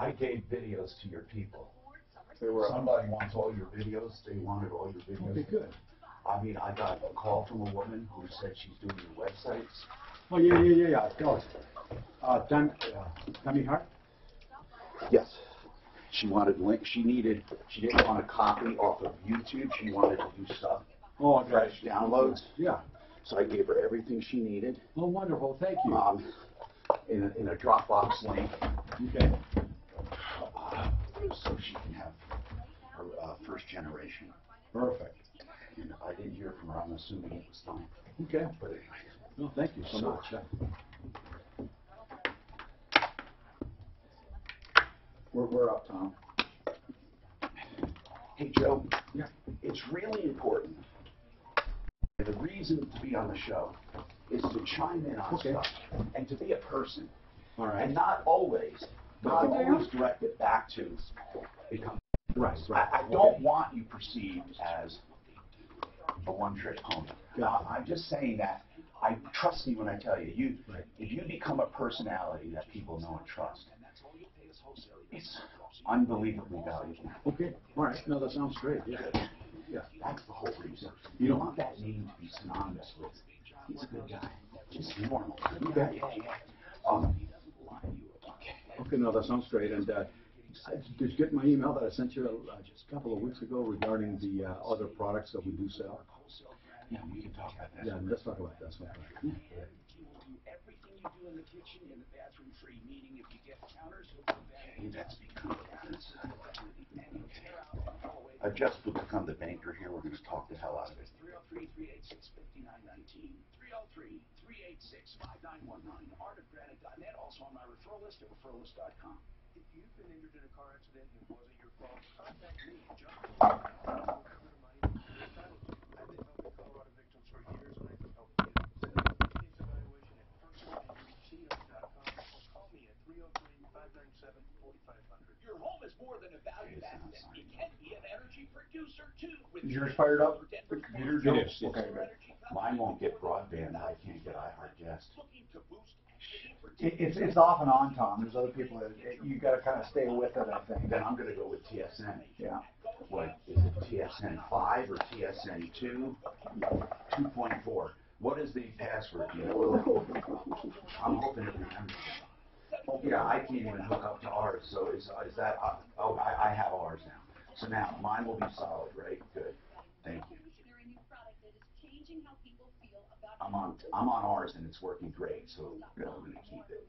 I gave videos to your people. Somebody wants all your videos. They wanted all your videos. Okay, good. I mean, I got a call from a woman who said she's doing your websites. Oh, yeah. Tell us. Tammy Hart? Yes. She wanted link. She didn't want a copy off of YouTube. She wanted to do stuff. Oh, fresh downloads. Yeah. So I gave her everything she needed. Oh, wonderful. Thank you. In a Dropbox link. Okay. So she can have her first generation. Perfect. And I didn't hear from her. I'm assuming it was fine. Okay. But anyway. Well, thank you so much. We're up, Tom. Hey, Joe. Yeah. It's really important. The reason to be on the show is to chime in on stuff and to be a person. All right. And not always direct it back to become. Right. I don't want you perceived as a one-trick pony. I'm just saying that. I trust me when I tell you. If you become a personality that people know and trust, it's unbelievably valuable. Okay. All right. No, that sounds great. Yeah. That's the whole reason. You don't want that name to be synonymous with. He's a good guy. Just normal. Okay. Okay. No, that sounds great. And did you get my email that I sent you just a couple of weeks ago regarding the other products that we do sell? Yeah, we can talk about that. Yeah, let's talk about that. Everything you do in the kitchen, in the bathroom free, meaning if you get counters, that's become I just will become the banker here. We're going to talk the hell out of it. 303-386-5919. 303-386-5919. artofgranite.net. Also on my referral list at referralist.com. If you've been injured in a car accident and it wasn't your fault, contact me, John. Your home is more than a valued asset. It can be an energy producer too. Is yours fired up? The computer? It is. Okay. Mine won't get broadband. I can't get iHeart Guest. It's off and on, Tom. There's other people that you got to kind of stay with it, I think. Then I'm going to go with TSN. Yeah. What is it? TSN 5 or TSN 2? 2.4. What is the password? You know, I'm hoping it remembers. Yeah, I can't even hook up to ours. So is that? I have ours now. So now mine will be solid, right? Good. Thank you. I'm on ours and it's working great. So I'm going to keep it.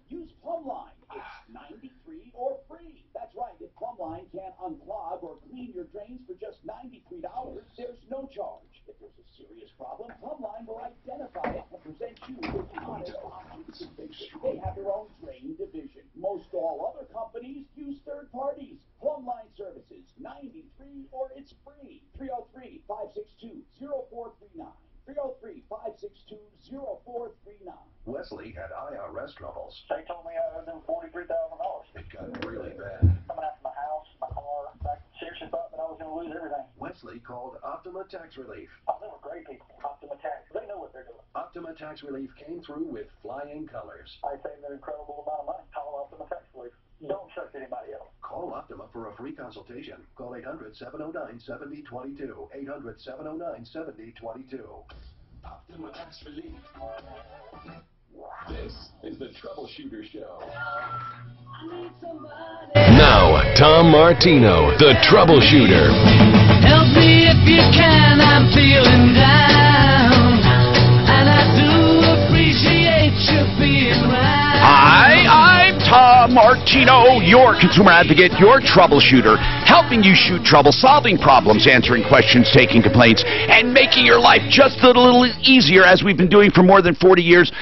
Use Plumline. It's 93 or free. That's right. If Plumline can't unclog or clean your drains for just $93, there's no charge. If there's a serious problem, Plumline will identify it and present you with the honest option. They have their own drain division. Most all other companies use third parties. Plumline Services, 93 or it's free. 303-562-0439. 303-562-0439. Wesley had IRS troubles. They told me I owed them $43,000. It got really bad. Coming after my house, my car. I seriously thought that I was going to lose everything. Wesley called Optima Tax Relief. Oh, they were great people. Optima Tax. They know what they're doing. Optima Tax Relief came through with flying colors. I saved an incredible amount of money. Call Optima Tax Relief. Don't trust anybody else. Call Optima for a free consultation. Call 800-709-7022. 800-709-7022. Optima Tax Relief. This is the Troubleshooter Show. Now, Tom Martino, the Troubleshooter. Help me if you can, I'm feeling down. And I do appreciate you being around. I'm Tom Martino, your consumer advocate, your troubleshooter, helping you shoot trouble, solving problems, answering questions, taking complaints, and making your life just a little easier, as we've been doing for more than 40 years.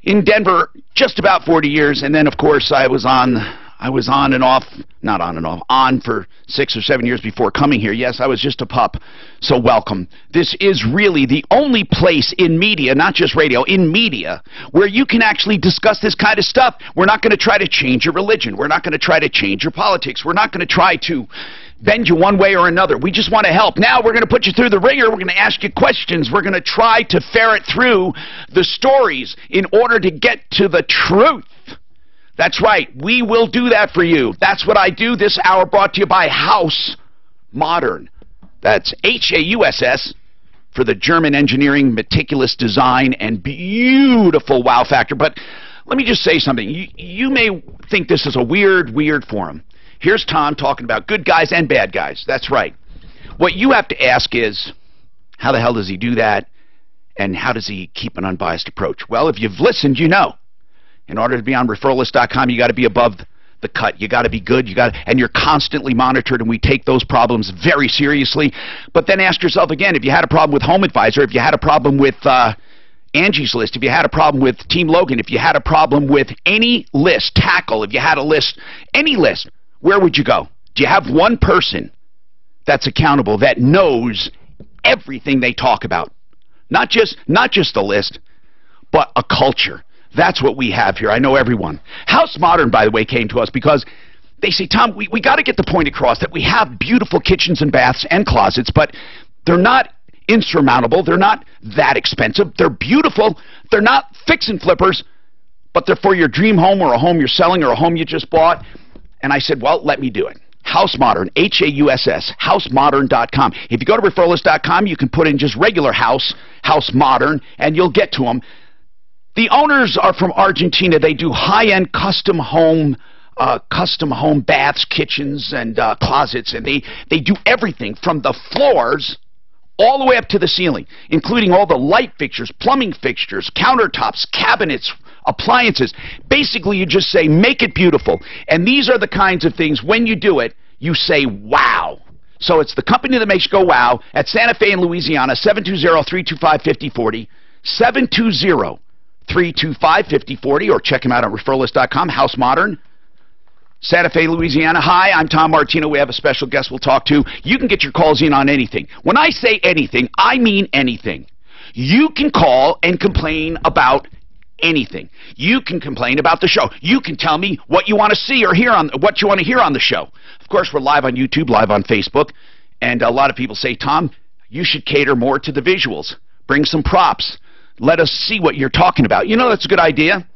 In Denver, just about 40 years, and then, of course, I was on and off, not on and off, on for 6 or 7 years before coming here. Yes, I was just a pup, so welcome. This is really the only place in media, not just radio, in media, where you can actually discuss this kind of stuff. We're not going to try to change your religion. We're not going to try to change your politics. We're not going to try to bend you one way or another. We just want to help. Now we're going to put you through the ringer. We're going to ask you questions. We're going to try to ferret through the stories in order to get to the truth. That's right. We will do that for you. That's what I do. This hour brought to you by House Modern. That's H-A-U-S-S for the German engineering, meticulous design, and beautiful wow factor. But let me just say something. You may think this is a weird forum. Here's Tom talking about good guys and bad guys. That's right. What you have to ask is, how the hell does he do that? And how does he keep an unbiased approach? Well, if you've listened, you know. In order to be on referralist.com, you got to be above the cut. You got to be good. And you're constantly monitored, and we take those problems very seriously. But then ask yourself again, if you had a problem with Home Advisor, if you had a problem with Angie's List, if you had a problem with Team Logan, if you had a problem with any list, Tackle, if you had a list, any list, where would you go? Do you have one person that's accountable, that knows everything they talk about? Not just the list, but a culture. That's what we have here. I know everyone. House Modern, by the way, came to us because they say, Tom, we got to get the point across that we have beautiful kitchens and baths and closets, but they're not insurmountable. They're not that expensive. They're beautiful. They're not fix and flippers, but they're for your dream home or a home you're selling or a home you just bought. And I said, well, let me do it. House Modern, H-A-U-S-S, housemodern.com. If you go to referralist.com, you can put in just regular House Modern, and you'll get to them. The owners are from Argentina. They do high-end custom home baths, kitchens, and closets, and they do everything from the floors all the way up to the ceiling, including all the light fixtures, plumbing fixtures, countertops, cabinets, appliances. Basically, you just say, make it beautiful. And these are the kinds of things, when you do it, you say, wow. So it's the company that makes you go wow at Santa Fe in Louisiana, 720-325-5040, 720-325-5040, or check them out on referralist.com, House Modern, Santa Fe, Louisiana. Hi, I'm Tom Martino. We have a special guest we'll talk to. You can get your calls in on anything. When I say anything, I mean anything. You can call and complain about anything. You can complain about the show. You can tell me what you want to see or hear on what you want to hear on the show. Of course, we're live on YouTube, live on Facebook, and a lot of people say, Tom, you should cater more to the visuals. Bring some props. Let us see what you're talking about. You know, that's a good idea.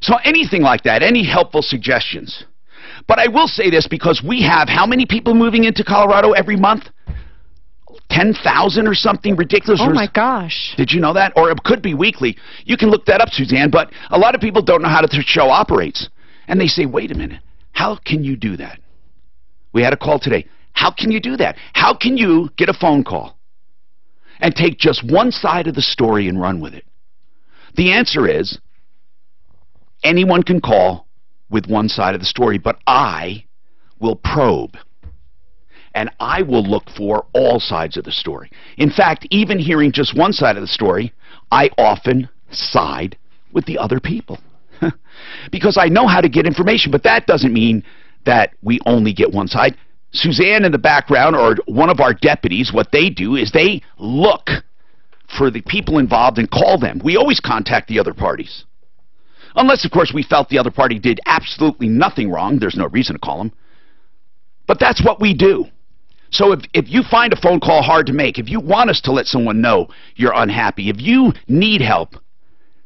So anything like that, any helpful suggestions. But I will say this, because we have how many people moving into Colorado every month? 10,000 or something ridiculous. Oh my gosh. Did you know that? Or it could be weekly. You can look that up, Suzanne, but a lot of people don't know how the show operates. And they say, wait a minute, how can you do that? We had a call today. How can you do that? How can you get a phone call and take just one side of the story and run with it? The answer is, anyone can call with one side of the story, but I will probe. And I will look for all sides of the story. In fact, even hearing just one side of the story, I often side with the other people. Because I know how to get information, but that doesn't mean that we only get one side. Suzanne in the background, or one of our deputies, what they do is they look for the people involved and call them. We always contact the other parties. Unless, of course, we felt the other party did absolutely nothing wrong. There's no reason to call them. But that's what we do. So if you find a phone call hard to make, if you want us to let someone know you're unhappy, if you need help,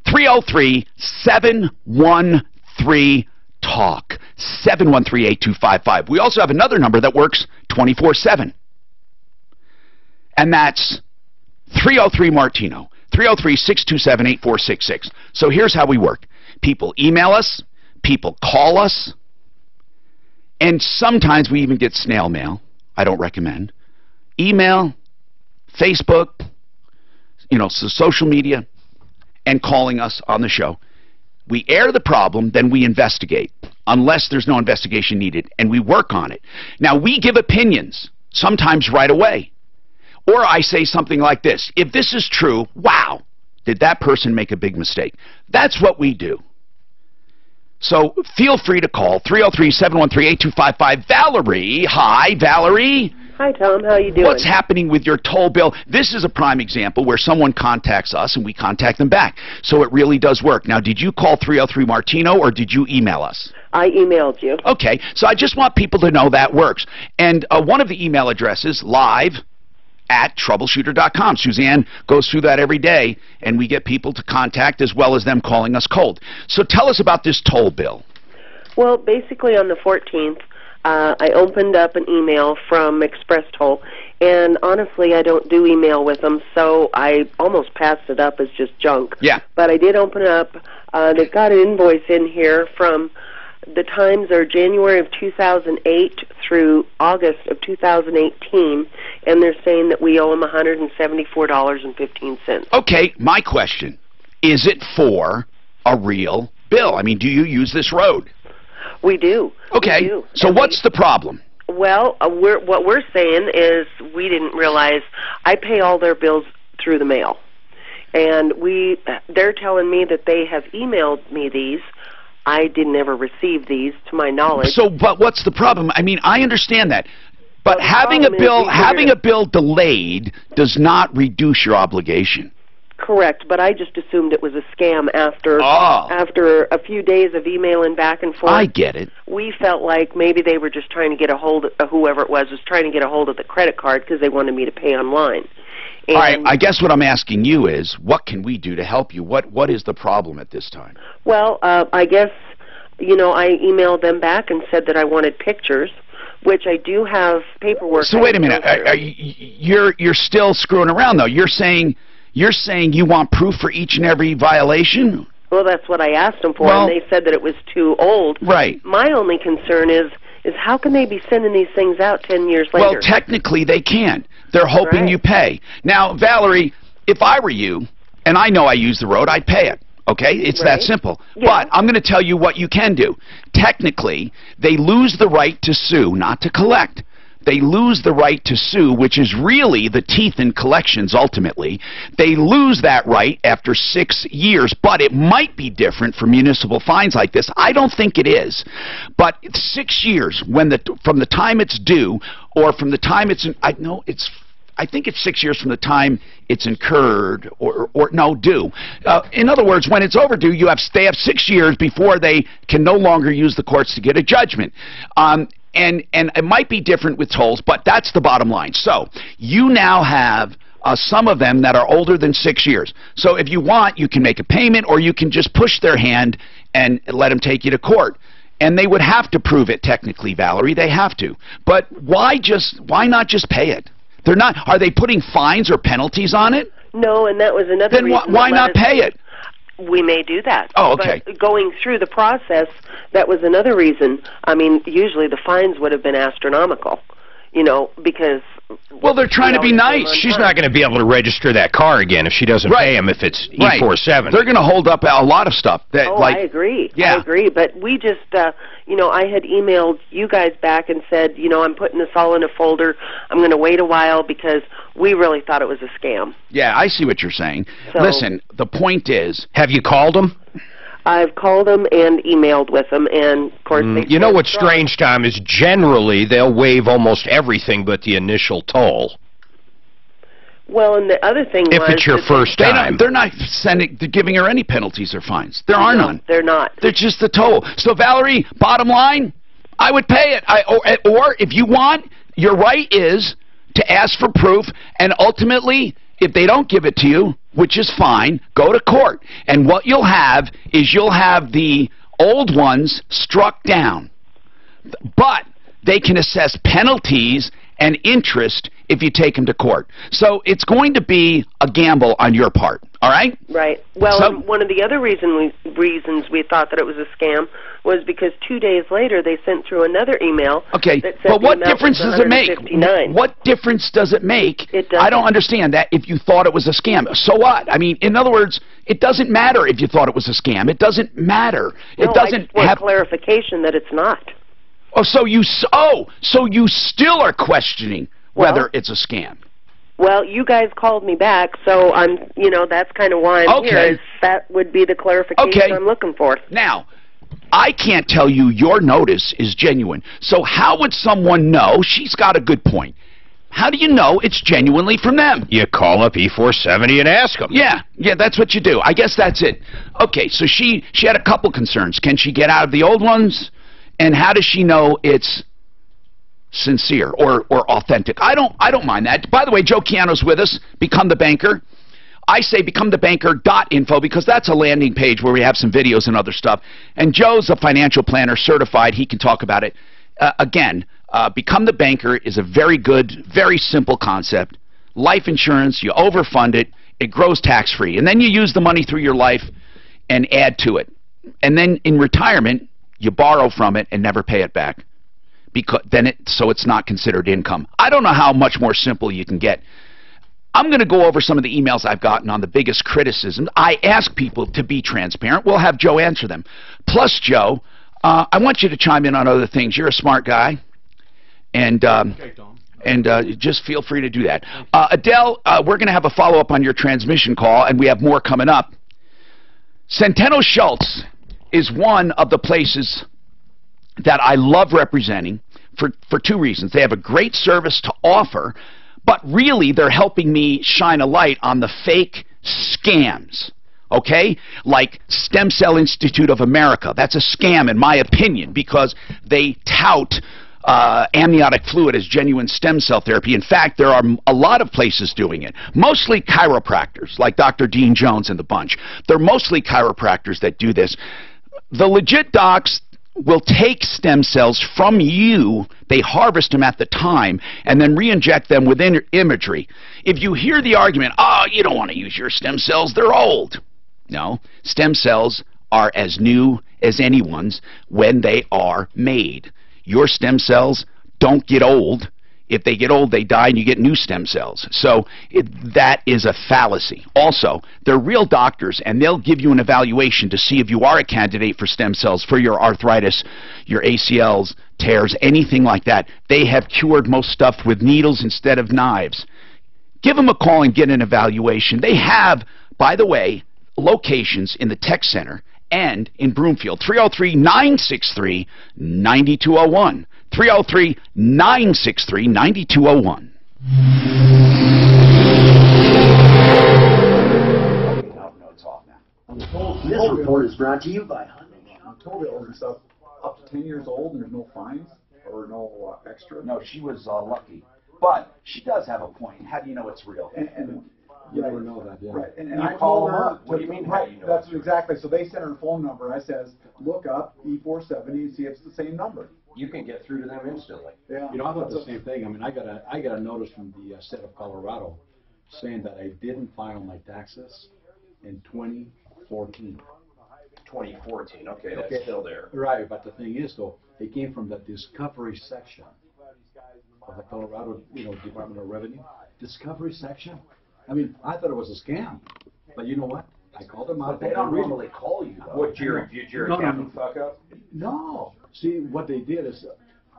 303-713-TALK, 713-8255. We also have another number that works 24/7. And that's 303-MARTINO, 303-627-8466. So here's how we work. People email us, people call us, and sometimes we even get snail mail. I don't recommend. Email, Facebook, so social media, and calling us on the show. We air the problem, then we investigate, unless there's no investigation needed, and we work on it. Now, we give opinions, sometimes right away. Or I say something like this: if this is true, wow, did that person make a big mistake? That's what we do. So feel free to call 303-713-8255. Valerie, hi, Valerie. Hi, Tom. How you doing? What's happening with your toll bill? This is a prime example where someone contacts us and we contact them back. So it really does work. Now, did you call 303 Martino or did you email us? I emailed you. Okay, so I just want people to know that works. And one of the email addresses, live@troubleshooter.com. Suzanne goes through that every day, and we get people to contact as well as them calling us cold. So tell us about this toll bill. Well, basically on the 14th, I opened up an email from Express Toll, and honestly, I don't do email with them, so I almost passed it up as just junk. Yeah. But I did open it up. They've got an invoice in here from the times are January of 2008 through August of 2018, and they're saying that we owe them $174.15. Okay, my question, is it for a real bill? I mean, do you use this road? We do. Okay, we do. So and what's the problem? Well, what we're saying is we didn't realize I pay all their bills through the mail, and they're telling me that they have emailed me these. I didn't ever receive these, to my knowledge. So, but what's the problem? I mean, I understand that, but well, having a bill delayed does not reduce your obligation. Correct, but I just assumed it was a scam after a few days of emailing back and forth. I get it. We felt like maybe they were just trying to get a hold of, whoever it was trying to get a hold of the credit card because they wanted me to pay online. And all right, I guess what I'm asking you is, what can we do to help you? What is the problem at this time? Well, I guess, I emailed them back and said that I wanted pictures, which I do have paperwork. So wait a minute, you're still screwing around though. You're saying you want proof for each and every violation? Well, that's what I asked them for, well, and they said that it was too old. Right. My only concern is how can they be sending these things out 10 years later? Well, technically they can. They're hoping right. you pay. Now, Valerie, if I were you, and I know I use the road, I'd pay it. Okay? It's right. that simple. Yeah. But I'm going to tell you what you can do. Technically, they lose the right to sue, not to collect. They lose the right to sue, which is really the teeth in collections ultimately. They lose that right after 6 years, but it might be different for municipal fines like this. I don't think it is. But 6 years from the time it's due or from the time it's I think it's 6 years from the time it's incurred or due. In other words, when it's overdue, they have 6 years before they can no longer use the courts to get a judgment. And it might be different with tolls, but that's the bottom line. So you now have some of them that are older than 6 years. So if you want, you can make a payment, or you can just push their hand and let them take you to court. And they would have to prove it technically, Valerie. They have to. But why not just pay it? They're not. Are they putting fines or penalties on it? No, and that was another reason. Then why not pay it? We may do that. Oh, okay. But going through the process, that was another reason. I mean, usually the fines would have been astronomical, because... Well, they're trying to be nice. She's not going to be able to register that car again if she doesn't pay him if it's E47. They're going to hold up a lot of stuff. I agree. Yeah. I agree. But we just, I had emailed you guys back and said, I'm putting this all in a folder. I'm going to wait a while because we really thought it was a scam. Yeah, I see what you're saying. So, listen, the point is... Have you called them? I've called them and emailed with them, and of course they... You know what's strange, Tom, is generally they'll waive almost everything but the initial toll. Well, and the other thing if it's your first time. They're not giving her any penalties or fines. There are none. They're not. They're just the toll. So, Valerie, bottom line, I would pay it. Or if you want, your right is to ask for proof, and ultimately, if they don't give it to you, which is fine, go to court. And what you'll have is you'll have the old ones struck down. But they can assess penalties and interest if you take them to court. So it's going to be a gamble on your part, all right? Right. Well, one of the other reasons we thought that it was a scam was because 2 days later they sent through another email. Okay, that said but what difference does it make? What difference does it make? It doesn't. I don't understand that if you thought it was a scam. So what? I mean, in other words, it doesn't matter if you thought it was a scam. It doesn't matter. No, it doesn't I just want clarification that it's not. Oh, so you still are questioning whether it's a scam. Well, you guys called me back, so that's kind of why I'm here. Is that would be the clarification I'm looking for. Now, I can't tell you your notice is genuine. So how would someone know? She's got a good point. How do you know it's genuinely from them? You call up E470 and ask them. Yeah, that's what you do. I guess that's it. Okay, so she had a couple concerns. Can she get out of the old ones? And how does she know it's sincere or authentic? I don't mind that. By the way, Joe Chiano's with us. Become the Banker. I say becomethebanker.info because that's a landing page where we have some videos and other stuff. And Joe's a financial planner, certified. He can talk about it. Again, Become the Banker is a very good, very simple concept. Life insurance, you overfund it, it grows tax-free. And then you use the money through your life and add to it. And then in retirement, you borrow from it and never pay it back. So it's not considered income. I don't know how much more simple you can get. I'm going to go over some of the emails I've gotten on the biggest criticisms. I ask people to be transparent. We'll have Joe answer them. Plus, Joe, I want you to chime in on other things. You're a smart guy, and just feel free to do that. Adele, we're going to have a follow-up on your transmission call, and we have more coming up. Centeno Schultz is one of the places that I love representing for two reasons. They have a great service to offer, but really they're helping me shine a light on the fake scams. Okay? Like Stem Cell Institute of America. That's a scam in my opinion because they tout amniotic fluid as genuine stem cell therapy. In fact, there are a lot of places doing it. Mostly chiropractors, like Dr. Dean Jones and the bunch. They're mostly chiropractors that do this. The legit docs will take stem cells from you, they harvest them at the time, and then re-inject them with imagery. If you hear the argument, oh, you don't want to use your stem cells, they're old. No, stem cells are as new as anyone's when they are made. Your stem cells don't get old. If they get old, they die and you get new stem cells. So that is a fallacy. Also, they're real doctors and they'll give you an evaluation to see if you are a candidate for stem cells for your arthritis, your ACLs, tears, anything like that. They have cured most stuff with needles instead of knives. Give them a call and get an evaluation. They have, by the way, locations in the Tech Center and in Broomfield. 303-963-9201. 303-963-9201. This report is brought to you by tow bills and stuff up to 10 years old and there's no fines or no extra. No, she was lucky. But she does have a point. How do you know it's real? And you never know that, yeah. Right, and You I call told them her, up. What do you mean, how right, do you know that's it's real? exactly, so they sent her a phone number, and I says, look up E470 and see if it's the same number. You can get through to them instantly. Yeah. You know, I thought the same thing. I mean, I got a notice from the state of Colorado saying that I didn't file my taxes in 2014. 2014, okay, that's still there. Right, but the thing is, though, it came from the discovery section of the Colorado, Department of Revenue. Discovery section. I mean, I thought it was a scam, but you know what? I called them out. But they don't normally call you, though. What, your accountant fuck up? No. See, what they did is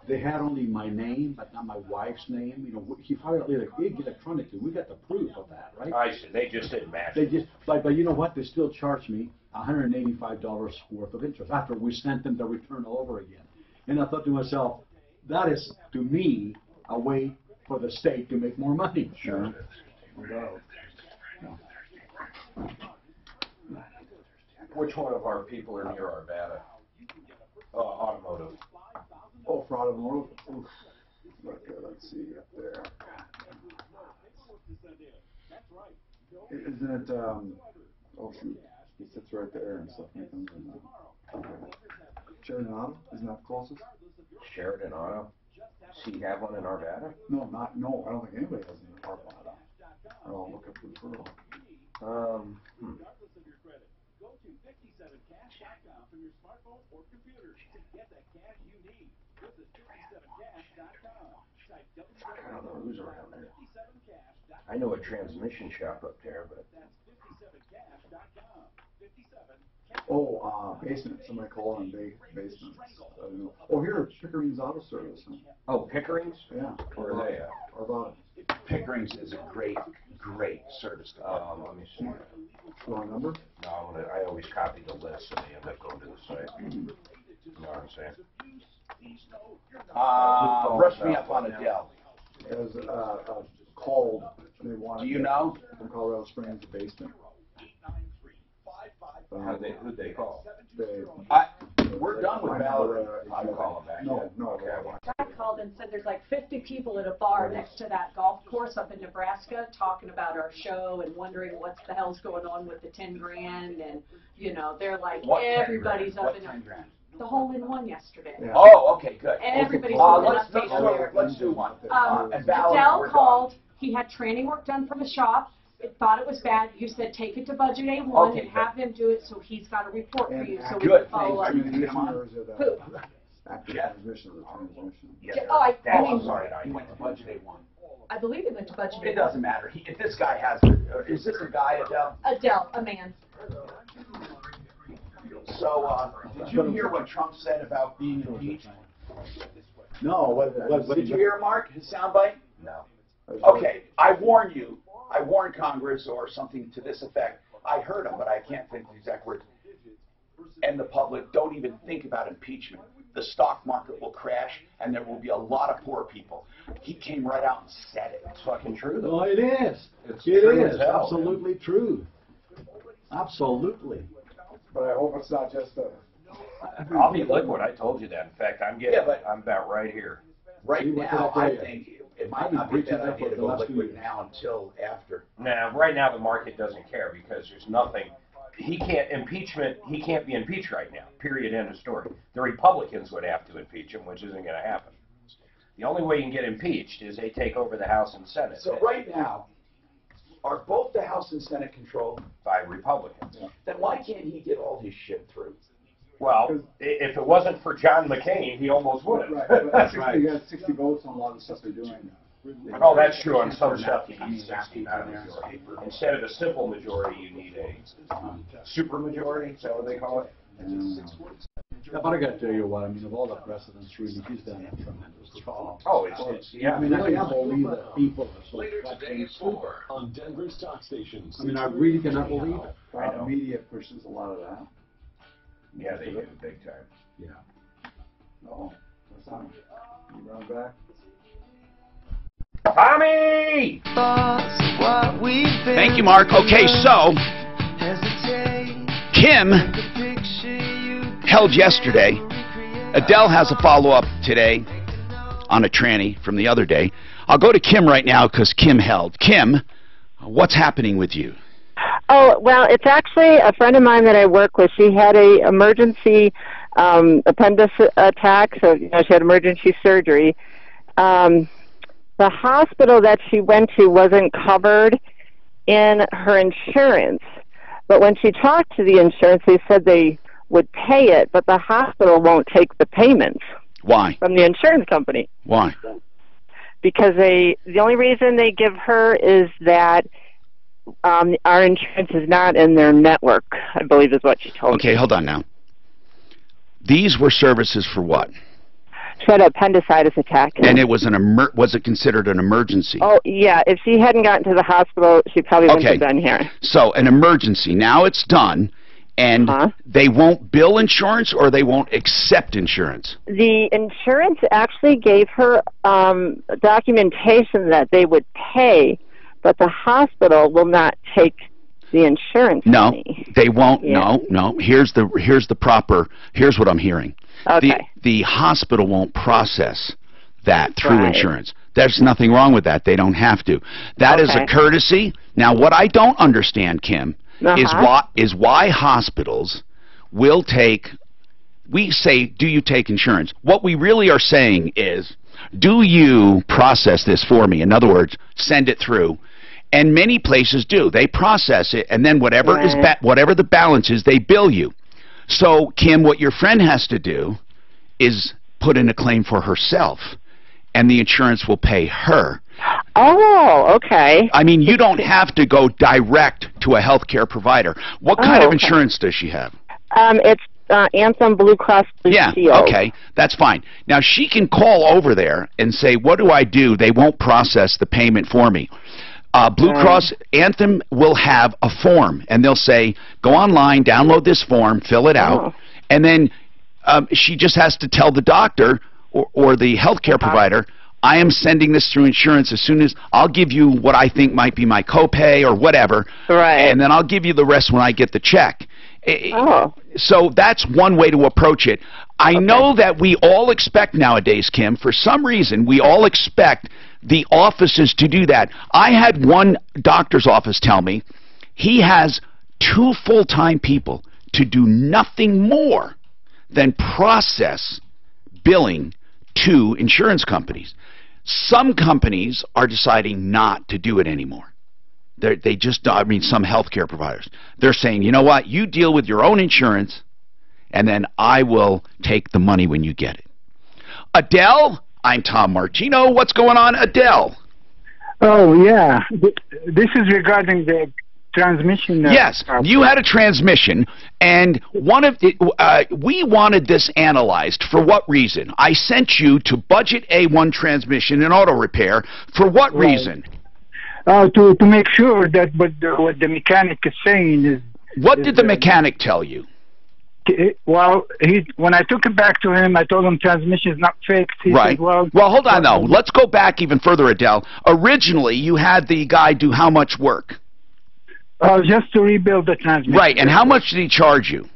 they had only my name, but not my wife's name. You know, he filed it electronically. We got the proof of that, right? I see. They just didn't match They it. just, but you know what? They still charged me $185 worth of interest after we sent them the return over again. And I thought to myself, that is, to me, a way for the state to make more money. Sure. No. Which one of our people are near Arvada? Automotive. Oh, for automotive? Oof. Okay, let's see up there. Isn't it, oh shoot, it sits right there and stuff. Sheridan Auto, isn't that the closest? Sheridan Auto? Does he have one in Arvada? No, I don't think anybody has an Arvada. I'll look up the referral. Go to 57cash.com from your smartphone or computer to get the cash you need. Visit 57cash.com. Type I don't know who's around there. 57cash.com. I know a transmission shop up there, but... That's 57cash.com. 57cash. Oh, basement. Somebody called on basement. Oh, here, Pickering's Auto Service. Huh? Oh, Pickering's? Yeah. Where are they at? Arvada. Pickering's is a great service department. Let me see. Wrong number? No, I always copy the list and they end up going to the site. You know what I'm saying? Brush me up on Adele. has called. They wanted. Do you know? From Colorado Springs, the basement. Who'd they call? We're done with Valerie. I'm calling back. No. I called and said there's like 50 people at a bar next to that golf course up in Nebraska talking about our show and wondering what the hell's going on with the 10 grand, and you know they're like everybody's up in 10 grand? the hole in one yesterday. Yeah. Oh, okay, good. Everybody's let's do one. And Valerie, Dell called. He had training work done from the shop. Thought it was bad. You said take it to Budget A1 and have him do it, so he's got a report for you. So we can follow up. Who? After transmission or transmission. Yes. I'm sorry. He went to Budget A1. I believe he went to Budget A1. It doesn't matter. If this guy has, is this a guy, Adele? Adele, a man. So, did you hear what Trump said about being impeached? No. What Did you hear, Mark, his soundbite? No. Okay, I warned Congress or something to this effect. I heard him, but I can't think of the exact words. And the public, don't even think about impeachment. The stock market will crash, and there will be a lot of poor people. He came right out and said it. It's fucking true, though. Well, it is. It's It true is as hell, absolutely true. Absolutely. But I hope it's not just a. I'll be liquid. I told you that. In fact, I'm about right here. Right now, I think it might not be a bad idea to go liquid now until after. Now, right now, the market doesn't care because there's nothing. He can't be impeached right now. Period. End of story. The Republicans would have to impeach him, which isn't going to happen. The only way you can get impeached is they take over the House and Senate. So right now, are both the House and Senate controlled by Republicans? Then why can't he get all his shit through? Well, if it wasn't for John McCain, he almost would have. Right. That's right. You got 60 votes on a lot of stuff they're doing. Oh, that's true. On some stuff, you need 60 majority. Instead of a simple majority, you need a super majority. Is that what they call it? Yeah, but I got to tell you what, I mean, of all the precedents, really, he's done a tremendous job. Oh, it's yeah. I mean, I can't believe that people are so fucking stupid. On Denver's talk stations. I mean, I really cannot believe it. The media pushes a lot of that. Yeah, they do big time. Yeah. No, that's not. You run back. Tommy! Thank you, Mark. Okay, so Kim held yesterday. Adele has a follow-up today on a tranny from the other day. I'll go to Kim right now because Kim held. Kim, what's happening with you? Oh, well, it's actually a friend of mine that I work with. She had a emergency appendix attack, so she had emergency surgery. The hospital that she went to wasn't covered in her insurance, but when she talked to the insurance, they said they would pay it, but the hospital won't take the payments. Why? From the insurance company. Why? Because the only reason they give her is that our insurance is not in their network, I believe is what she told me. Okay, hold on now. These were services for what? She had an appendicitis attack. And it was was it considered an emergency? Oh, yeah. If she hadn't gotten to the hospital, she probably wouldn't have been here. So, an emergency. Now it's done, and they won't bill insurance or they won't accept insurance? The insurance actually gave her documentation that they would pay, but the hospital will not take the insurance money. They won't. Yeah. No. Here's what I'm hearing. Okay. The hospital won't process that through insurance. There's nothing wrong with that. They don't have to. That is a courtesy. Now, what I don't understand, Kim, is why hospitals will take. We say, do you take insurance? What we really are saying is, do you process this for me? In other words, send it through. And many places do. They process it, and then whatever the balance is, they bill you. So, Kim, what your friend has to do is put in a claim for herself, and the insurance will pay her. Oh, okay. I mean, you don't have to go direct to a healthcare provider. What kind of insurance does she have? It's Anthem Blue Cross Blue Shield. Yeah, okay, that's fine. Now, she can call over there and say, what do I do? They won't process the payment for me. Blue Cross, Anthem will have a form, and they'll say, go online, download this form, fill it out, and then she just has to tell the doctor or the healthcare provider, I am sending this through insurance as soon as I'll give you what I think might be my copay or whatever. Right. And then I'll give you the rest when I get the check. Oh. So that's one way to approach it. I know that we all expect nowadays, Kim, for some reason, we all expect the offices to do that. I had one doctor's office tell me he has 2 full-time people to do nothing more than process billing to insurance companies. Some companies are deciding not to do it anymore. They just, I mean, some healthcare providers. They're saying, you know what, you deal with your own insurance, and then I will take the money when you get it. Adele, I'm Tom Martino. What's going on, Adele? Oh, yeah. This is regarding the transmission. Yes, you had a transmission, and we wanted this analyzed. For what reason? I sent you to Budget A1 Transmission and Auto Repair. For what reason? To make sure that what the mechanic is saying is... What did the mechanic tell you? Well, when I took it back to him, I told him transmission is not fixed. He right. said, well, hold on, though. Let's go back even further, Adele. Originally, you had the guy do how much work? Just to rebuild the transmission. Right, and how much did he charge you?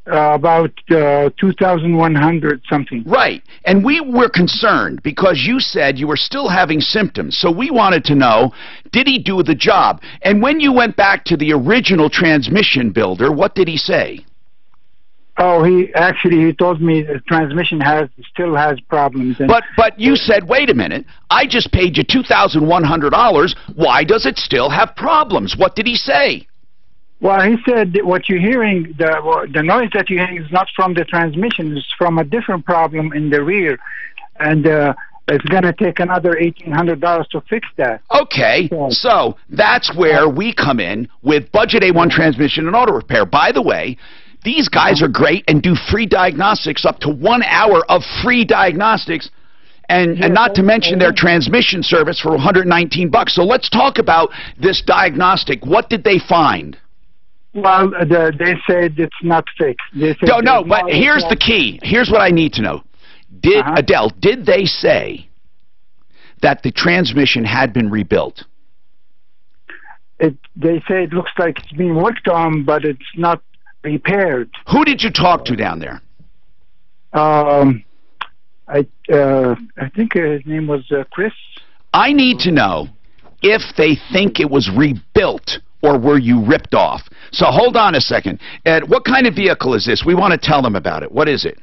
About 2,100 something. Right, and we were concerned because you said you were still having symptoms, so we wanted to know, did he do the job? And when you went back to the original transmission builder, what did he say? Oh, he told me the transmission still has problems. But you said, wait a minute, I just paid you $2,100. Why does it still have problems? What did he say? Well, he said that what you're hearing, the noise that you're hearing is not from the transmission. It's from a different problem in the rear. And it's going to take another $1,800 to fix that. Okay, so that's where we come in with Budget A1 Transmission and Auto Repair. By the way, these guys are great and do free diagnostics, up to 1 hour of free diagnostics, and not to mention their transmission service for $119. So let's talk about this diagnostic. What did they find? Well, they said it's not fixed. They said no, but here's the key. Here's what I need to know. Adele, did they say that the transmission had been rebuilt? They say it looks like it's being worked on, but it's not repaired. Who did you talk to down there? I think his name was Chris. I need to know if they think it was rebuilt or were you ripped off. So hold on a second. Ed, what kind of vehicle is this? We want to tell them about it. What is it?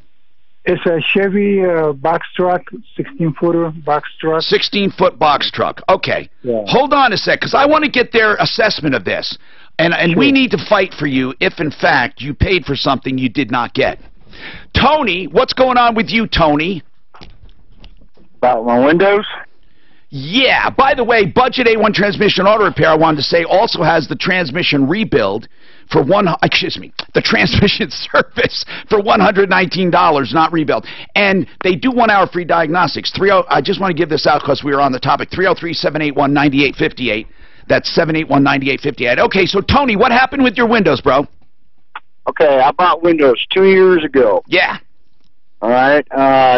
It's a Chevy box truck, 16-footer box truck. 16-foot box truck. Okay. Yeah. Hold on a sec, because I want to get their assessment of this. And Sure. we need to fight for you if, in fact, you paid for something you did not get. Tony, what's going on with you, Tony? About my windows? Yeah. By the way, Budget A1 Transmission Auto Repair, I wanted to say, also has the transmission rebuild for the transmission service for $119, not rebuild. And they do 1 hour free diagnostics. I just want to give this out because we were on the topic. 303-781-9858. That's 781-9858. Okay, so Tony, what happened with your windows, bro? Okay, I bought windows 2 years ago. Yeah. All right.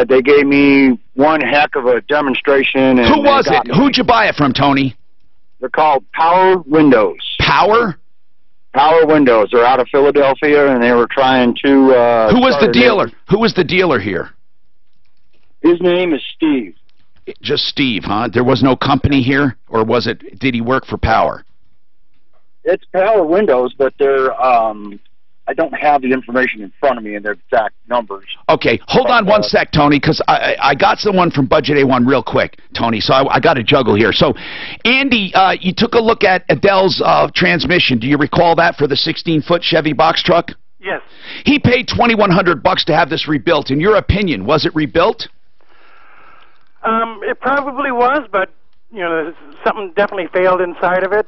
They gave me one heck of a demonstration. And who was it? Who'd you buy it from, Tony? They're called Power Windows. Power? Power Windows. They're out of Philadelphia, and they were trying to... Who was the dealer? Who was the dealer here? His name is Steve. Just Steve, huh? There was no company here? Or did he work for Power? It's Power Windows, but they're... I don't have the information in front of me and their exact numbers. Okay, hold on one sec, Tony, because I got someone from Budget A1 real quick, Tony, so I got to juggle here. So, Andy, you took a look at Adele's transmission. Do you recall that for the 16-foot Chevy box truck? Yes. He paid $2,100 to have this rebuilt. In your opinion, was it rebuilt? It probably was, but, something definitely failed inside of it.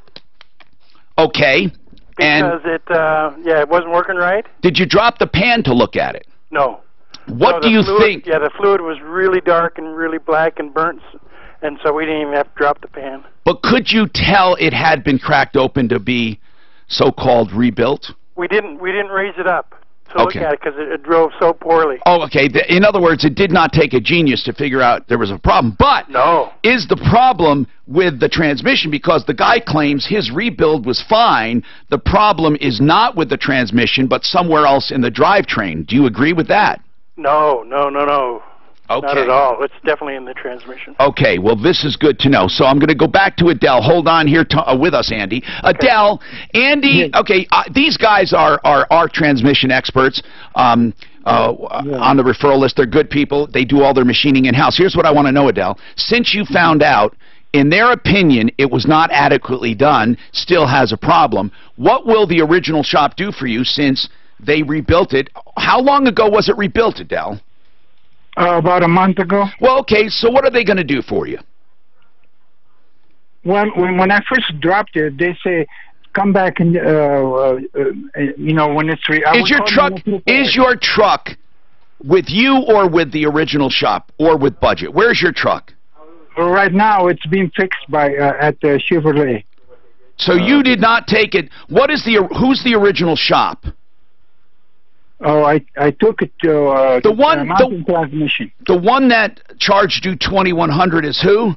Okay. Because it wasn't working right. Did you drop the pan to look at it? No. What do you think? Yeah, the fluid was really dark and really black and burnt, and so we didn't even have to drop the pan. But could you tell it had been cracked open to be so-called rebuilt? We didn't raise it up. to look at it because it drove so poorly. Oh, okay. In other words, it did not take a genius to figure out there was a problem. But is the problem with the transmission? Because the guy claims his rebuild was fine. The problem is not with the transmission, but somewhere else in the drivetrain. Do you agree with that? No. Okay. Not at all. It's definitely in the transmission. Okay, well, this is good to know. So I'm going to go back to Adele. Hold on here with us, Andy. Adele, Andy, okay, these guys are our transmission experts on the referral list. They're good people. They do all their machining in-house. Here's what I want to know, Adele. Since you found out, in their opinion, it was not adequately done, still has a problem, what will the original shop do for you since they rebuilt it? How long ago was it rebuilt, Adele? About a month ago. Well, okay, so what are they going to do for you? Well, when I first dropped it, they say, come back and, when it's... Is your truck with you or with the original shop or with budget? Where's your truck? Right now, it's being fixed at Chevrolet. So you did not take it... Who's the original shop? Oh, I took it to Mountain Transmission. The one that charged you $2,100 is who?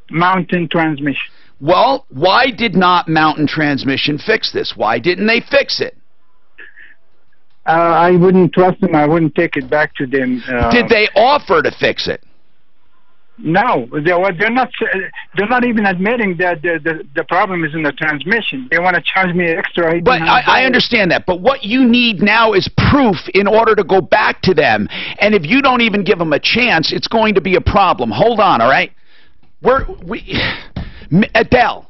Mountain Transmission. Well, why did not Mountain Transmission fix this? Why didn't they fix it? I wouldn't trust them. I wouldn't take it back to them. Did they offer to fix it? No, they're not. They're not even admitting that the problem is in the transmission. They want to charge me extra. But I understand that. But what you need now is proof in order to go back to them. And if you don't even give them a chance, it's going to be a problem. Hold on, all right? Adele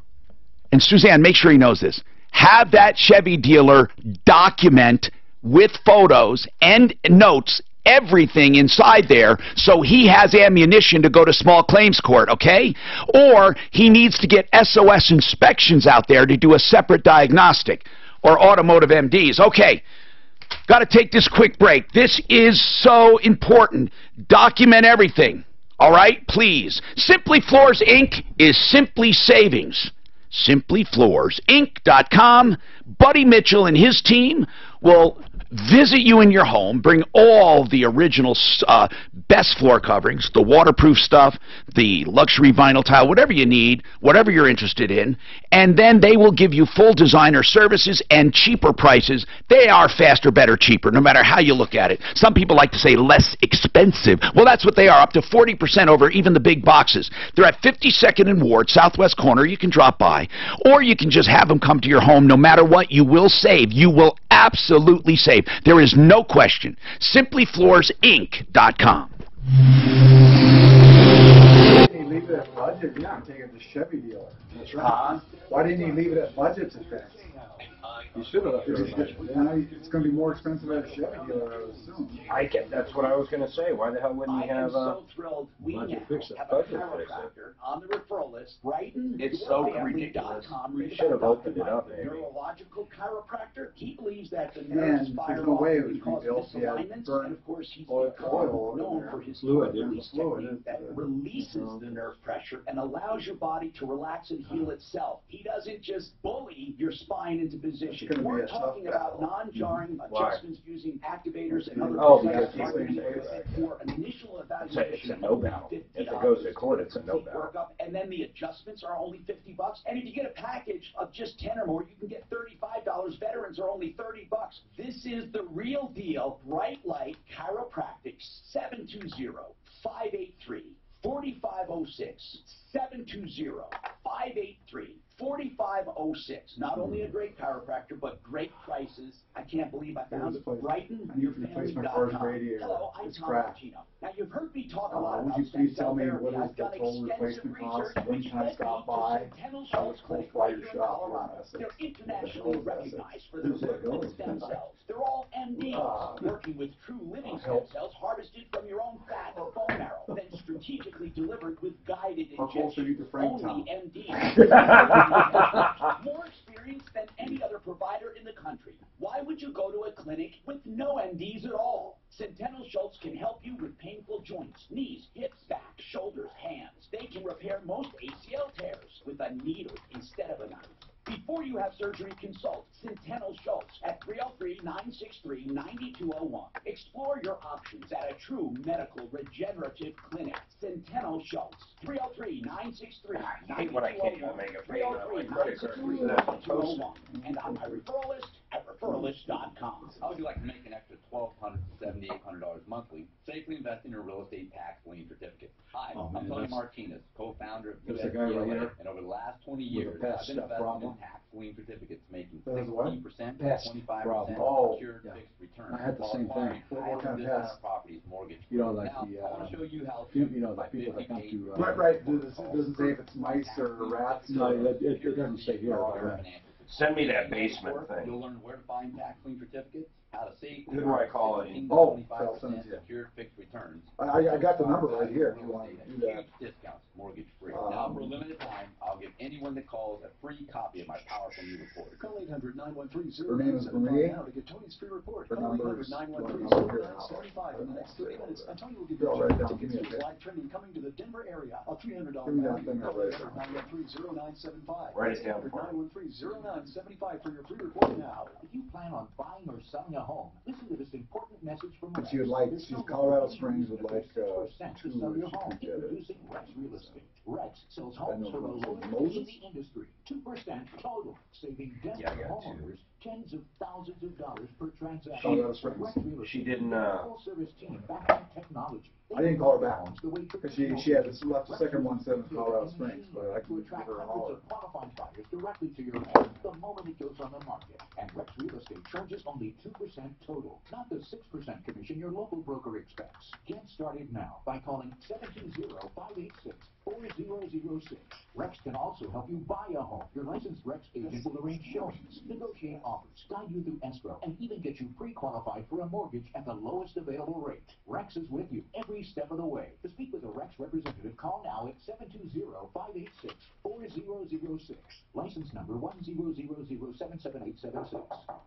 and Suzanne, make sure he knows this. Have that Chevy dealer document with photos and notes everything inside there so he has ammunition to go to small claims court, okay? Or he needs to get SOS inspections out there to do a separate diagnostic, or automotive MDs. Okay, got to take this quick break. This is so important. Document everything, all right? Please. Simply Floors, Inc. is Simply Savings. SimplyFloorsInc.com. Buddy Mitchell and his team will visit you in your home, bring all the original best floor coverings, the waterproof stuff, the luxury vinyl tile, whatever you need, whatever you're interested in, and then they will give you full designer services and cheaper prices. They are faster, better, cheaper, no matter how you look at it. Some people like to say less expensive. Well, that's what they are, up to 40% over even the big boxes. They're at 52nd and Ward, southwest corner. You can drop by, or you can just have them come to your home. No matter what, you will save. You will absolutely save. There is no question. SimplyFloorsInc.com. Why didn't he leave it at budget? Yeah, I'm taking it to Chevy dealer. That's right. Why didn't he leave it at budget to fix? He should have. It's going to be more expensive at a Chevy dealer, I would assume. That's what I was going to say. Why the hell wouldn't he have so thrilled we now have a chiropractor on the referral list. Brighton, it's so ridiculous. We should have opened it up, maybe. Neurological chiropractor. He believes that the And nerves there's fire no off way it was because rebuilt. of misalignments, and of course he's oil known for his fluid release technique that releases the nerve pressure and allows your body to relax and heal itself. He doesn't just bully your spine into position. We're talking about non-jarring adjustments using activators and other for an initial evaluation. It's a no battle. If it goes to court, it's a no battle. And then the adjustments are only $50. And if you get a package of just 10 or more, you can get $35. Veterans are only $30. This is the real deal. Bright Light Chiropractic, 720-583-4506. 720-583-4506. Not only a great chiropractor, but great prices. I can't believe I found it. Brighton, yourfamily.com. Hello, I'm Tom Martino. Now, you've heard me talk a lot about stem cell therapy. I've done extensive research which led me to Centennial Health Clinic right here in Colorado. They're internationally recognized for their work with stem cells. They're all MDs, working with true living stem cells harvested from your own fat or bone marrow, then strategically delivered with guided injection. Only MDs. More experience than any other provider in the country. Why would you go to a clinic with no MDs at all? Centennial Schultz can help you with painful joints, knees, hips, back, shoulders, hands. They can repair most ACL tears with a needle instead of a knife. Before you have surgery, consult Centennial Schultz at 303-963-9201. Explore your options at a true medical regenerative clinic. Centennial Schultz, 303-963-9201. I hate when I can't even make a payment on my credit card. 303-963-9201. And on my referral list at referralist.com. How would you like to make an extra $1,200 to $7,800 monthly? Safely invest in your real estate tax lien certificate. Hi, I'm Tony Martinez, co-founder of There's a guy right here. and over the last 20 years, past I've been stuff investing problem. in tax lien certificates, making There's what? 16%, Past 25% problem. secured fixed returns. I had the same thing. What kind of past? Properties, mortgage. You know, like Now, the, I want to show you how you know, like people that come to. Right. It doesn't say if it's mice or rats. No, it doesn't say here. Send me that basement thing. You'll learn where to find tax lien certificates, how to save. Who do I call it? Oh, 25% secured fixed returns. I got the number right here if you want to do that. Discounts, mortgage free. Now, for a limited time, I'll give anyone that calls a free copy of my powerful new report. Call 800-913-0975 Her name is Marie. now to get Tony's free report. Her Call number is 800-913-0975 in the next 30 minutes, and Tony will give you I'll write it down. Give me a tickets to his pen. live training coming to the Denver area. A $300 Give me that value. thing, I'll Call write it down. 800-913-0975. Write it down for me. 800-913-0975 for your free report now. If you plan on buying or selling a home, listen to this important message from But she would like, she's Colorado Springs would like, to two sell your if she home. could get it. Introducing Rex Real Estate. Rex sells I homes know for the Moses. lowest Moses? in the industry. 2% total, saving Denver Yeah, I got homeowners tens of thousands of dollars per transaction. Colorado Springs. Rex Real She Estate, didn't, a full service team backed by technology. I didn't call her back. Because she had this left, the second one said in Colorado Springs, but I to can give attract her a hundreds holler. of qualified buyers directly to your home the moment it goes on the market. And Rex Real Estate charges only 2% total, not the 6% commission your local broker expects. Get started now by calling 720-586-4006. Rex can also help you buy a home. Your licensed Rex agent will arrange showings, negotiate offers, guide you through escrow, and even get you pre-qualified for a mortgage at the lowest available rate. Rex is with you every step of the way. To speak with a Rex representative, call now at 720-586-4006. License number 100077876.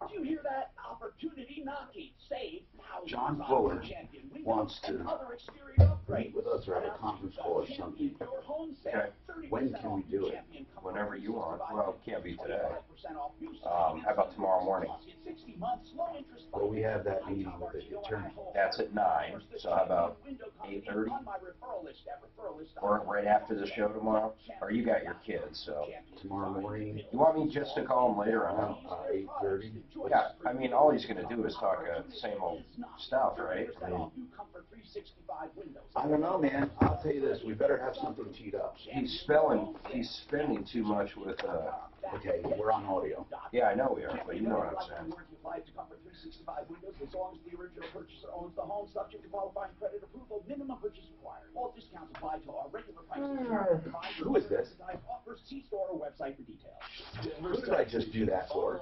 Do you hear that? Opportunity knocking. Save thousands John on Fuller champion windows wants to and other exterior upgrades. meet with us or have a conference call or something. Your home Okay. sale. When can we do it? Whenever you want. Well, it can't be today. How about tomorrow morning? 60 months, low interest. Well, we have that meeting with the attorney. That's at 9. So how about 8:30? On my referral list at referralist.com. Or right after the show tomorrow? Or you got your kids, so. Tomorrow morning, You want me just to call him later on? 8:30. Yeah, I mean, all he's gonna do is talk same old stuff, right? I don't know, man. I'll tell you this, we better have something teed up. He's spending too much with, Okay, we're on audio. yeah, I know we are, but you know what I'm saying. Applies to Comfort 365 windows as long as the original purchaser owns the home, subject to qualifying credit approval, minimum purchase required. All discounts apply to our regular prices. Who is this? Offers, see store or website for details. Who did I just do that for?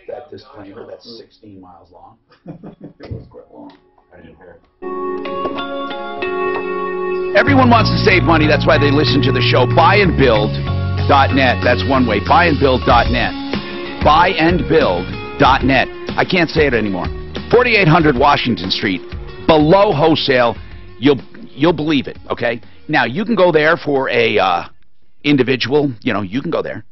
That disclaimer, that's 16 miles long. It was quite long. I didn't hear. Everyone wants to save money. That's why they listen to the show. Buyandbuild.net. That's one way. Buyandbuild.net. Buyandbuild.net. I can't say it anymore. 4800 Washington Street. Below wholesale. You'll believe it, okay? Now, you can go there for a individual. You know, you can go there.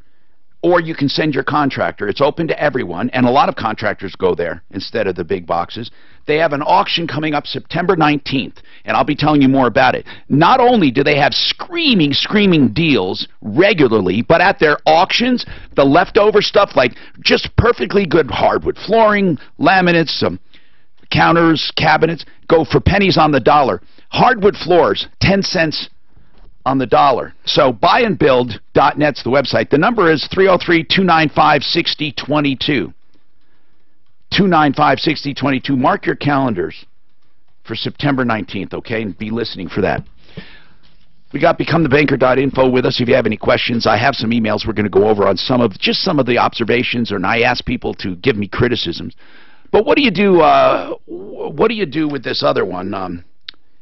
Or you can send your contractor. It's open to everyone, and a lot of contractors go there instead of the big boxes. They have an auction coming up September 19th, and I'll be telling you more about it. Not only do they have screaming deals regularly, but at their auctions, the leftover stuff, like just perfectly good hardwood flooring, laminates, some counters, cabinets, go for pennies on the dollar. Hardwood floors, 10 cents on the dollar. So buyandbuild.net's the website. The number is 303-295-6022. 295-6022. Mark your calendars for September 19th, okay? And be listening for that. We got becomethebanker.info with us if you have any questions. I have some emails we're going to go over on some of the observations, and I ask people to give me criticisms. But what do you do with this other one?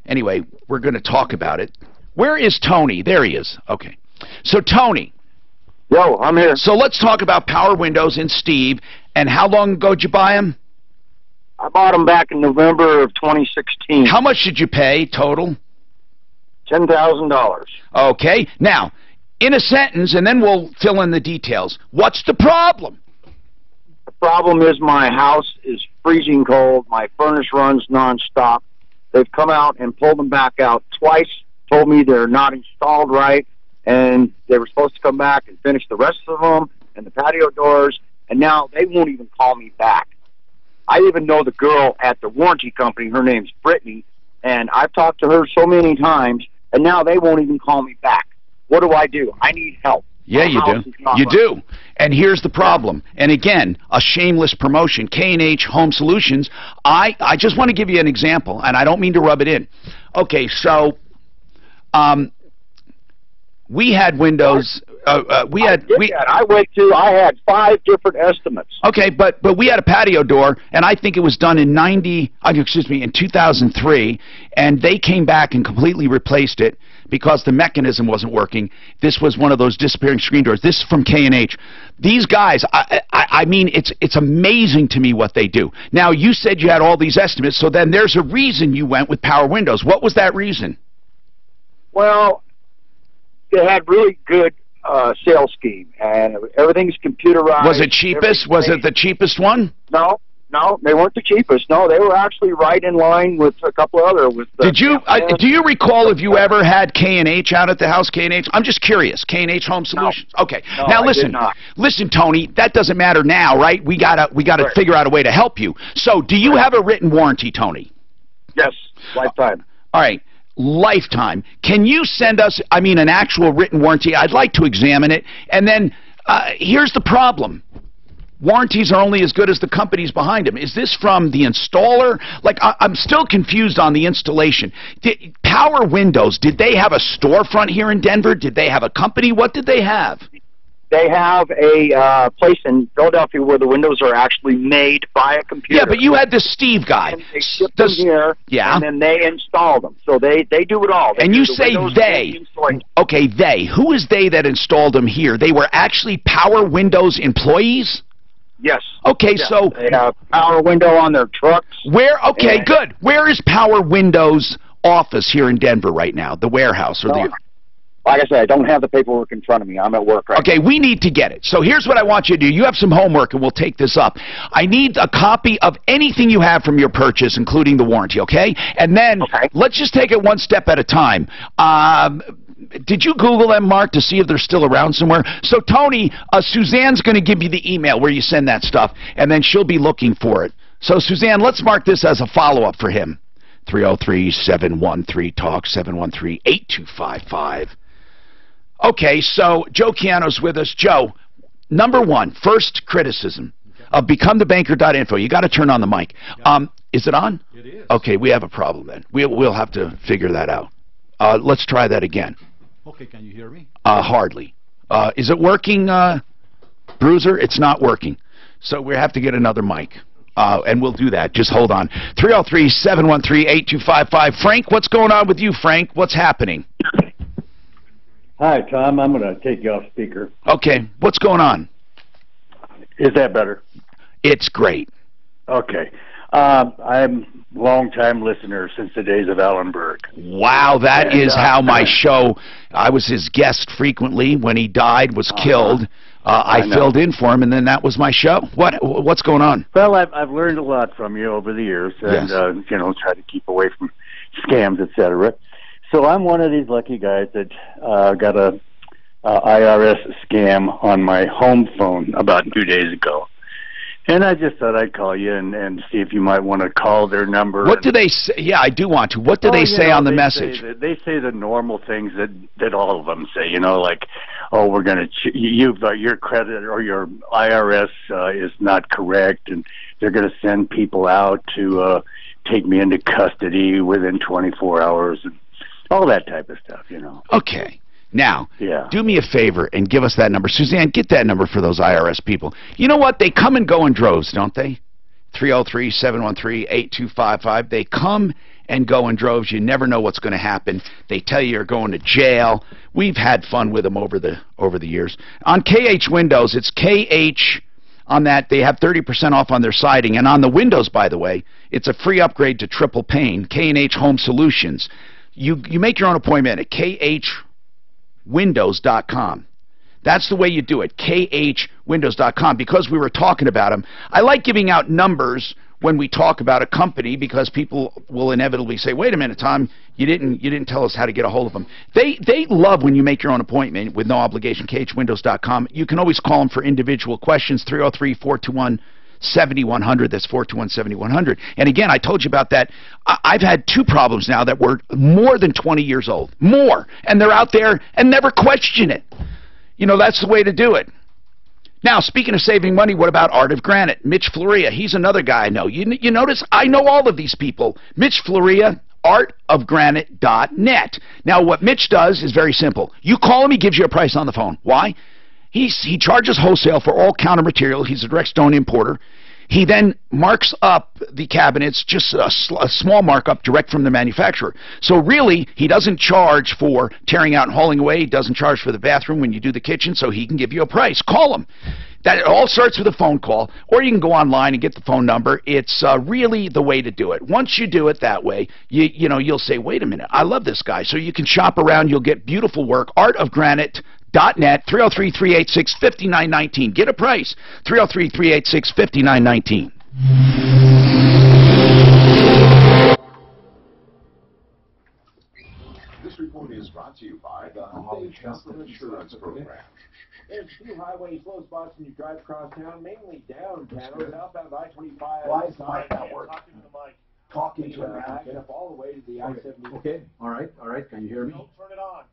Anyway, we're going to talk about it. Where is Tony? There he is. Okay. So, Tony. Yo, I'm here. So let's talk about Power Windows and Steve. And how long ago did you buy them? I bought them back in November of 2016. How much did you pay total? $10,000. Okay. Now, in a sentence, and then we'll fill in the details. What's the problem? The problem is my house is freezing cold. My furnace runs nonstop. They've come out and pulled them back out twice, told me they're not installed right, and they were supposed to come back and finish the rest of them and the patio doors, and now they won't even call me back. I even know the girl at the warranty company. Her name's Brittany, and I've talked to her so many times, and now they won't even call me back. What do? I need help. Yeah, you do. You do. And here's the problem. And again, a shameless promotion. K&H Home Solutions. I just want to give you an example, and I don't mean to rub it in. Okay, so we had windows. I had 5 different estimates. Okay, but we had a patio door, and I think it was done in 2003, and they came back and completely replaced it because the mechanism wasn't working. This was one of those disappearing screen doors. This is from K&H. These guys, I mean, it's amazing to me what they do. Now, you said you had all these estimates, so then there's a reason you went with Power Windows. What was that reason? Well, they had really good sales scheme, and everything's computerized. Was it cheapest? Was it the cheapest one? No, they weren't the cheapest. No, they were actually right in line with a couple of other. Did you? Do you recall if you ever had K&H out at the house? K&H. I'm just curious. K&H Home Solutions. No. Okay. No, now listen, Tony. That doesn't matter now, right? We gotta right. figure out a way to help you. So, do you have a written warranty, Tony? Yes, lifetime. All right. Lifetime. Can you send us, an actual written warranty? I'd like to examine it. And then, here's the problem. Warranties are only as good as the companies behind them. Is this from the installer? Like, I'm still confused on the installation. Power Windows, did they have a storefront here in Denver? Did they have a company? What did they have? They have a place in Philadelphia where the windows are actually made by a computer. Yeah, but you had this Steve guy. And they ship them here, yeah. And then they install them. So they do it all. And you say they. Okay, they. Who is they that installed them here? They were actually Power Windows employees? Yes. Okay, yes. So they have Power Window on their trucks. Where? Okay, good. Where is Power Windows' office here in Denver right now? The warehouse or the... Like I said, I don't have the paperwork in front of me. I'm at work right now. Okay, we need to get it. So here's what I want you to do. You have some homework, and we'll take this up. I need a copy of anything you have from your purchase, including the warranty, okay? And then let's just take it one step at a time. Did you Google them, Mark, to see if they're still around somewhere? So, Tony, Suzanne's going to give you the email where you send that stuff, and then she'll be looking for it. So, Suzanne, let's mark this as a follow-up for him. 303-713-TALK, 713-8255. Okay, so Joe Chiano's with us. Joe, number one, first criticism of becomethebanker.info. You got to turn on the mic. Is it on? It is. Okay, we have a problem then. We'll have to figure that out. Let's try that again. Okay, can you hear me? Hardly. Is it working, Bruiser? It's not working. So we have to get another mic. And we'll do that. Just hold on. 303-713-8255. Frank, what's going on with you, Frank? What's happening? Hi, Tom. I'm going to take you off speaker. Okay. What's going on? Is that better? It's great. Okay. I'm a long-time listener since the days of Alan Berg. Wow, that is how my show, I was his guest frequently. When he died, was killed, I filled in for him, and then that was my show. What's going on? Well, I've learned a lot from you over the years, and, try to keep away from scams, etc. So I'm one of these lucky guys that got a IRS scam on my home phone about 2 days ago. And I just thought I'd call you and see if you might want to call their number. What do they say? Yeah, I do want to. What do they say on the message? They say the normal things that all of them say, like, oh, we're going to, your credit or your IRS is not correct, and they're going to send people out to take me into custody within 24 hours, and all that type of stuff, Okay. Now, do me a favor and give us that number. Suzanne, get that number for those IRS people. You know what? They come and go in droves, don't they? 303-713-8255. They come and go in droves. You never know what's going to happen. They tell you you're going to jail. We've had fun with them over the years. On KH Windows, it's KH. On that, they have 30% off on their siding. And on the windows, by the way, it's a free upgrade to triple pane. K&H Home Solutions. You make your own appointment at KH khwindows.com. That's the way you do it, khwindows.com. Because we were talking about them, I like giving out numbers when we talk about a company because people will inevitably say, wait a minute, Tom, you didn't tell us how to get a hold of them. They love when you make your own appointment with no obligation, khwindows.com. You can always call them for individual questions, 303-421-7100. That's 421-7100. And again, I told you about that. I've had two problems now that were more than 20 years old. More. And they're out there and never question it. You know, that's the way to do it. Now, speaking of saving money, what about Art of Granite? Mitch Floria, he's another guy I know. You notice, I know all of these people. Mitch Floria, artofgranite.net. Now, what Mitch does is very simple. You call him, he gives you a price on the phone. Why? He charges wholesale for all counter material. He's a direct stone importer. He then marks up the cabinets, just a small markup direct from the manufacturer. So really, he doesn't charge for tearing out and hauling away. He doesn't charge for the bathroom when you do the kitchen, so he can give you a price. Call him. That all starts with a phone call, or you can go online and get the phone number. It's really the way to do it. Once you do it that way, you'll say, wait a minute, I love this guy. So you can shop around. You'll get beautiful work. artofgranite.net, 303-386-5919. Get a price, 303-386-5919. This report is brought to you by the Holly Customer Insurance Program. There's a few highway slow spots when you drive across town, mainly downtown, southbound I-25. Why is the mic not working? Talking to it. Backing up all the way to the I-70. Okay, all right. Can you hear me? Don't turn it on.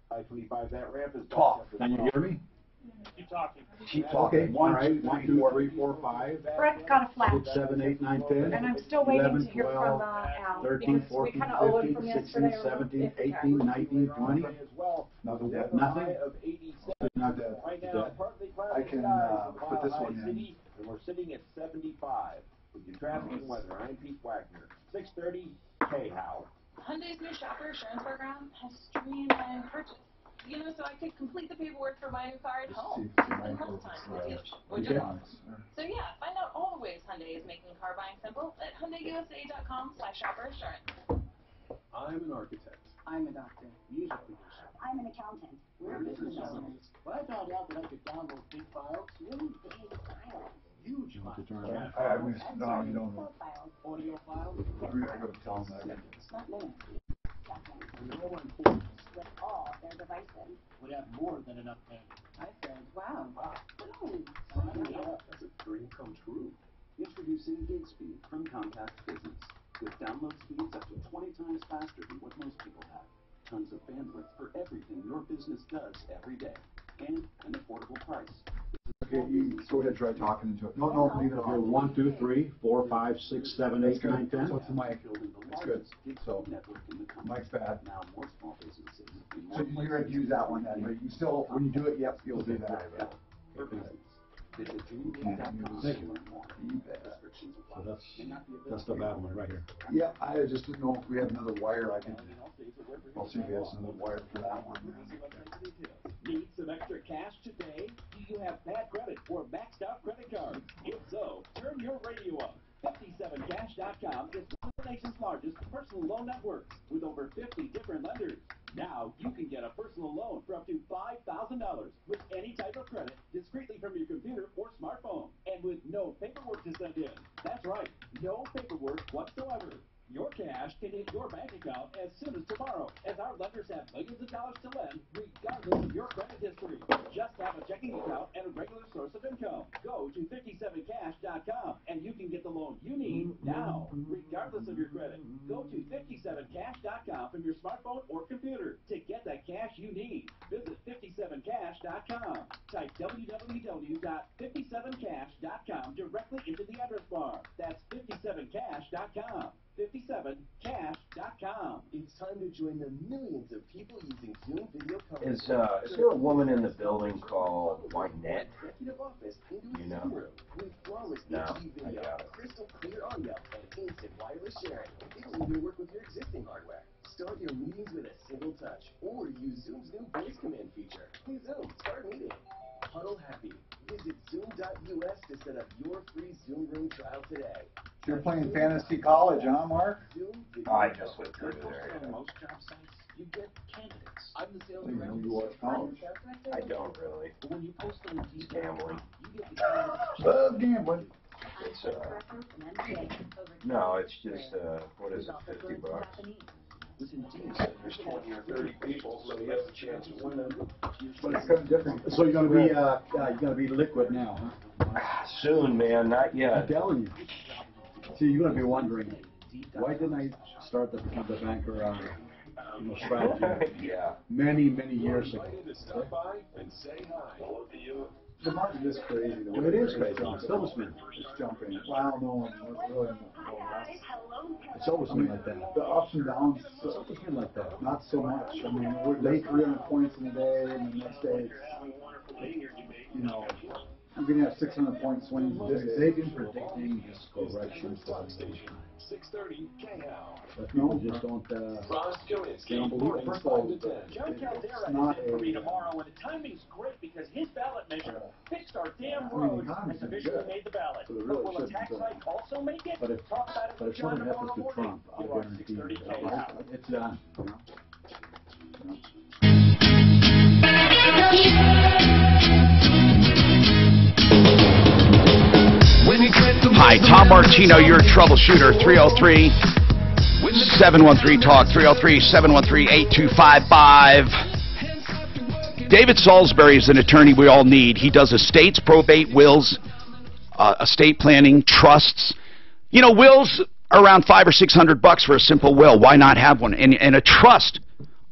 I-25, that ramp is... Talk. Can you hear me? Keep talking. Keep talking. Okay, 1, 2, 3, 4, 5. Brett's got a flat. 6, 7, 8, 9, 10. And I'm still waiting 11, to hear 12, from Al. 13, 14, 15, 16, 17, 18, 19, 20. Nothing. Not that. Right now, partly cloudy I can put this one in. And we're sitting at 75. With your traffic and weather, I'm Pete Wagner. 6:30, K-How. Hyundai's new shopper assurance program has streamlined purchase. You know, so I could complete the paperwork for my new car at home in less time. Would you? So yeah, find out all the ways Hyundai is making car buying simple at HyundaiUSA.com/shopper assurance. I'm an architect. I'm a doctor. Music producer. I'm an accountant. We're business owners. But I found out that I could download big files. Really big files. Huge files. I was, no, you don't know. Audio files. I gotta tell them that. It's not minutes. And they're all important. With all their devices. Would have more than enough bandwidth. I said, wow. That's a dream come true. Introducing GigSpeed from Compact Business. With download speeds up to 20 times faster than what most people have. Tons of bandwidth for everything your business does every day. And an affordable price. Okay, you go ahead and try talking into it. No, leave it Okay, on. 1, 2, 3, 4, 5, 6, 7, 8, 9, 10. So it's the mic. It's good. So, mic's bad. Now more small businesses. So you're going to use that one then, but you still, when you do it, yep, you'll do that. Visit So that's the bad one right here. Yeah, I just didn't know if we had another wire. I'll see if we have another wire for that one. Need some extra cash today? Do you have bad credit or maxed out credit cards? If so, turn your radio up. 57cash.com is one of the nation's largest personal loan networks with over 50 different lenders. Now you can get a personal loan for up to $5,000 with any type of credit discreetly from your computer or smartphone and with no paperwork to send in. That's right, no paperwork whatsoever. Your cash can hit your bank account as soon as tomorrow, as our lenders have millions of dollars to lend, regardless of your credit history. Just have a checking account and a regular source of income. Go to 57cash.com and you can get the loan you need now, regardless of your credit. Go to 57cash.com from your smartphone or computer to get that cash you need. Visit 57cash.com. Type www.57cash.com directly into the address bar. That's 57cash.com. 57cash.com. It's time to join the millions of people using Zoom video conferencing. Is there a woman in the building called Wynette? Executive office into You a know? Zoom room with flawless No, HD I video, doubt it. crystal clear audio, and instant wireless sharing. It'll even work with your existing hardware. Start your meetings with a single touch, or use Zoom's new voice command feature. Hey Zoom, start meeting. Huddle happy. Visit Zoom.us to set up your free Zoom room trial today. You're playing Fantasy College, huh, Mark? I just went through there. Most job sites, you get candidates. I'm the sales You know, director. you watch college. I don't really. But when you post on Indeed, Gambling. you get the candidates. Love gambling. It's no, it's just what is it, $50? With Indeed, there's 20 or 30 people, so you have a chance of winning. But it's kind of different. So you're gonna be liquid now, huh? Soon, man, not I'm yet. telling you. See, you're gonna be wondering, why didn't I start the banker strategy Yeah. many years ago? Stop by and say hi. The market is crazy. Well, it is crazy. It's always been. It's jumping. Wow, no one really. It's always been like that. The ups and downs. It's always been like that. Not so much. I mean, we're late 300 points in a day, and the next day, you know, you can have 600 point swings. They've been predicting this correction for a long time. 6:30 KHOW. But people just don't Ross they don't believe it. First of all, John Caldera it's not is in for me a. tomorrow, and the timing's great because his ballot measure fixed our damn I mean, roads the economy's and been officially good, made the ballot. so it But really will a shouldn't tax be. hike also make it? But if Talk about it with something John happens to tomorrow Trump, morning. I guarantee you, 6:30 KHOW. it's done. Hi, Tom Martino, your troubleshooter, 303-713-TALK, 303-713-8255. David Salisbury is an attorney we all need. He does estates, probate, wills, estate planning, trusts. You know, wills are around $500 or $600 for a simple will. Why not have one? And a trust,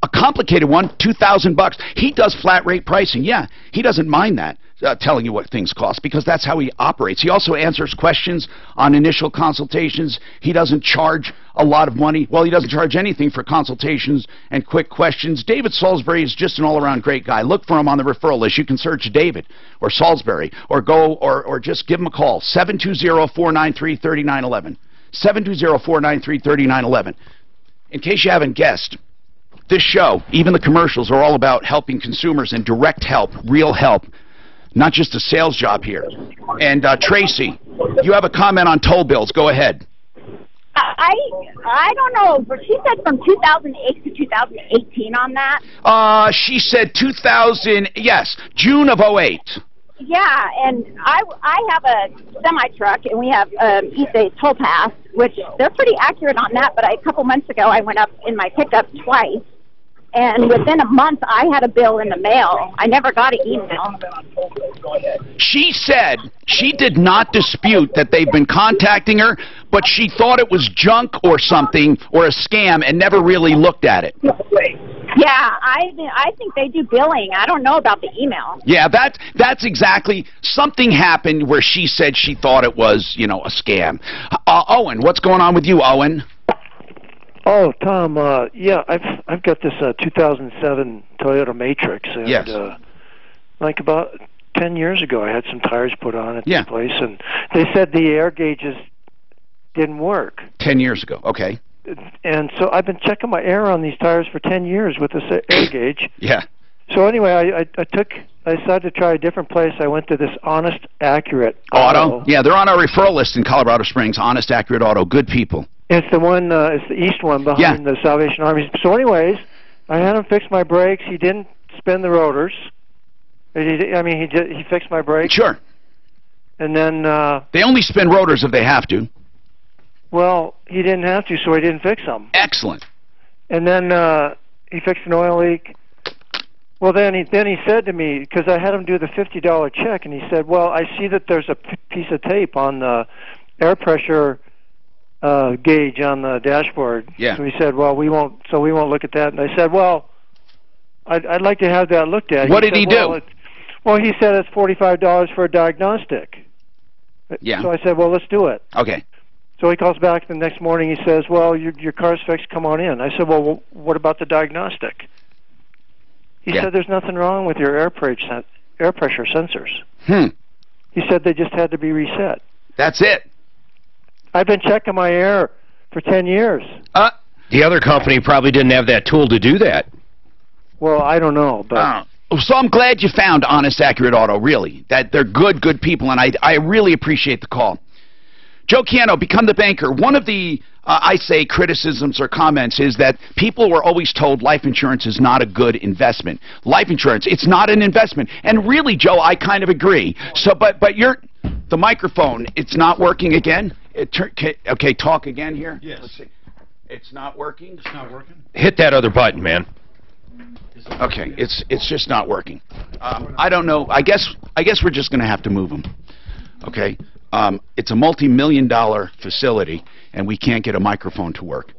a complicated one, $2,000. He does flat rate pricing. Yeah, he doesn't mind that. Telling you what things cost, because that's how he operates. He also answers questions on initial consultations. He doesn't charge a lot of money. Well, he doesn't charge anything for consultations and quick questions. David Salisbury is just an all-around great guy. Look for him on the referral list. You can search David or Salisbury or go or just give him a call. 720-493-3911. 720-493-3911. In case you haven't guessed, this show, even the commercials, are all about helping consumers and direct help, real help. Not just a sales job here. And Tracy, you have a comment on toll bills. Go ahead. I don't know, but she said from 2008 to 2018 on that. She said 2000, yes, June of 08. Yeah, and I have a semi-truck, and we have a toll pass, which they're pretty accurate on that, but a couple months ago I went up in my pickup twice. And within a month, I had a bill in the mail. I never got an email. She said she did not dispute that they've been contacting her, but she thought it was junk or something or a scam and never really looked at it. Yeah, I think they do billing. I don't know about the email. Yeah, that's exactly. Something happened where she said she thought it was, you know, a scam. Owen, what's going on with you, Owen? Oh, Tom, yeah, I've got this 2007 Toyota Matrix, and yes. Like about 10 years ago, I had some tires put on at this place, and they said the air gauges didn't work. 10 years ago, okay. And so I've been checking my air on these tires for 10 years with this air gauge. Yeah. So anyway, I decided to try a different place. I went to this Honest Accurate Auto. Yeah, they're on our referral list in Colorado Springs. Honest Accurate Auto, good people. It's the one, it's the east one behind the Salvation Army. So anyways, I had him fix my brakes. He didn't spin the rotors. He fixed my brakes. Sure. And then... they only spin rotors if they have to. Well, he didn't have to, so he didn't fix them. Excellent. And then he fixed an oil leak. Well, then he said to me, because I had him do the $50 check, and he said, well, I see that there's a piece of tape on the air pressure gauge on the dashboard. Yeah. So he said, well, we won't look at that. And I said, well, I'd like to have that looked at. What did he do? Well, he said it's $45 for a diagnostic. Yeah. So I said, well, let's do it. Okay. So he calls back the next morning. He says, well, your car's fixed. Come on in. I said, well, what about the diagnostic? He said, there's nothing wrong with your air pressure sensors. He said they just had to be reset. That's it. I've been checking my air for 10 years. The other company probably didn't have that tool to do that. Well, I don't know, but... So I'm glad you found Honest Accurate Auto, really. That they're good people, and I really appreciate the call. Joe Chiano, Become the Banker. One of the, I say, criticisms or comments is that people were always told life insurance is not a good investment. Life insurance, it's not an investment. And really, Joe, I kind of agree. So, but the microphone, it's not working again? Okay, talk again here. Yes. Let's see. It's not working? It's not working? Hit that other button, man. Okay, it's just not working. I don't know. I guess we're just going to have to move them. Okay? It's a multi-million-dollar facility, and we can't get a microphone to work.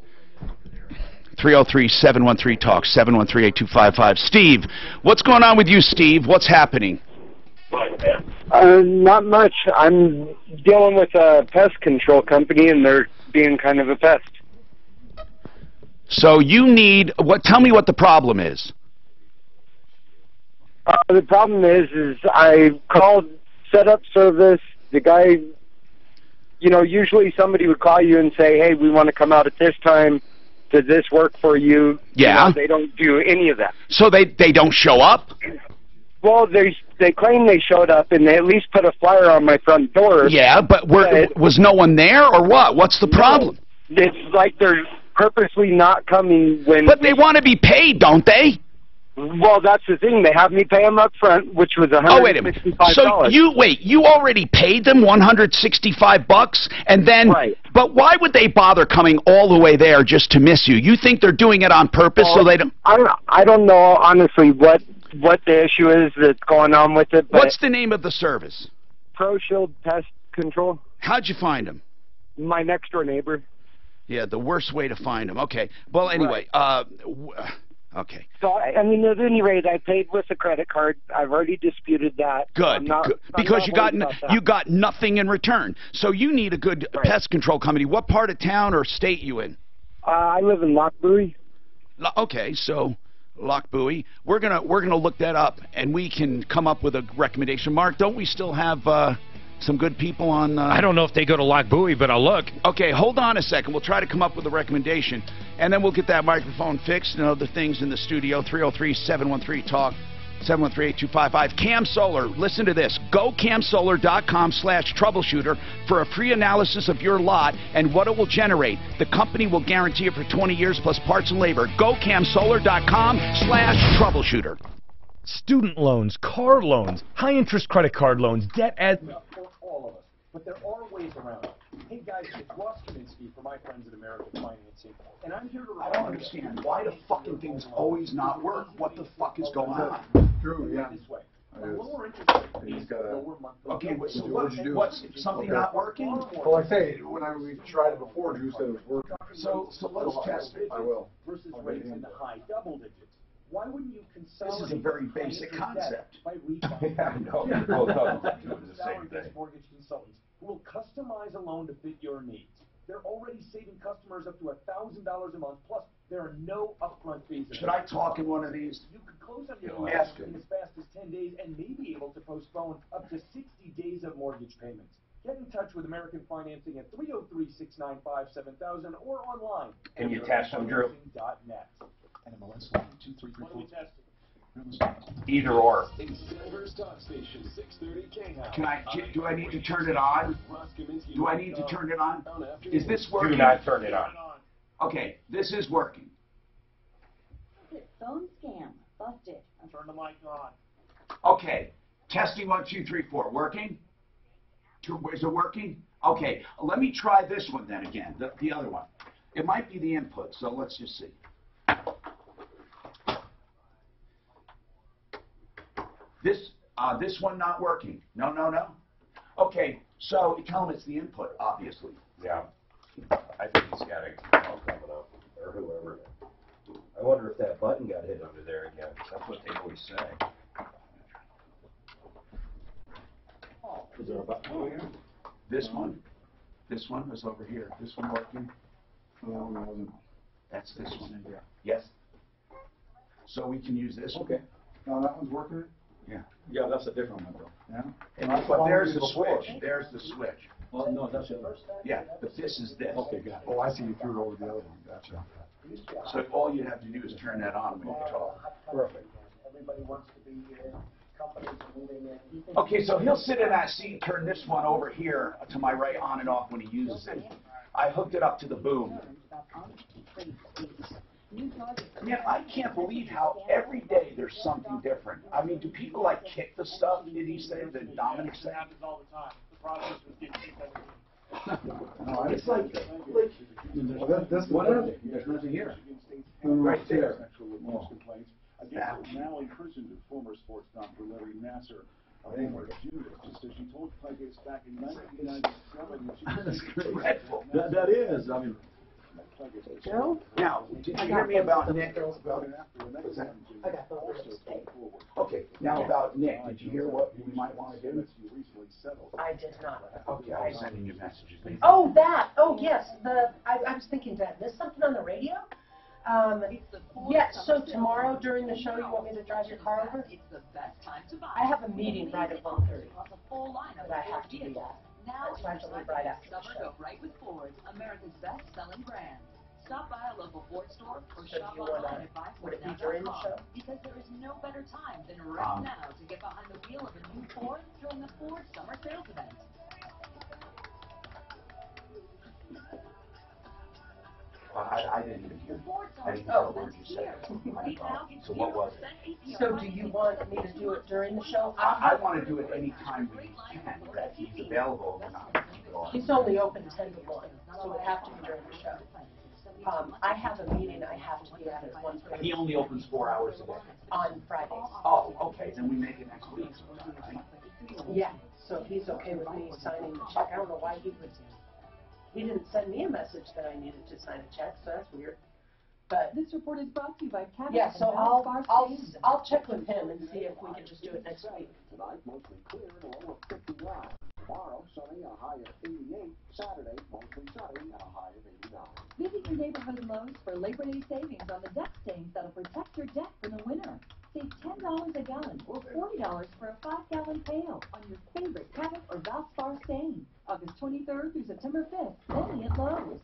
303-713-TALK, 713-8255. Steve, what's going on with you, Steve? What's happening? Not much. I'm dealing with a pest control company, and they're being kind of a pest. So you need what? Tell me what the problem is. The problem is I called, set up service. The guy, usually somebody would call you and say, "Hey, we want to come out at this time. Does this work for you?" Yeah. They don't do any of that. So they don't show up? Well, they claim they showed up, and they at least put a flyer on my front door. Yeah, but was no one there, or what? What's the problem? It's like they're purposely not coming when... But they want to be paid, don't they? Well, that's the thing. They have me pay them up front, which was $165. Oh, wait a minute. So you already paid them $165, and then... Right. But why would they bother coming all the way there just to miss you? You think they're doing it on purpose so they don't... I don't know, honestly, what the issue is that's going on with it. But what's the name of the service? ProShield Pest Control. How'd you find them? My next door neighbor. Yeah, the worst way to find them. Okay. Well, anyway, okay. So, I mean, at any rate, I paid with a credit card. I've already disputed that. Good. Because you got nothing in return. So you need a good pest control company. What part of town or state you in? I live in Lockbuoy. Okay, so Lockbuoy. We're gonna look that up, and we can come up with a recommendation. Mark, don't we still have some good people on... I don't know if they go to Lockbuoy, but I'll look. Okay, hold on a second. We'll try to come up with a recommendation, and then we'll get that microphone fixed and other things in the studio. 303-713-TALK, 713-8255. Cam Solar, listen to this. Go camsolar.com/troubleshooter for a free analysis of your lot and what it will generate. The company will guarantee it for 20 years plus parts and labor. Go camsolar.com/troubleshooter. Student loans, car loans, high-interest credit card loans, debt For all of us, but there are ways around it. Hey guys, it's Ross Kaminsky for my friends at American Financing, and I'm here to... I don't understand. Why do fucking things always not work? What the fuck is going on? True, yeah. This way. A lower interest rate means lower monthly... Okay, so what's something not working? Well, I say, we tried it before, Drew said it was working. So let's test it. I will. Versus rates in the high double digits. Why wouldn't you consolidate... This is a very basic concept. By Yeah, I know. They're both doing the same thing. Mortgage consultants who will customize a loan to fit your needs. They're already saving customers up to $1,000 a month, plus there are no upfront fees. Should I talk in one of these? You could close on your loan Ask in as fast as 10 days and may be able to postpone up to 60 days of mortgage payments. Get in touch with American Financing at 303-695-7000 or online. Can you test them, Drew? .net. NMLS 12334. Either or. Do I need to turn it on? Do I need to turn it on? Is this working? Do not turn it on. Okay, this is working. Phone scam. Busted. Turn the mic on. Okay, testing 1, 2, 3, 4. Working? Is it working? Okay, let me try this one then again, the other one. It might be the input, so let's just see. This one not working. No. Okay, so tell him it's the input, obviously. Yeah. I think he's got a call coming up, or whoever. I wonder if that button got hit under there again. That's what they always say. Is there a button over here? This one is over here. This one working? No, it wasn't. That's this one. Yes. So we can use this one. Okay. No, that one's working? Yeah. Yeah, that's a different one, though. Yeah? But there's the switch. There's the switch. Well, no, that's it. Yeah, but this is this. Okay, got it. Oh, I see you threw it over the other one. Gotcha. So all you have to do is turn that on when you talk. Perfect. Everybody wants to be here. Okay, so he'll sit in that seat, turn this one over here to my right on and off when he uses it. I hooked it up to the boom. Man, I can't believe how every day there's something different. I mean, do people like kick the stuff, did he say, that Dominic said? No, it's like well, that's what is it? There's nothing here. Right there. Oh. Now imprisoned former sports doctor Larry Nasser. Just as she told Peggy back in 1997. That's dreadful. That is. I mean. Joe? Now, did you hear me about Nick? Okay, now about Nick, did you hear what we might want to do? I did not. Okay, I was sending you messages. Oh, that. Oh, yes. I was thinking that. There's something on the radio? Yeah, so tomorrow during the show, you want me to drive your car over? It's the best time to buy. I have a meeting right at 1:30 that I have to be at. So I have to leave right after the show. Go right with Ford, America's best-selling brand. Stop by a local Ford store or So shop do you online want at would it be during the show? because there is no better time than right now to get behind the wheel of a new Ford during the Ford Summer Sales Event. I didn't even hear. I didn't hear a word you said. So what was it? So do you want me to do it during the show? I want to do it any time we can. If he's available, we're not going to keep it on. He's only open 10 to 1, so it would have to be during the show. I have a meeting I have to be at 1:30. He only opens 4 hours a day. On Fridays. Oh, okay, then we make it next week. Right? Yeah, so he's okay with me signing the check. I don't know why he would. He didn't send me a message that I needed to sign a check, so that's weird. But this report is brought to you by Canada. Yeah, so I'll check with him and see if we can just do it next week. Tonight, mostly clear and a low of 59. Tomorrow, sunny, a high of 88. Saturday, mostly sunny, and a high of 89. Visit your neighborhood Lowe's for Labor Day savings on the deck stains that'll protect your deck from the winter. Save $10 a gallon or $40 for a 5-gallon pail on your favorite Cabot or Valspar stain. August 23rd through September 5th, only at Lowe's.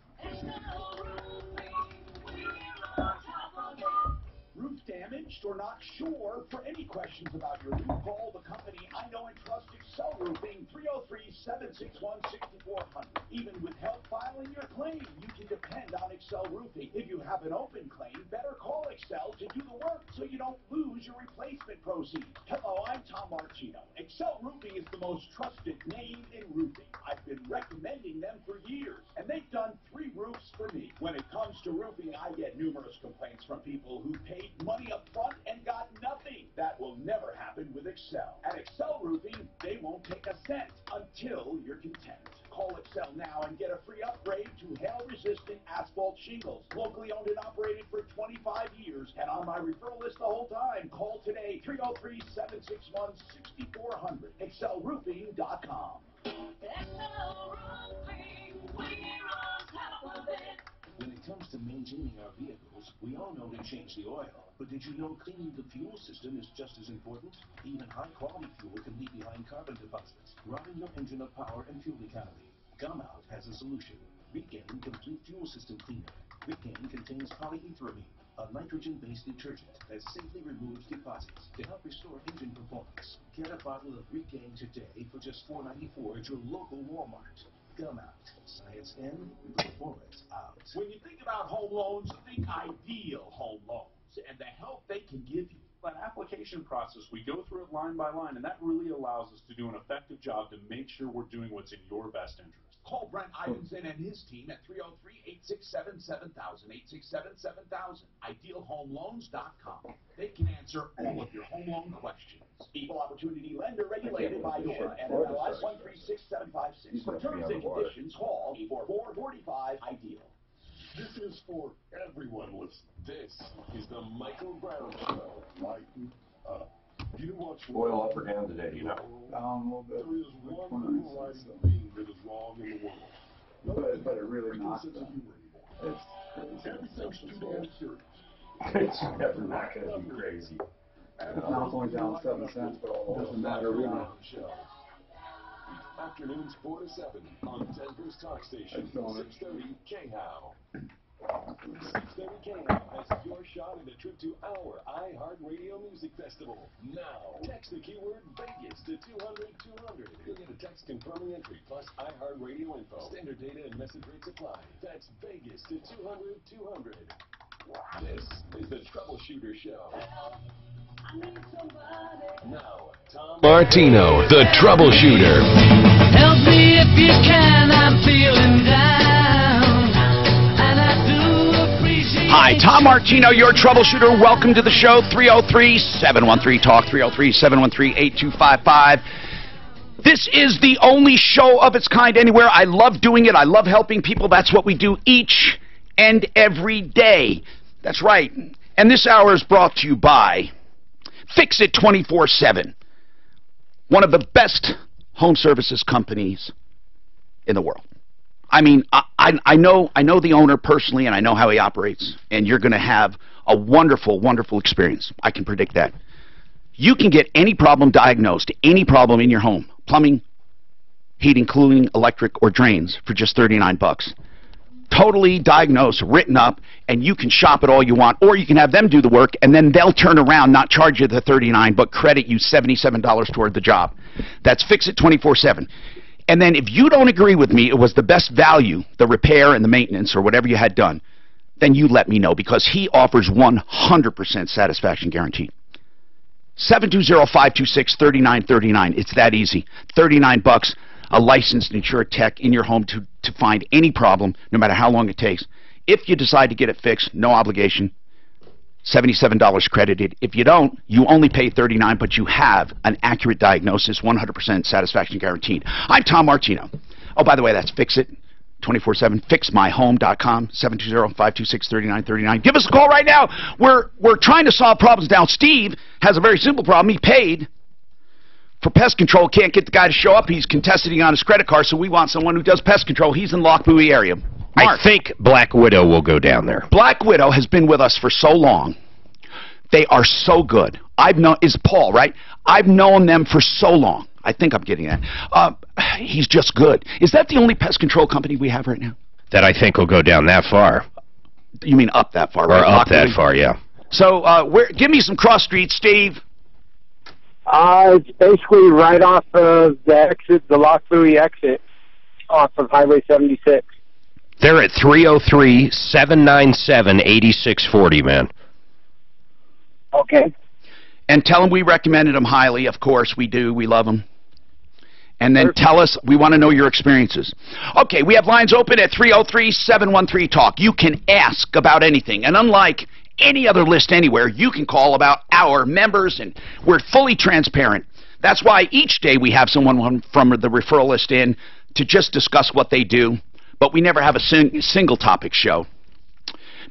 Roof damaged or not sure? For any questions about your roof, call the company I know and trust, Excel Roofing, 303-761-6400. Even with help filing your claim, you can depend on Excel Roofing. If you have an open claim, better call Excel to do the work so you don't lose your replacement proceeds. Hello, I'm Tom Martino. Excel Roofing is the most trusted name in roofing. I've been recommending them for years, and they've done 3 roofs for me. When it comes to roofing, I get numerous complaints from people who paid money up front and got nothing. That will never happen with Excel. At Excel Roofing, they won't take a cent until you're content. Call Excel now and get a free upgrade to hail-resistant asphalt shingles. Locally owned and operated for 25 years and on my referral list the whole time. Call today, 303-761-6400. ExcelRoofing.com. When it comes to maintaining our vehicles, we all know to change the oil. But did you know cleaning the fuel system is just as important? Even high-quality fuel can leave behind carbon deposits, robbing your engine of power and fuel economy. Gumout has a solution. Regain Complete Fuel System Cleaner. Regain contains polyethylene, a nitrogen-based detergent that safely removes deposits to help restore engine performance. Get a bottle of Regain today for just $4.94 at your local Walmart. Gumout. Science in, performance out. When you think about home loans, think Ideal Home Loans and the help they can give you. An application process, we go through it line by line, and that really allows us to do an effective job to make sure we're doing what's in your best interest. Call Brent Ivinson and his team at 303-867-7000, 867-7000, idealhomeloans.com. They can answer all of your home loan questions. Equal Opportunity Lender regulated by DORA, NMLS 136756. For terms and conditions, call 844-45-IDEAL. This is for everyone listening. This is the Michael Brown Show. Lighten up. You watch Oil up or down today, you know? Down a little bit. There is one overriding thing that is wrong in the world. But it really not. It's Everything's too damn serious. It's never not going to be crazy. Now it's only down 7 cents, but it doesn't matter really. Afternoons 4 to 7 on Denver's Talk Station, 630 KHOW. 6:30 KM has your shot at a trip to our iHeartRadio Music Festival. Now, text the keyword Vegas to 200-200. You'll get a text confirming entry plus iHeartRadio info. Standard data and message rates apply. That's Vegas to 200-200. This is the Troubleshooter Show. Now, Tom Martino, the Troubleshooter. Help me if you can, I'm feeling down, and I do appreciate. Hi, Tom Martino, your Troubleshooter. Welcome to the show. 303-713-TALK, 303-713-8255. This is the only show of its kind anywhere. I love doing it. I love helping people. That's what we do each and every day. That's right. And this hour is brought to you by Fix It 24/7, one of the best home services companies in the world. I mean, I know the owner personally, and I know how he operates, and you're going to have a wonderful, wonderful experience. I can predict that. You can get any problem diagnosed, any problem in your home, plumbing, heating, cooling, electric, or drains, for just $39. Totally diagnosed, written up, and you can shop it all you want, or you can have them do the work, and then they'll turn around, not charge you the $39, but credit you $77 toward the job. That's Fix It 24/7. And then if you don't agree with me, it was the best value, the repair and the maintenance, or whatever you had done, then you let me know, because he offers 100% satisfaction guarantee. 720-526-3939. It's that easy. $39. A licensed insured tech in your home to find any problem, no matter how long it takes. If you decide to get it fixed, no obligation, $77 credited. If you don't, you only pay $39, but you have an accurate diagnosis, 100% satisfaction guaranteed. I'm Tom Martino. Oh, by the way, that's Fix It 24/7, fixmyhome.com, 720-526-3939. Give us a call right now. We're trying to solve problems now. Steve has a very simple problem. He paid for pest control, can't get the guy to show up. He's contesting on his credit card, so we want someone who does pest control. He's in Lochbuie area. Mark. I think Black Widow will go down there. Black Widow has been with us for so long. They are so good. Is Paul, right? I've known them for so long. I think I'm getting that. He's just good. Is that the only pest control company we have right now? That I think will go down that far. You mean up that far, right? Or up Lochbuie? that far, yeah. So give me some cross streets, Steve. It's basically right off of the exit, the Lochbuie exit, off of Highway 76. They're at 303-797-8640, man. Okay. And tell them we recommended them highly. Of course, we do. We love them. And then tell us, we want to know your experiences. Okay, we have lines open at 303-713-TALK. You can ask about anything. And unlike any other list anywhere, you can call about our members, and we're fully transparent. That's why each day we have someone from the referral list in to just discuss what they do, but we never have a single topic show.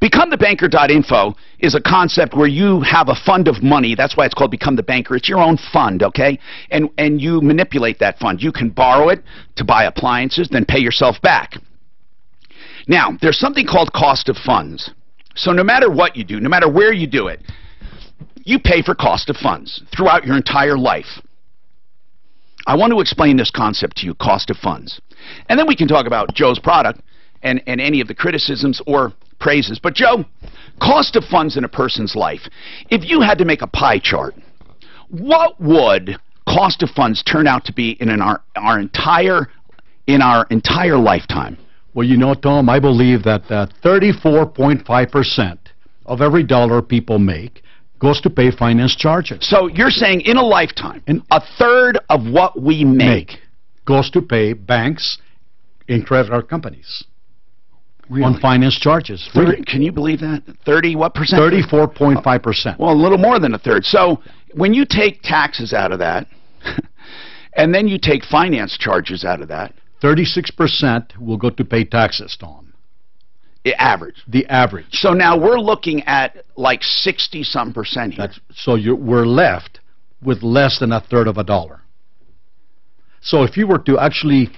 BecomeTheBanker.info is a concept where you have a fund of money. That's why it's called Become the Banker. It's your own fund, okay? And you manipulate that fund. You can borrow it to buy appliances, then pay yourself back. Now, there's something called cost of funds. So no matter what you do, no matter where you do it, you pay for cost of funds throughout your entire life. I want to explain this concept to you, cost of funds. And then we can talk about Joe's product and any of the criticisms or praises. But Joe, cost of funds in a person's life. If you had to make a pie chart, what would cost of funds turn out to be in our entire lifetime? Well, you know, Tom, I believe that 34.5% of every dollar people make goes to pay finance charges. So you're saying in a lifetime, a third of what we make goes to pay banks and credit card companies really? On finance charges. Can you believe that? 30 what percent? 34.5%. Well, a little more than a third. So when you take taxes out of that, and then you take finance charges out of that, 36% will go to pay taxes, Tom. The average. The average. So now we're looking at like 60-some% here. We're left with less than a third of a dollar. So if you were to actually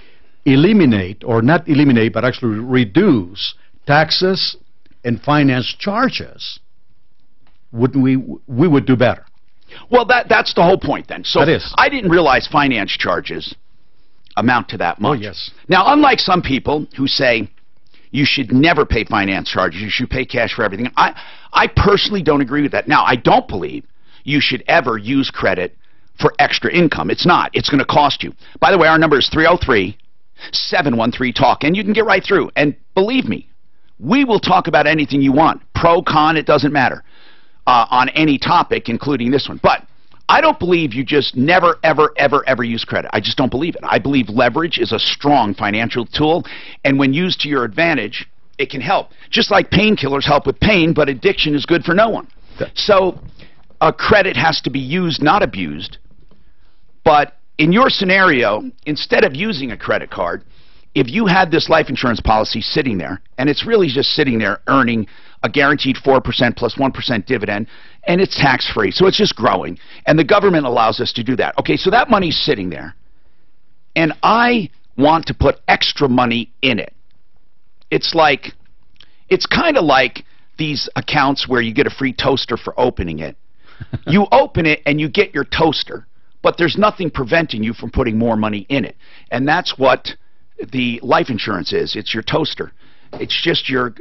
eliminate, or not eliminate, but actually reduce taxes and finance charges, wouldn't we would do better. Well, that's the whole point then. So that is. I didn't realize finance charges amount to that much. Oh, yes. Now, unlike some people who say, you should never pay finance charges. You should pay cash for everything. I personally don't agree with that. Now, I don't believe you should ever use credit for extra income. It's not. It's going to cost you. By the way, our number is 303-713-TALK, and you can get right through. And believe me, we will talk about anything you want. Pro, con, it doesn't matter, on any topic, including this one. But I don't believe you just never, ever, ever, ever use credit. I just don't believe it. I believe leverage is a strong financial tool, and when used to your advantage, it can help. Just like painkillers help with pain, but addiction is good for no one. So credit has to be used, not abused. But in your scenario, instead of using a credit card, if you had this life insurance policy sitting there, and it's really just sitting there earning a guaranteed 4% plus 1% dividend, and it's tax-free, so it's just growing, and the government allows us to do that. Okay, so that money's sitting there, and I want to put extra money in it. It's kind of like these accounts where you get a free toaster for opening it. You open it and you get your toaster, but there's nothing preventing you from putting more money in it. And that's what the life insurance is. It's your toaster. It's just your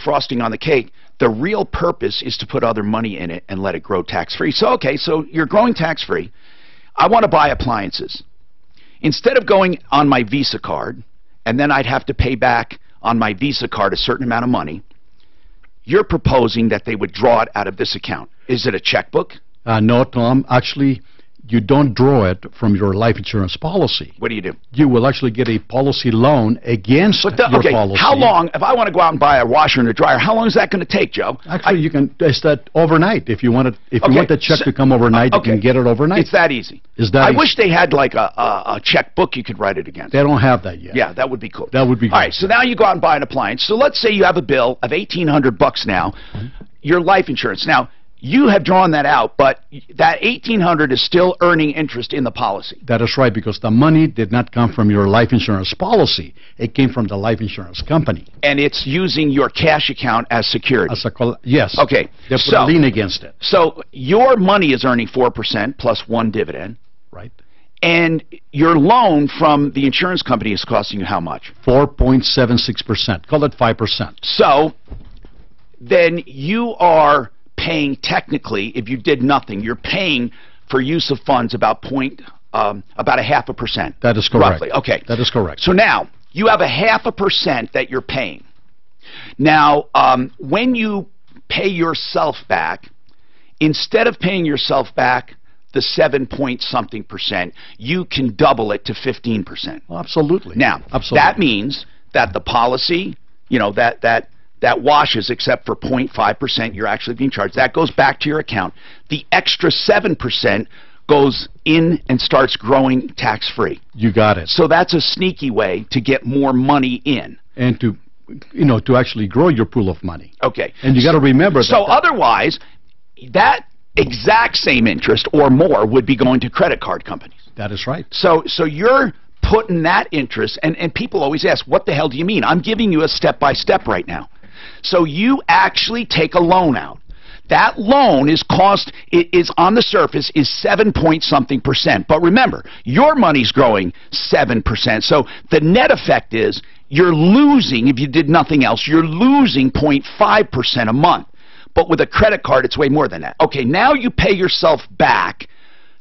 frosting on the cake. The real purpose is to put other money in it and let it grow tax-free. So, okay, so you're growing tax-free. I want to buy appliances. Instead of going on my Visa card, and then I'd have to pay back on my Visa card a certain amount of money, you're proposing that they would draw it out of this account. Is it a checkbook? No, Tom. Actually, you don't draw it from your life insurance policy. What do you do? You will actually get a policy loan against your policy. How long, if I want to go out and buy a washer and a dryer, how long is that going to take, Joe? Actually, you can test that overnight. If you want you want the check to come overnight, you can get it overnight. It's that easy. I wish they had like a checkbook you could write it against. They don't have that yet. Yeah, that would be cool. That would be good. All right, so now you go out and buy an appliance. So let's say you have a bill of $1,800 now, your life insurance. Now, you have drawn that out, but that $1,800 is still earning interest in the policy. That is right, because the money did not come from your life insurance policy. It came from the life insurance company. And it's using your cash account as security. Yes. Okay. They put a lien against it. So your money is earning 4% plus 1 dividend. Right. And your loan from the insurance company is costing you how much? 4.76%. Call it 5%. So then you are paying, technically, if you did nothing, you're paying for use of funds about about 0.5%. That is correct. Roughly. Okay. That is correct. So now you have 0.5% that you're paying. Now, when you pay yourself back, instead of paying yourself back the 7-point-something%, you can double it to 15%. Well, absolutely. Now, that means that the policy, you know, that washes, except for 0.5% you're actually being charged. That goes back to your account. The extra 7% goes in and starts growing tax-free. You got it. So that's a sneaky way to get more money in. And to actually grow your pool of money. Okay. And you got to remember that. So otherwise, that exact same interest or more would be going to credit card companies. That is right. So you're putting that interest, and people always ask, what the hell do you mean? I'm giving you a step-by-step right now. So you actually take a loan out. That loan is on the surface is 7-point-something%. But remember, your money's growing 7%. So the net effect is you're losing, if you did nothing else, you're losing 0.5% a month. But with a credit card, it's way more than that. Okay, now you pay yourself back,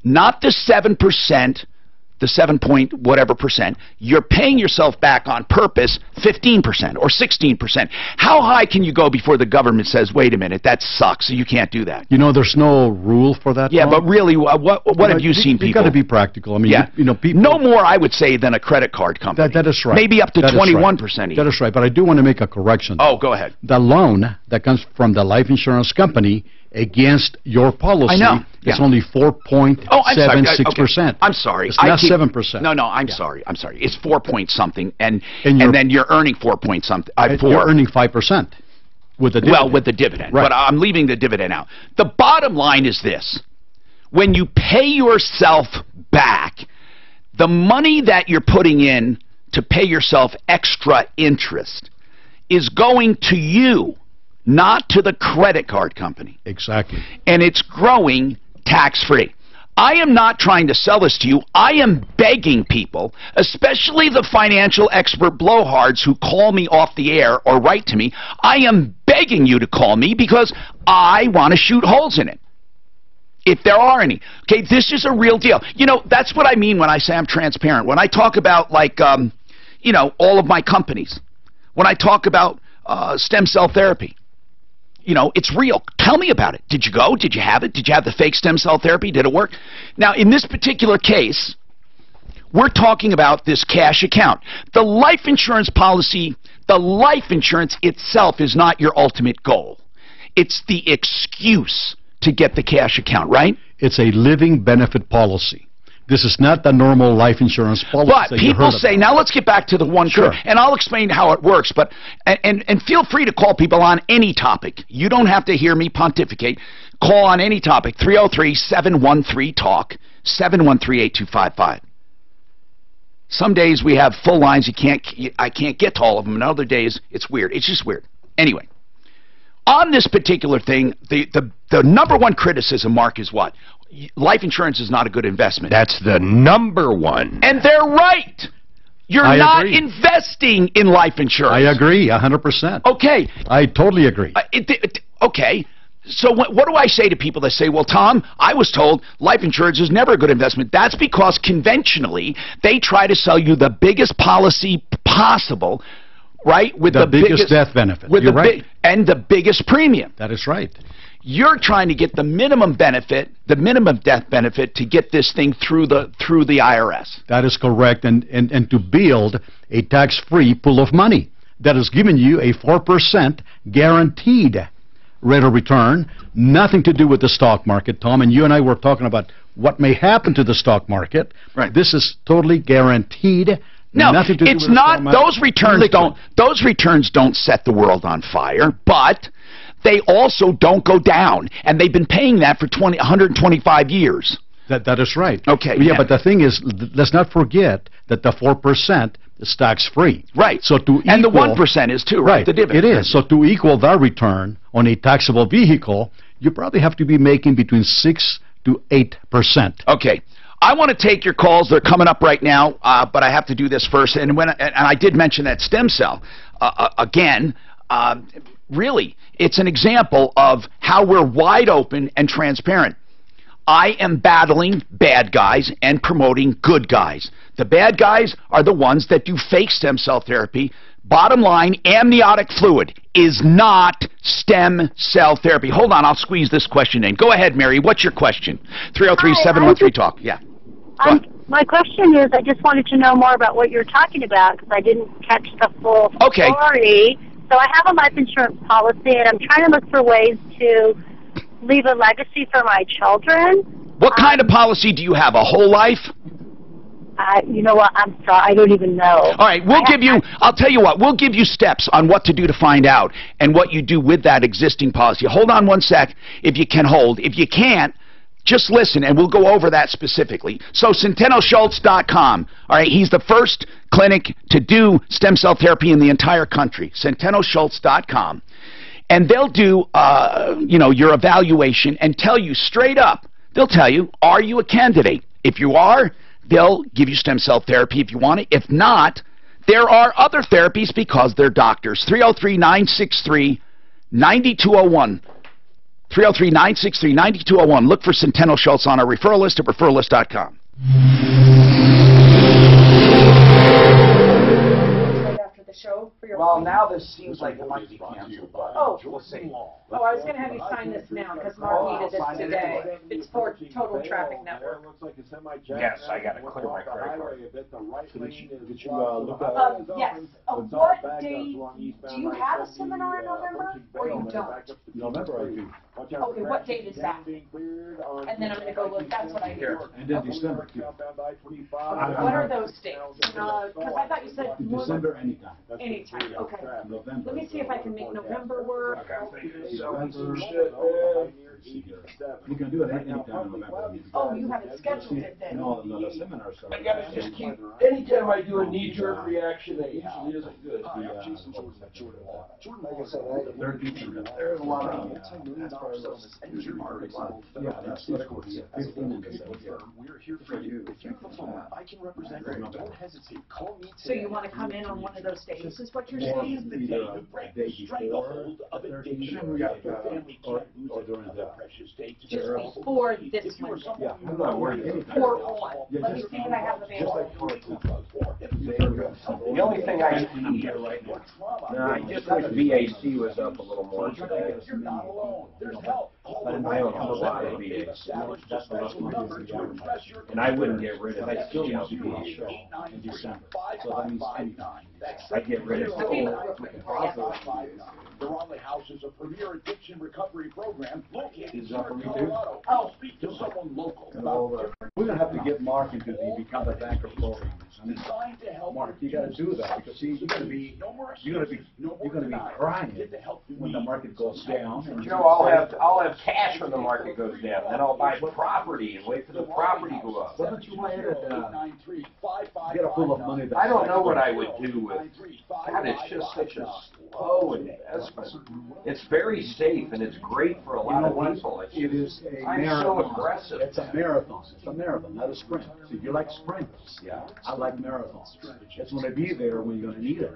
not the 7%, the 7-point-whatever%. You're paying yourself back on purpose 15% or 16%. How high can you go before the government says, wait a minute, that sucks, so you can't do that? You know, there's no rule for that. Yeah, but really, what have you seen people? You got to be practical. I mean, yeah. People. No more, I would say, than a credit card company. That is right. Maybe up to 21% even. That is right, but I do want to make a correction. Oh, go ahead. The loan that comes from the life insurance company against your policy is only 4.76%. I'm sorry. It's not 7%. No, I'm sorry. I'm sorry. It's 4-point-something, and then you're earning 4-point-something. You're earning 5% with the dividend. Well, with the dividend, right. But I'm leaving the dividend out. The bottom line is this. When you pay yourself back, the money that you're putting in to pay yourself extra interest is going to you, not to the credit card company. Exactly. And it's growing tax-free. I am not trying to sell this to you. I am begging people, especially the financial expert blowhards who call me off the air or write to me. I am begging you to call me because I want to shoot holes in it, if there are any. Okay, this is a real deal. You know, that's what I mean when I say I'm transparent. When I talk about, like, you know, all of my companies, when I talk about stem cell therapy, you know, it's real. Tell me about it. Did you go? Did you have it? Did you have the fake stem cell therapy? Did it work? Now, in this particular case, we're talking about this cash account. The life insurance policy, the life insurance itself is not your ultimate goal. It's the excuse to get the cash account, right? It's a living benefit policy. This is not the normal life insurance policy. But people say, now let's get back to the one, sure, and I'll explain how it works. But and feel free to call people on any topic. You don't have to hear me pontificate. Call on any topic. 303-713-TALK, 713-8255. Some days we have full lines. I can't get to all of them. And other days it's weird. It's just weird. Anyway, on this particular thing, the number one criticism, Mark, is what? Life insurance is not a good investment. That's the number one. And they're right. You're not investing in life insurance. I agree, 100%. Okay. I totally agree. Okay. So what do I say to people that say, well, Tom, I was told life insurance is never a good investment. That's because conventionally they try to sell you the biggest policy possible, right? With the biggest death benefit. You're right. And the biggest premium. That is right. You're trying to get the minimum benefit, the minimum death benefit, to get this thing through the IRS. That is correct, and to build a tax-free pool of money that is giving you a 4% guaranteed rate of return. Nothing to do with the stock market, Tom. And you and I were talking about what may happen to the stock market. Right. This is totally guaranteed. No, nothing to do it's with not. Those returns don't. Those returns don't set the world on fire, but they also don't go down, and they've been paying that for 125 years. That is right. Okay. Yeah, but the thing is, let's not forget that the 4% is tax-free. Right. So to and the 1% is too, right? The dividend. It is. So to equal that return on a taxable vehicle, you probably have to be making between 6 to 8%. Okay. I want to take your calls. They're coming up right now, but I have to do this first. And I did mention that stem cell again. Really, it's an example of how we're wide open and transparent. I am battling bad guys and promoting good guys. The bad guys are the ones that do fake stem cell therapy. Bottom line, amniotic fluid is not stem cell therapy. Hold on, I'll squeeze this question in. Go ahead, Mary. What's your question? 303-713-TALK. Yeah. My question is, I just wanted to know more about what you're talking about because I didn't catch the full story. So I have a life insurance policy, and I'm trying to look for ways to leave a legacy for my children. What kind of policy do you have? A whole life? You know what? I'm sorry. I don't even know. All right. I'll tell you what. We'll give you steps on what to do to find out and what you do with that existing policy. Hold on one sec if you can hold. If you can't, just listen, and we'll go over that specifically. So CentenoSchultz.com. All right, he's the first clinic to do stem cell therapy in the entire country. CentenoSchultz.com. And they'll do, your evaluation and tell you straight up. They'll tell you, are you a candidate? If you are, they'll give you stem cell therapy if you want it. If not, there are other therapies because they're doctors. 303-963-9201. 303-963-9201. Look for Centeno Schultz on our referral list at referrallist.com. After the show for your Well, now this seems like it might be canceled, but we'll see. I was going to have you sign this now because Mark needed this today. It's for Total Traffic Network. Yes, I got to clear my credit card. Yes. What day? Do you have a seminar in November or you don't? November, I do. Okay, what date is that? And then I'm going to go look. That's what I hear. And then December. What are those dates? Because I thought you said December anytime. Anytime. Okay. November. Let me see if I can make November work. You can do it anytime in November. Oh, you haven't scheduled it then? No, the seminar starts. I gotta just keep, anytime I do a knee-jerk reaction, that usually isn't good. Hi, I'm Jason Jordan at Jordan Law. Jordan Law is There's a lot of multi-million-dollar firms engine markets. Yeah, that's what it was. As a local firm, we're here for you. If you prefer, I can represent you. Don't hesitate. Call me So today. you want to come in on one of those days, is what you're Or saying? either a day before, or during the Just before this Monday. Yeah, I'm not worried. Or on. Yeah, Let me just- see what I have Just available. like for example. The only thing I need right now, no, I just wish VAC was up a little more today. You're not alone. There's help. Call But the I don't White have a House lot of today. VAC. Establish a special number to address your And I wouldn't get rid of But I that still CLP. want to be a show in December. So that means anytime. I'd get rid of The Raleigh House is a premier addiction recovery program located Is here that for in me too? Colorado. I'll speak to someone local about We're gonna have to get Mark into the Become a Banker program. I mean, designed to help. Mark, you gotta do that, because see, you're gonna be crying when the market goes down. And Joe, I'll have cash when the market goes down, then I'll buy property and wait for the property to go up. Why don't you go ahead and, get a pool of money that. I don't know what I would do with, God, it's just such a slow investment. It's very safe and it's great for a lot of people. It's It is a I'm marathon. so aggressive. It's a marathon. It's a marathon, not a sprint. See, you like sprints. Yeah. I like marathons. It's gonna be there when you're gonna need it.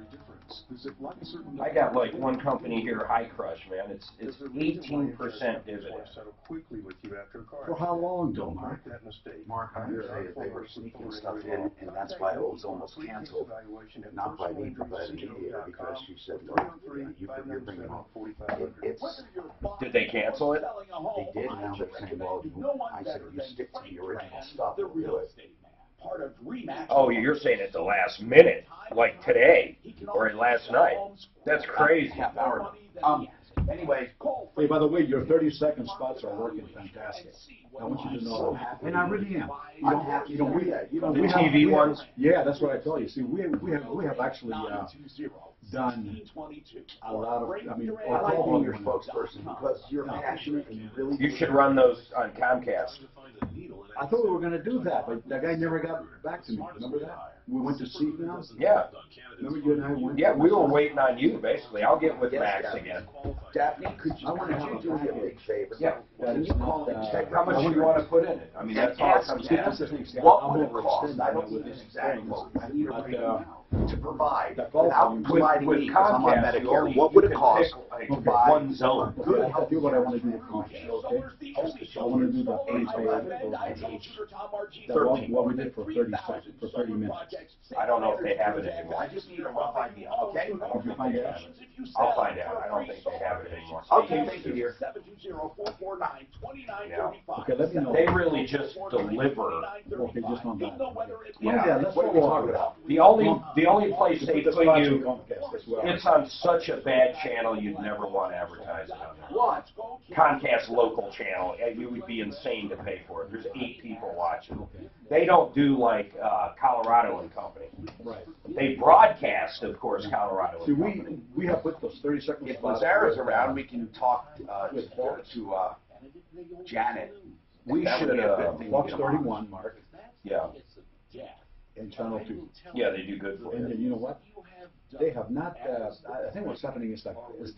I got like one company here, High Crush, man. It's 18% dividend. For how long, though, Mark? Mark, I heard they were sneaking stuff in, and that's why it was almost canceled. Not by me, but by the mediator, because she said, look, you're bringing up. It's, Did they cancel it? they did, now they're saying, well, I said, you stick to the original stuff, we'll do it. Part of RE/MAX. Oh, you're saying at the last minute, like today or last night. That's crazy. Half hour. Anyway. Hey, by the way, your 30-second spots are working fantastic. I want you to know that. And I really am. The TV ones? Yeah, that's what I tell you. See, we have actually done a lot of, I mean, I like being your spokesperson because you're passionate and you really. You should run those on Comcast. I thought we were gonna do that, but that guy never got back to me. Remember that? We went to see now. Yeah. Remember you and I went? Yeah, we were waiting on you, basically. I'll get with Max again. Daphne, could you do me a big favor? Yeah. Can you call and check How much do you want to put in it? I mean, that's all it comes down ask to. what would it cost? I don't need an exact quote. I need a breakdown to provide without providing me because I'm on Medicare. What would it cost to buy one zone? Okay, I'll do what I want to do with Comcast, okay? I want to do the what we did for 30 seconds, for 30 minutes. I don't know if they have it anymore. I just need a rough idea, okay? If you find out. I'll find out. I don't think they have it anymore. Okay, thank you, dear. Yeah. Okay, let me know. They really just deliver. Okay, just on that. Yeah. Let's What are go we on. talking about? The only place they put you, Comcast as well. it's on such a bad channel you'd never want to advertise it on there. What? Comcast local channel, you would be insane to pay for it. There's 8 people watching. They don't do like Colorado and Company. Right. They broadcast, of course, Colorado See, and Company. we have put those 30 seconds. If Lazara's around, we can talk to Janet. We That would should be a good thing to Fox get 'em on. 31, Mark, Yeah. and Channel 2. Yeah, they do good for And you. then you know what? They have not, I think what's happening is that,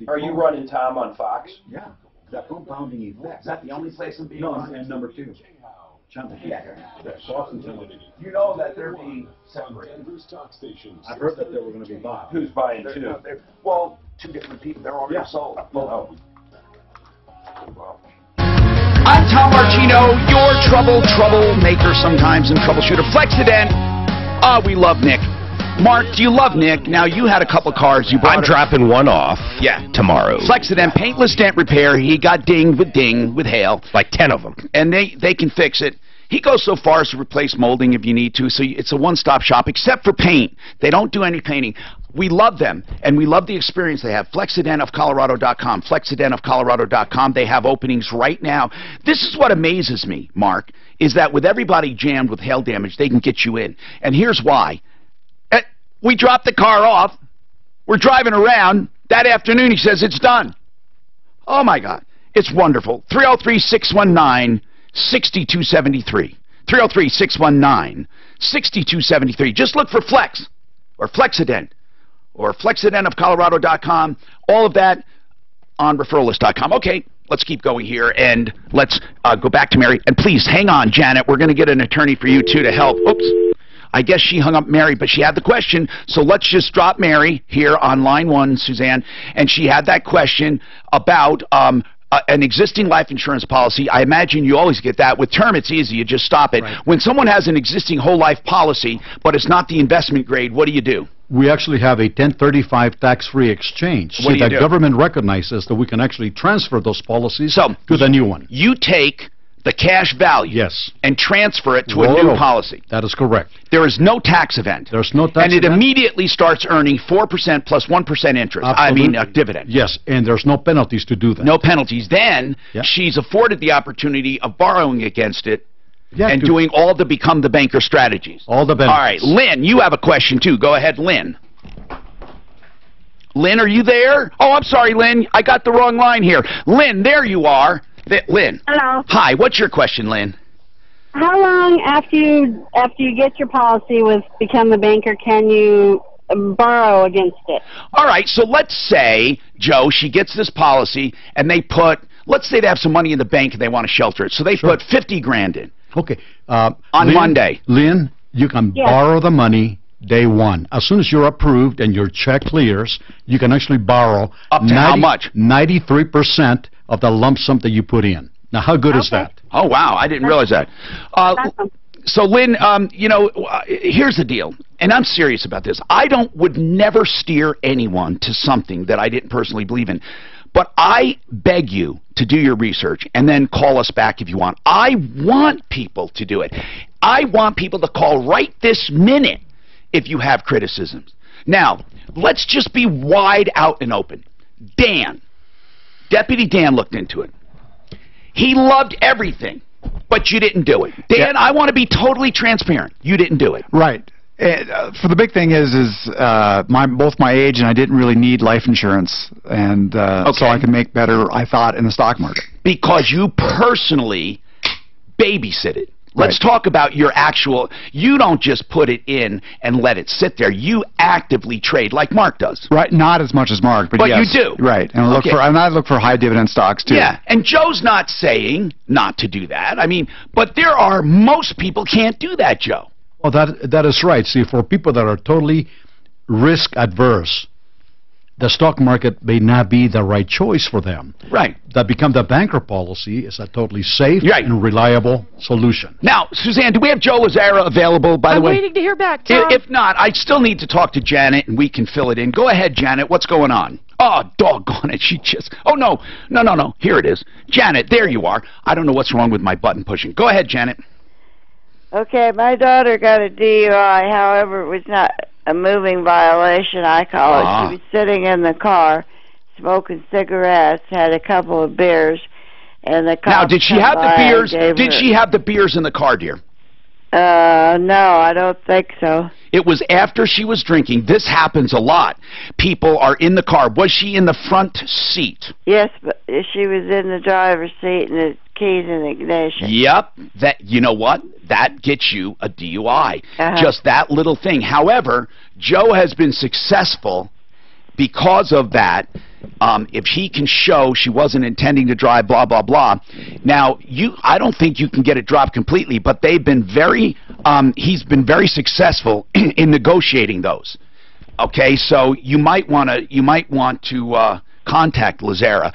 Are you running Tom on Fox? Yeah, the compounding effect. Is that the only place in being? No, and number 2, Channel 2. Yeah. Fox and Channel 2. You know that they're being separated. I heard that they were going to be bought. Who's buying two? Well, 2 different people, they're already Yeah. sold. Oh. Well. I'm Tom Martino, your troublemaker sometimes and troubleshooter. Flexident. We love Nick. Mark, do you love Nick? Now, you had a couple cars. You brought I'm dropping one off tomorrow. Flexident, paintless dent repair. He got dinged with hail. Like 10 of them. And they can fix it. He goes so far as to replace molding if you need to, so it's a one-stop shop, except for paint. They don't do any painting. We love them, and we love the experience they have. FlexidentofColorado.com, FlexidentofColorado.com. They have openings right now. This is what amazes me, Mark, is that with everybody jammed with hail damage, they can get you in. And here's why. We dropped the car off. We're driving around. That afternoon, he says, it's done. Oh, my God. It's wonderful. 303-619-6273. 303-619-6273. Just look for Flex or Flexident or flexidentofcolorado.com. All of that on referralist.com. Okay, let's keep going here, and let's go back to Mary. And please, hang on, Janet. We're going to get an attorney for you, too, to help. Oops. I guess she hung up Mary, but she had the question, so let's just drop Mary here on line 1, Suzanne, and she had that question about an existing life insurance policy. I imagine you always get that. With term, it's easy. You just stop it. Right. When someone has an existing whole life policy, but it's not the investment grade, what do you do? We actually have a 1035 tax-free exchange. What do you do? The government recognizes that we can actually transfer those policies to the new one. You take the cash value and transfer it to a new policy. That is correct. There is no tax event. There's no tax event. And it immediately starts earning 4% plus 1% interest. Absolutely. I mean, dividend. Yes, and there's no penalties to do that. No penalties. Then she's afforded the opportunity of borrowing against it and doing all to become the banker strategies. All the benefits. All right, Lynn, you have a question too. Go ahead, Lynn. Lynn, are you there? Oh, I'm sorry, Lynn. I got the wrong line here. Lynn, there you are. Lynn. Hello. Hi, what's your question, Lynn? How long after you get your policy with Become the Banker can you borrow against it? All right, so let's say, Joe, she gets this policy and they put, let's say they have some money in the bank and they want to shelter it. So they put 50 grand in. Okay. On Lynn, Monday. Lynn, you can borrow the money day one. As soon as you're approved and your check clears, you can actually borrow up to how much? 93% of the lump sum that you put in. Now, how good is that? Oh, wow. I didn't realize that. So, Lynn, here's the deal, and I'm serious about this. I would never steer anyone to something that I didn't personally believe in. But I beg you to do your research and then call us back if you want. I want people to do it. I want people to call right this minute if you have criticisms. Now, let's just be wide out and open. Dan, Deputy Dan looked into it. He loved everything, but you didn't do it. Dan, I want to be totally transparent. You didn't do it. Right. For the big thing is both my age and I didn't really need life insurance, and so I can make better, I thought, in the stock market. Because you personally babysit it. Let's talk about your actual, you don't just put it in and let it sit there. You actively trade like Mark does. Right, not as much as Mark, but yes. You do. Right, and I look for high dividend stocks too. Yeah, and Joe's not saying not to do that. I mean, but most people can't do that, Joe. Well, that is right. See, for people that are totally risk adverse, the stock market may not be the right choice for them. Right. That Become the Banker policy is a totally safe and reliable solution. Now, Suzanne, do we have Joe Lazzara available, by the way? I'm waiting to hear back, Tom. If not, I still need to talk to Janet, and we can fill it in. Go ahead, Janet. What's going on? Oh, doggone it. She just... Oh, no. No. Here it is. Janet, there you are. I don't know what's wrong with my button pushing. Go ahead, Janet. Okay, my daughter got a DUI. However, it was not a moving violation, I call it. She was sitting in the car, smoking cigarettes, had a couple of beers, and the cop Now, did she have the beers? Did she have the beers in the car, dear? No, I don't think so. It was after she was drinking. This happens a lot. People are in the car. Was she in the front seat? Yes, but she was in the driver's seat and the keys in the ignition. Yep. You know what? That gets you a DUI. Just that little thing. However, Joe has been successful because of that. If he can show she wasn't intending to drive, blah, blah, blah. Now, I don't think you can get it dropped completely, but they've been he's been very successful in negotiating those. Okay, so you might want to contact Lazzara.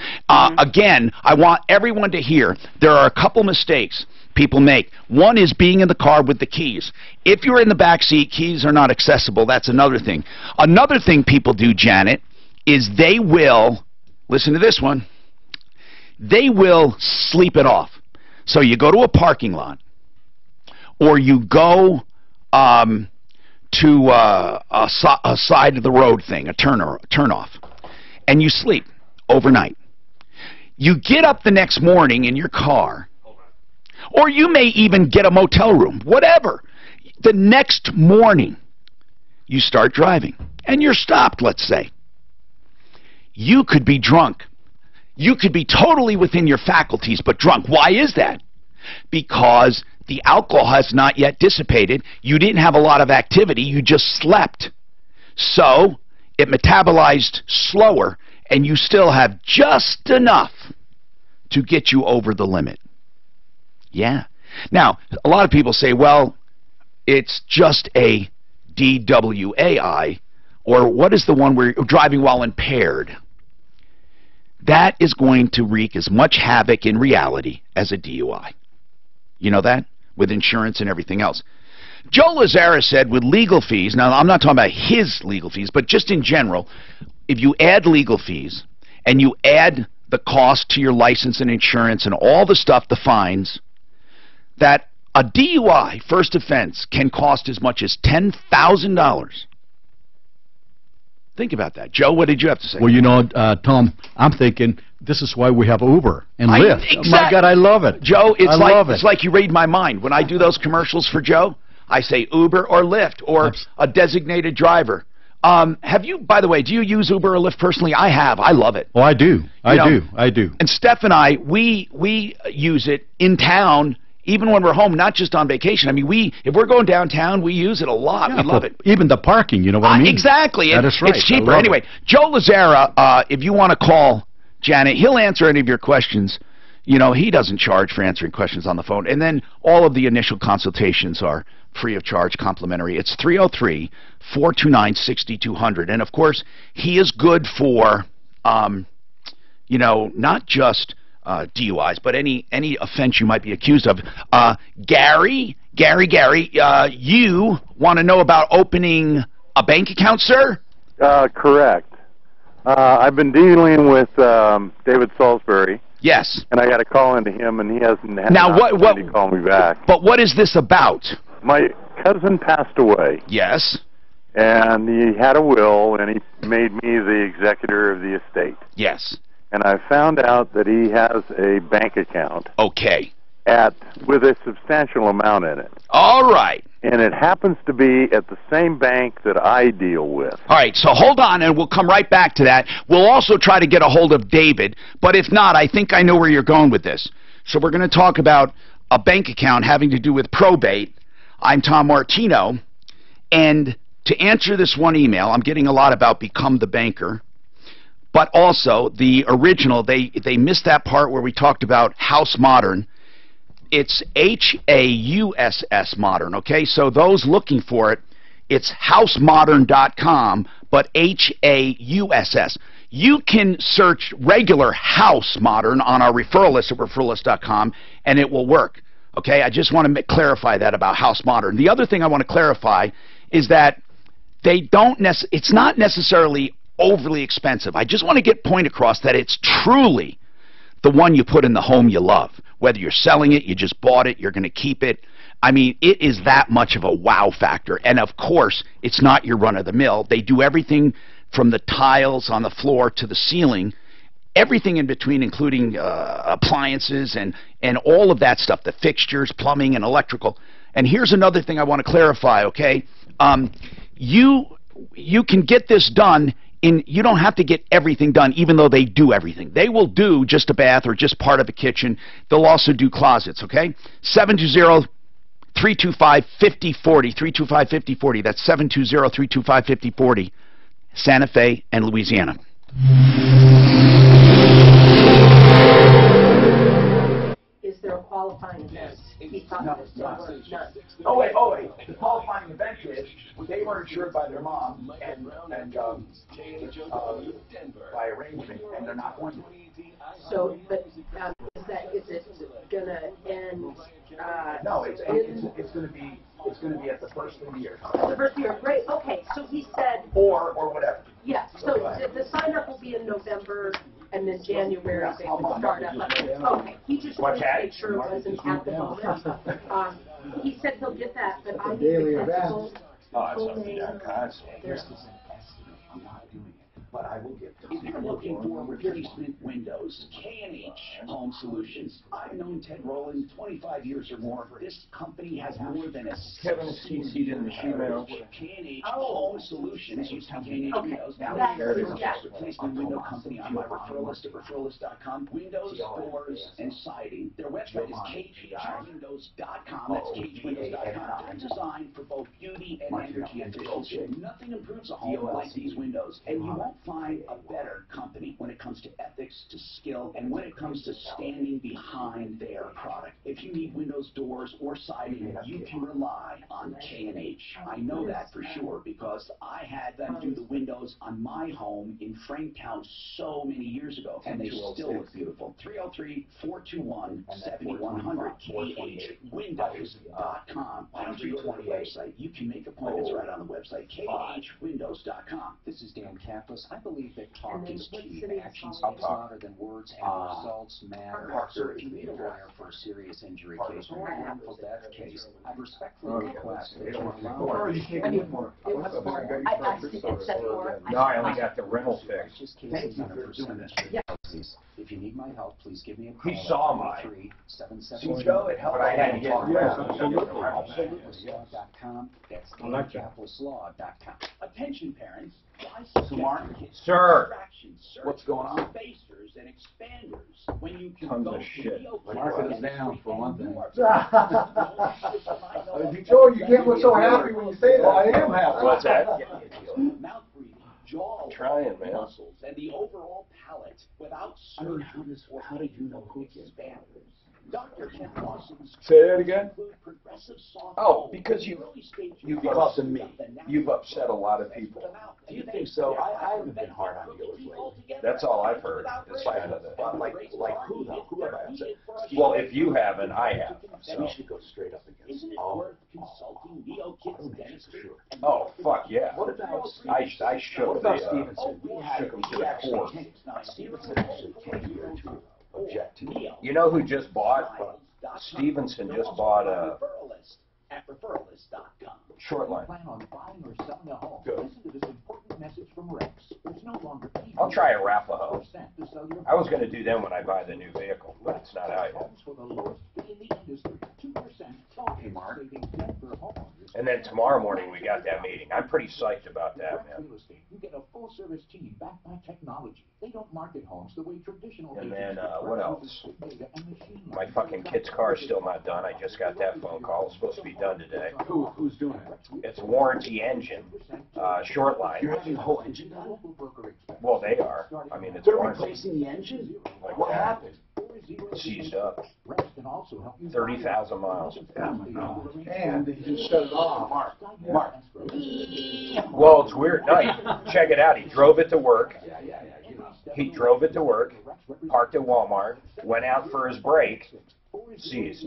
Again, I want everyone to hear there are a couple mistakes people make. One is being in the car with the keys. If you're in the back seat, keys are not accessible. That's another thing. Another thing people do, Janet, is they will, listen to this one, they will sleep it off. So you go to a parking lot, or you go to a side of the road thing, a turn off, and you sleep overnight. You get up the next morning in your car, or you may even get a motel room, whatever. The next morning, you start driving, and you're stopped, let's say. you could be drunk. You could be totally within your faculties, but drunk. Why is that? Because the alcohol has not yet dissipated. You didn't have a lot of activity. You just slept. So it metabolized slower, and you still have just enough to get you over the limit. Yeah. Now, a lot of people say, well, it's just a DWAI, or what is the one where you're driving while impaired? That is going to wreak as much havoc in reality as a DUI. You know that? With insurance and everything else. Joe Lazara said with legal fees, now I'm not talking about his legal fees, but just in general, if you add legal fees and you add the cost to your license and insurance and all the stuff, the fines, that a DUI, first offense, can cost as much as $10,000. Think about that. Joe, what did you have to say? Well, you know, Tom, I'm thinking this is why we have Uber and Lyft. Exactly. My God, I love it. Joe, love it. It's like you read my mind. When I do those commercials for Joe, I say Uber or Lyft or a designated driver. Have you, by the way, do you use Uber or Lyft personally? I have. I love it. Oh, I do. I do. And Steph and I, we use it in town, even when we're home, not just on vacation. I mean, if we're going downtown, we use it a lot. Yeah, we love it. Even the parking, you know what I mean? Exactly. That is right. It's cheaper. Anyway, Joe Lazara, if you want to call Janet, he'll answer any of your questions. You know, he doesn't charge for answering questions on the phone. And then all of the initial consultations are free of charge, complimentary. It's 303-429-6200. And, of course, he is good for, you know, not just DUIs, but any offense you might be accused of. Gary, you want to know about opening a bank account, sir? Correct. I've been dealing with David Salisbury. Yes. And I got a call into him, and he hasn't had now what to call me back. But what is this about? My cousin passed away. Yes. And he had a will, and he made me the executor of the estate. Yes. And I found out that he has a bank account. Okay. With a substantial amount in it. All right. And it happens to be at the same bank that I deal with. All right, so hold on, and we'll come right back to that. We'll also try to get a hold of David, but if not, I think I know where you're going with this. So we're going to talk about a bank account having to do with probate. I'm Tom Martino, and to answer this one email, I'm getting a lot about Become the Banker, but also the original, they missed that part where we talked about House Modern. It's HAUSS Modern, okay? So those looking for it, it's housemodern.com, but HAUSS. You can search regular House Modern on our referral list at referrallist.com, and it will work, okay? I just want to clarify that about House Modern. The other thing I want to clarify is that it's not necessarily overly expensive. I just want to get point across that it's truly the one you put in the home you love. Whether you're selling it, you just bought it, you're going to keep it. I mean, it is that much of a wow factor. And, of course, it's not your run-of-the-mill. They do everything from the tiles on the floor to the ceiling, everything in between, including appliances and all of that stuff, the fixtures, plumbing, and electrical. And here's another thing I want to clarify, okay? You can get this done. You don't have to get everything done, even though they do everything. They will do just a bath or just part of a kitchen. They'll also do closets, okay? 720-325-5040, 325-5040. That's 720-325-5040, Santa Fe and Louisiana. Is there a qualifying event? He thought No, there was none. Oh wait. The qualifying event is they were insured by their mom and by arrangement, and they're not going to. So, but is it gonna end? No, it's going to be at the first of the year. The first year, great. Okay, so he said. Or whatever. Yeah. So the sign up will be in November. And then January they would start up. Okay, he just wanted to make sure it wasn't at the moment. He said he'll get that, but I need the technical full name. Here's the thing. I'm not doing it. But I will give If you're looking for replacement windows, K&H Home Solutions. I've known Ted Rowland 25 years or more. This company has more than a Kevin is CC'd in the email. K&H Home Solutions used to be K&H Windows. Now they're a replacement window company on my referral list at referralist.com. Windows, doors, and siding. Their website is khwindows.com. That's khwindows.com. They're designed for both beauty and energy efficiency. Nothing improves a home like these windows, and you won't find a better company when it comes to ethics, to skill, and when it comes to standing behind their product. If you need windows, doors, or siding, you can rely on K&H. I know that for sure because I had them do the windows on my home in Franktown so many years ago, and they still look beautiful. 303-421-7100, khwindows.com. Why don't you go to the website? You can make appointments right on the website, khwindows.com. This is Dan Kaplis. I believe that talk is key. Action speaks louder than words, and results matter. So if you need a lawyer for a serious injury case or a wrongful death case, I respectfully request that you allow No, I only got the rental fix. Thank you for doing this. If you need my help, please give me a call. He saw mine. See, Joe, it helped. But I had to get Absolutely.com. That's DanKaplislaw.com. Attention parents, why Sir, what's going on? Spacers and expanders when you can Tons go of to shit. Neocare Market is down for one thing. Joe, you can't look so happy when you say that. Well, I am happy. What's that? Mouth breathing, jaw, Trying, man. muscles, and the overall palate without surgery How did you know who gets expanders. Dr. Ken Lawson's Say that again? progressive soft Oh, because you've Because of me. You've upset a lot of people. Do you think so? I haven't been hard on dealers lately. That's all I've heard. It's kind of Like who though? Who have I upset? well, if you haven't, I have. So. We should go straight up against. Isn't it worth consulting Neo-Kids dentistry? Oh, fuck yeah. What about I shook what about the, Stevenson? shook him to the core. Stevenson actually came here to object to me. You know who just bought? Stevenson just bought a at referralist.com. short line. Plan on buying or selling a home. Listen to this important message from Rex. There's no longer I'll try a Arapahoe. I was going to do them when I buy the new vehicle, but it's not out yet. for the lowest fee in the industry. 2% saving debt for homeowners. And then tomorrow morning we got that meeting. I'm pretty psyched about that, man. Real estate. You get a full service team backed by technology. They don't market homes the way traditional And agents then, do. what else? Data and machine My fucking kid's car is still not done. I just got that phone call. It's supposed to be done today. Who's doing it? It's a warranty engine, short line. You're having the whole engine done? Well, they are. I mean, it's They're warranty. replacing the engine? Like What that. happened? Seized up. 30,000 miles. And he just shut it off. Mark. Well, it's weird. No, check it out. He drove it to work. He drove it to work, parked at Walmart, went out for his break, seized.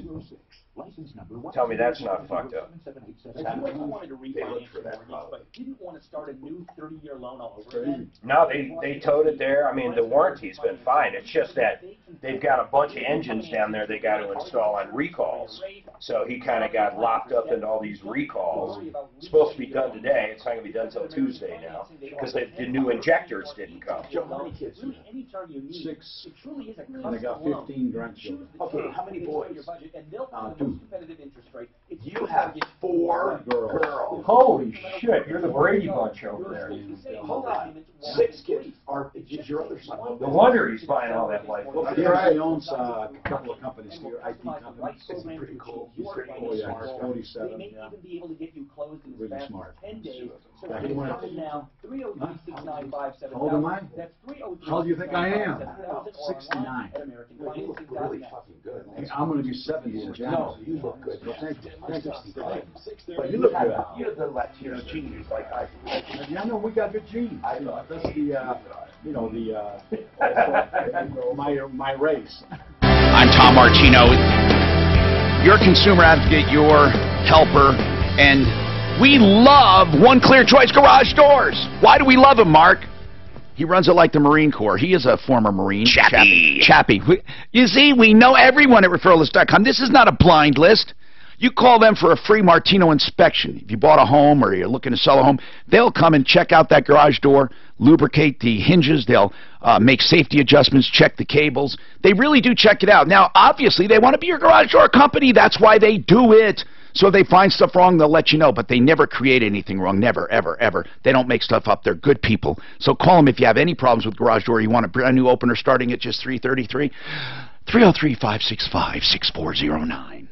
Tell me that's not fucked up. If you ever wanted to refinance your mortgage, but didn't want to start a new 30-year loan all over again, No, they towed it there. I mean, the warranty's been fine. It's just that they've got a bunch of engines down there they got to install on recalls. So he kind of got locked up into all these recalls. It's supposed to be done today. It's not going to be done until Tuesday now because the new injectors didn't come. really any term you need, 6. it truly is a And I custom got loan. 15 grandchildren. Okay, how many boys? Your budget, and they'll find the 2. most competitive interest rate. It's You have 4 girls. Holy shit, you're the Brady Bunch over there. Hold on. 6 kids. Is your other son? No wonder he's buying all that life. Well, he actually owns a couple of companies here, IT companies. Is he pretty cool? He's pretty Oh, yeah, smart. he's They 47. may even be able to get you closed in as Really fast smart. as 10 days. So Yeah, get he went- started now. 303-695-7000. How old am I? That's 303. How old do you think I am? 69. 69. You look really fucking good. Hey, I'm going to be 70 in January. No, you look good. Well, thank you. Thank you. But you look good. You're the Latino genius like I do. Yeah, no, we got good genes. I know. That's the, my race. I'm Tom Martino, your consumer advocate, your helper, and we love One Clear Choice Garage Doors. Why do we love him, Mark? He runs it like the Marine Corps. He is a former Marine. Chappie. You see, we know everyone at referralist.com. This is not a blind list. You call them for a free Martino inspection. If you bought a home or you're looking to sell a home, they'll come and check out that garage door, lubricate the hinges, they'll make safety adjustments, check the cables. They really do check it out. Now, obviously, they want to be your garage door company. That's why they do it. So if they find stuff wrong, they'll let you know, but they never create anything wrong. Never, ever, ever. They don't make stuff up. They're good people. So call them if you have any problems with garage door. You want a brand new opener starting at just $333. 303-565-6409.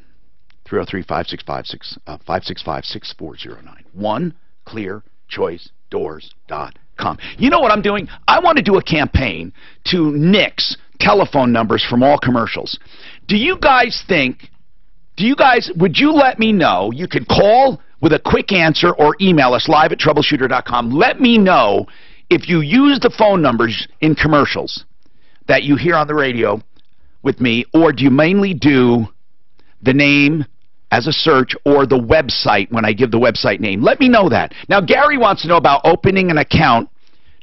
303-565-6409. OneClearChoiceDoors.com. You know what I'm doing? I want to do a campaign to nix telephone numbers from all commercials. Do you guys, would you let me know? You could call with a quick answer or email us live at troubleshooter.com. Let me know if you use the phone numbers in commercials that you hear on the radio with me, or do you mainly do the name as a search or the website when I give the website name? Let me know that. Now, Gary wants to know about opening an account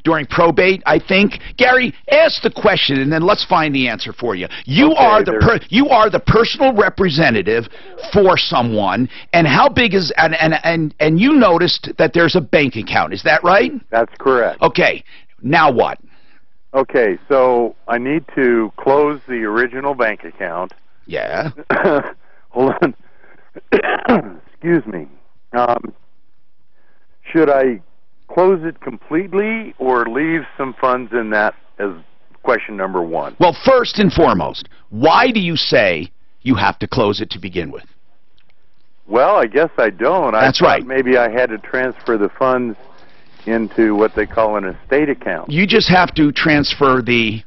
during probate, I think. Gary, ask the question, and then let's find the answer for you. You are the personal representative for someone, and how big is and you noticed that there's a bank account. Is that right? That's correct. Okay. Now what? Okay, so I need to close the original bank account. Yeah. Hold on. Excuse me. Should I close it completely or leave some funds in that as question number one? Well, first and foremost, why do you say you have to close it to begin with? Well, I guess I don't. That's right. Maybe I had to transfer the funds into what they call an estate account. You just have to transfer the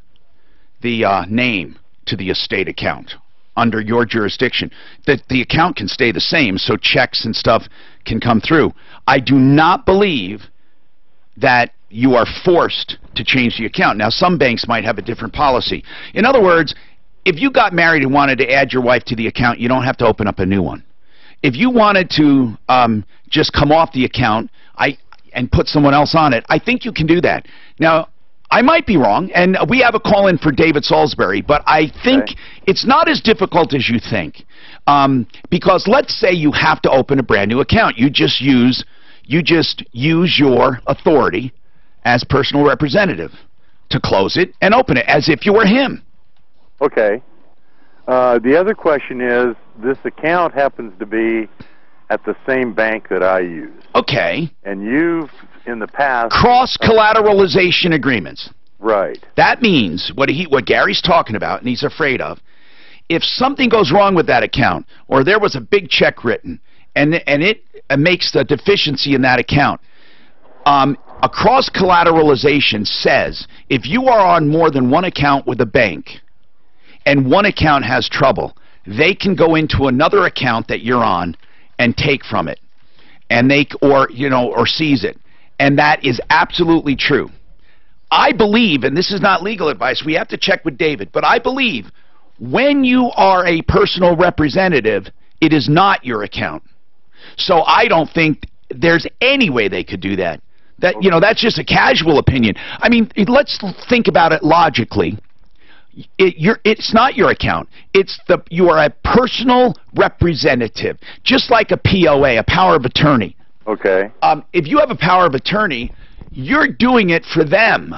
name to the estate account under your jurisdiction. The account can stay the same, so checks and stuff can come through. I do not believe that you are forced to change the account. Now, some banks might have a different policy. In other words, if you got married and wanted to add your wife to the account, you don't have to open up a new one. If you wanted to just come off the account and put someone else on it, I think you can do that. Now, I might be wrong, and we have a call in for David Salisbury, but I think it's not as difficult as you think. Because let's say you have to open a brand new account. You just use your authority as personal representative to close it and open it as if you were him. Okay. The other question is, this account happens to be at the same bank that I use. Okay. And you've, in the past... Cross-collateralization agreements. Right. That means, what Gary's talking about, and he's afraid of, if something goes wrong with that account, or there was a big check written, and it makes the deficiency in that account, a cross-collateralization says if you are on more than one account with a bank, and one account has trouble, they can go into another account that you're on and take from it, and or seize it. And that is absolutely true. I believe, and this is not legal advice, we have to check with David, but I believe when you are a personal representative, it is not your account. So I don't think there's any way they could do that. That's just a casual opinion. I mean, let's think about it logically. It's not your account. You are a personal representative, just like a POA, a power of attorney. Okay. If you have a power of attorney, you're doing it for them.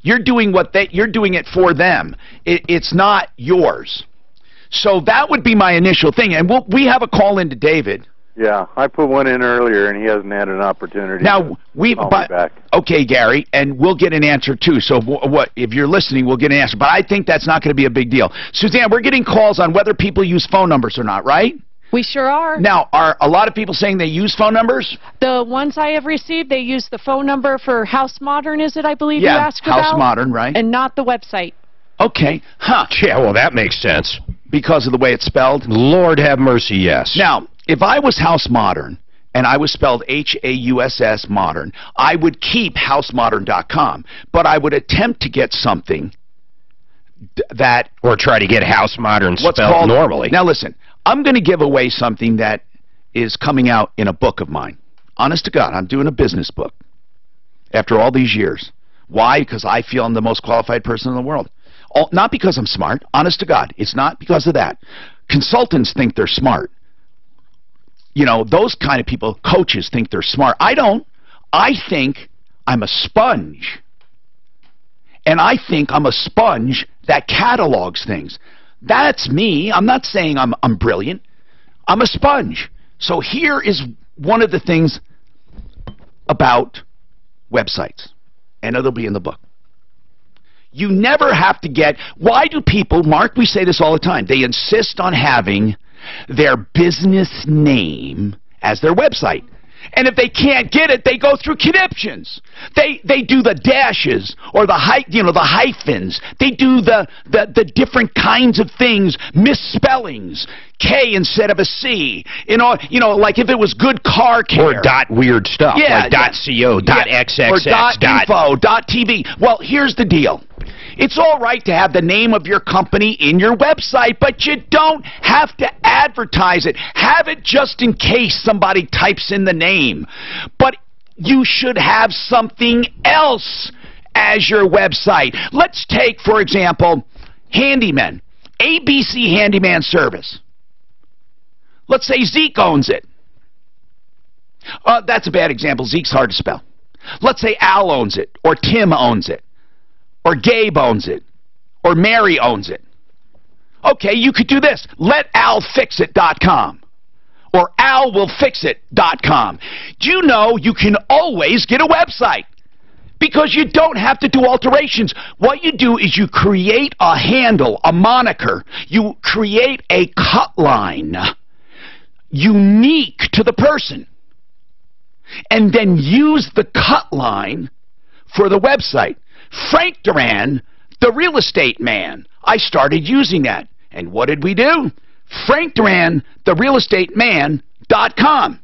You're doing it for them. It's not yours. So that would be my initial thing. And we have a call into David. Yeah, I put one in earlier, and he hasn't had an opportunity now, to call me back. Okay, Gary, and we'll get an answer, too. So if you're listening, we'll get an answer. But I think that's not going to be a big deal. Suzanne, we're getting calls on whether people use phone numbers or not, right? We sure are. Now, are a lot of people saying they use phone numbers? The ones I have received, they use the phone number for House Modern, is it, I believe you asked about? Yeah, House Modern, right. And not the website. Okay. Huh. Yeah, well, that makes sense. Because of the way it's spelled? Lord have mercy, yes. Now, if I was House Modern, and I was spelled H-A-U-S-S Modern, I would keep housemodern.com, but I would attempt to get something that... Or try to get House Modern spelled normally. Now listen, I'm going to give away something that is coming out in a book of mine. Honest to God, I'm doing a business book after all these years. Why? Because I feel I'm the most qualified person in the world. Not because I'm smart. Honest to God, it's not because of that. Consultants think they're smart. You know, those kind of people, coaches, think they're smart. I don't. I think I'm a sponge. And I think I'm a sponge that catalogs things. That's me. I'm not saying I'm brilliant. I'm a sponge. So here is one of the things about websites, and it'll be in the book. You never have to get... Why do people, Mark, we say this all the time, they insist on having their business name as their website. And if they can't get it, they go through conniptions. They do the dashes or the hyphens. They do the different kinds of things, misspellings, K instead of a C. You know, like if it was good car care. Or dot weird stuff, like .co, .xxx, or .info, .tv. Well, here's the deal. It's all right to have the name of your company in your website, but you don't have to advertise it. Have it just in case somebody types in the name. But you should have something else as your website. Let's take, for example, Handyman, ABC Handyman Service. Let's say Zeke owns it. That's a bad example. Zeke's hard to spell. Let's say Al owns it, or Tim owns it, or Gabe owns it, or Mary owns it. Okay, you could do this. LetAlFixIt.com or AlWillFixIt.com. Do you know you can always get a website? Because you don't have to do alterations. What you do is you create a handle, a moniker. You create a cut line unique to the person. And then use the cut line for the website. Frank Duran, the real estate man. I started using that. And what did we do? Frank Duran, the real estate man.com.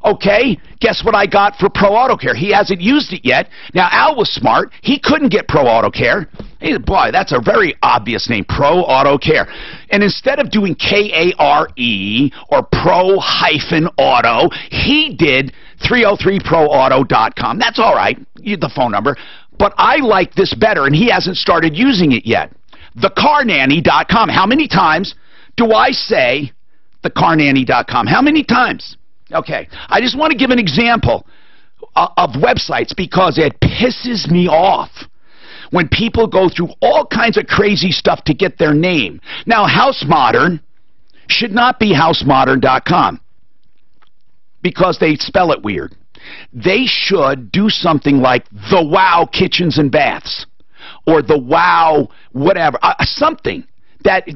Okay, guess what I got for Pro Auto Care? He hasn't used it yet. Now, Al was smart. He couldn't get Pro Auto Care. Hey, boy, that's a very obvious name, Pro Auto Care. And instead of doing K-A-R-E or Pro-Auto, he did 303proauto.com. That's all right, the phone number. But I like this better, and he hasn't started using it yet. Thecarnanny.com. How many times do I say thecarnanny.com? How many times? Okay, I just want to give an example of websites because it pisses me off when people go through all kinds of crazy stuff to get their name. Now, House Modern should not be housemodern.com because they spell it weird. They should do something like the Wow Kitchens and Baths or the Wow whatever, something that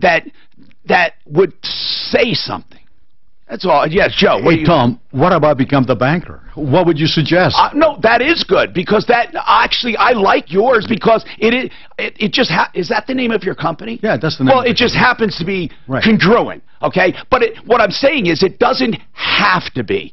would say something. That's all. Yes, Joe. Hey, Tom, what about become the banker? What would you suggest? No, that is good because that actually I like yours because it just is that the name of your company? Yeah, that's the name. Well, it just happens to be congruent, okay? But what I'm saying is it doesn't have to be.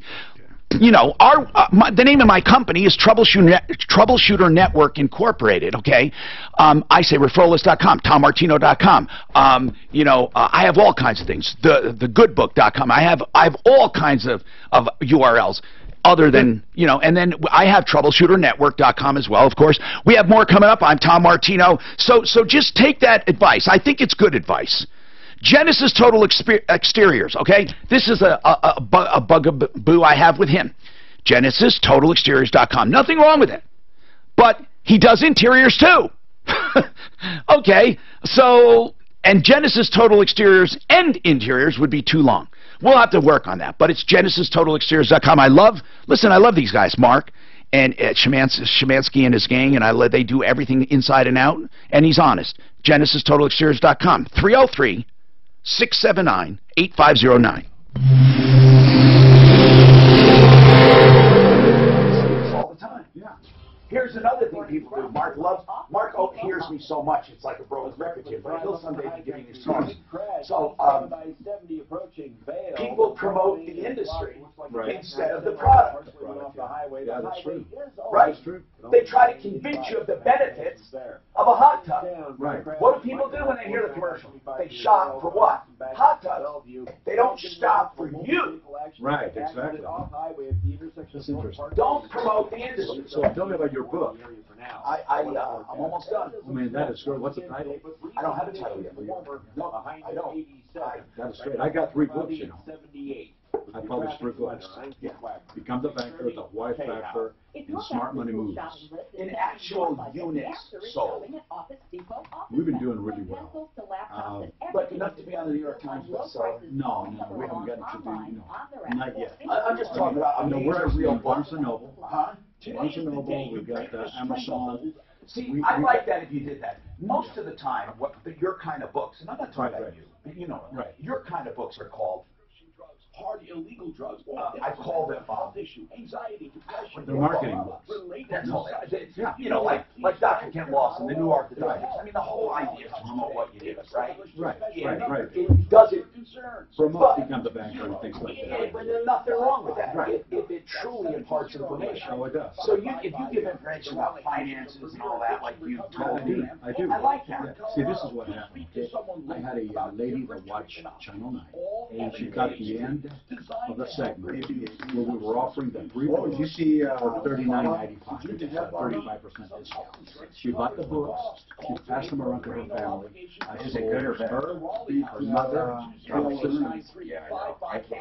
You know, the name of my company is Troubleshooter Network Incorporated, okay? I say referralist.com, tommartino.com. I have all kinds of things. Thegoodbook.com. I have all kinds of URLs other than, and then I have troubleshooternetwork.com as well, of course. We have more coming up. I'm Tom Martino. So just take that advice. I think it's good advice. Genesis Total Exteriors, okay? This is a bugaboo I have with him. GenesisTotalExteriors.com. Nothing wrong with it. But he does interiors too. Okay, and Genesis Total Exteriors and Interiors would be too long. We'll have to work on that. But it's GenesisTotalExteriors.com. I love these guys, Mark and Shemansky and his gang, and they do everything inside and out, and he's honest. GenesisTotalExteriors.com. 303-679-8509. All the time. Yeah. Here's another thing people do. Mark hears me so much, it's like a broken record here, but he'll someday be giving his talks. So, people promote the industry instead of the product. Yeah, that's true. Right? That's true. They try to convince you of the benefits of a hot tub. Right. What do people do when they hear the commercial? They shop for what? Hot tubs. They don't shop for you. Right, exactly. Don't promote the industry. So tell me about your book. I'm almost done. I mean, that is good. What's the title? I don't have a title yet. No, I don't. That is great. I got 3 books, you know. I published 3 books. Yeah. Become the Banker, The Wife Factor, and Smart Money Moves. In actual units sold. We've been doing really well. But enough to be on the New York Times bestseller? No, we haven't gotten to do, not yet. I'm just talking about, we're actually on Barnes & book. Noble. Barnes & Noble, we've got Amazon. See, I like that if you did that. Most of the time, your kind of books, and I'm not talking about you, but you know, your kind of books are called hard illegal drugs. I call them issue, anxiety, depression. They're marketing books. That's all. You know, like Dr. Kent Lawson, the new orthodontist. I mean, the whole idea is to promote what you do, right? Right. It doesn't Promote Become the Banker and things like that. But there's nothing wrong with that. If it truly imparts information. Oh, it does. So if you give information about finances and all that, like you told me, I do. I like that. See, this is what happened. I had a lady that watched Channel 9, and she got the end of the segment where we were offering the 3 books you see for $39.95, which is a 35% discount. She bought the books, she passed them around to her family. I Is it good or bad? her mother, her sister,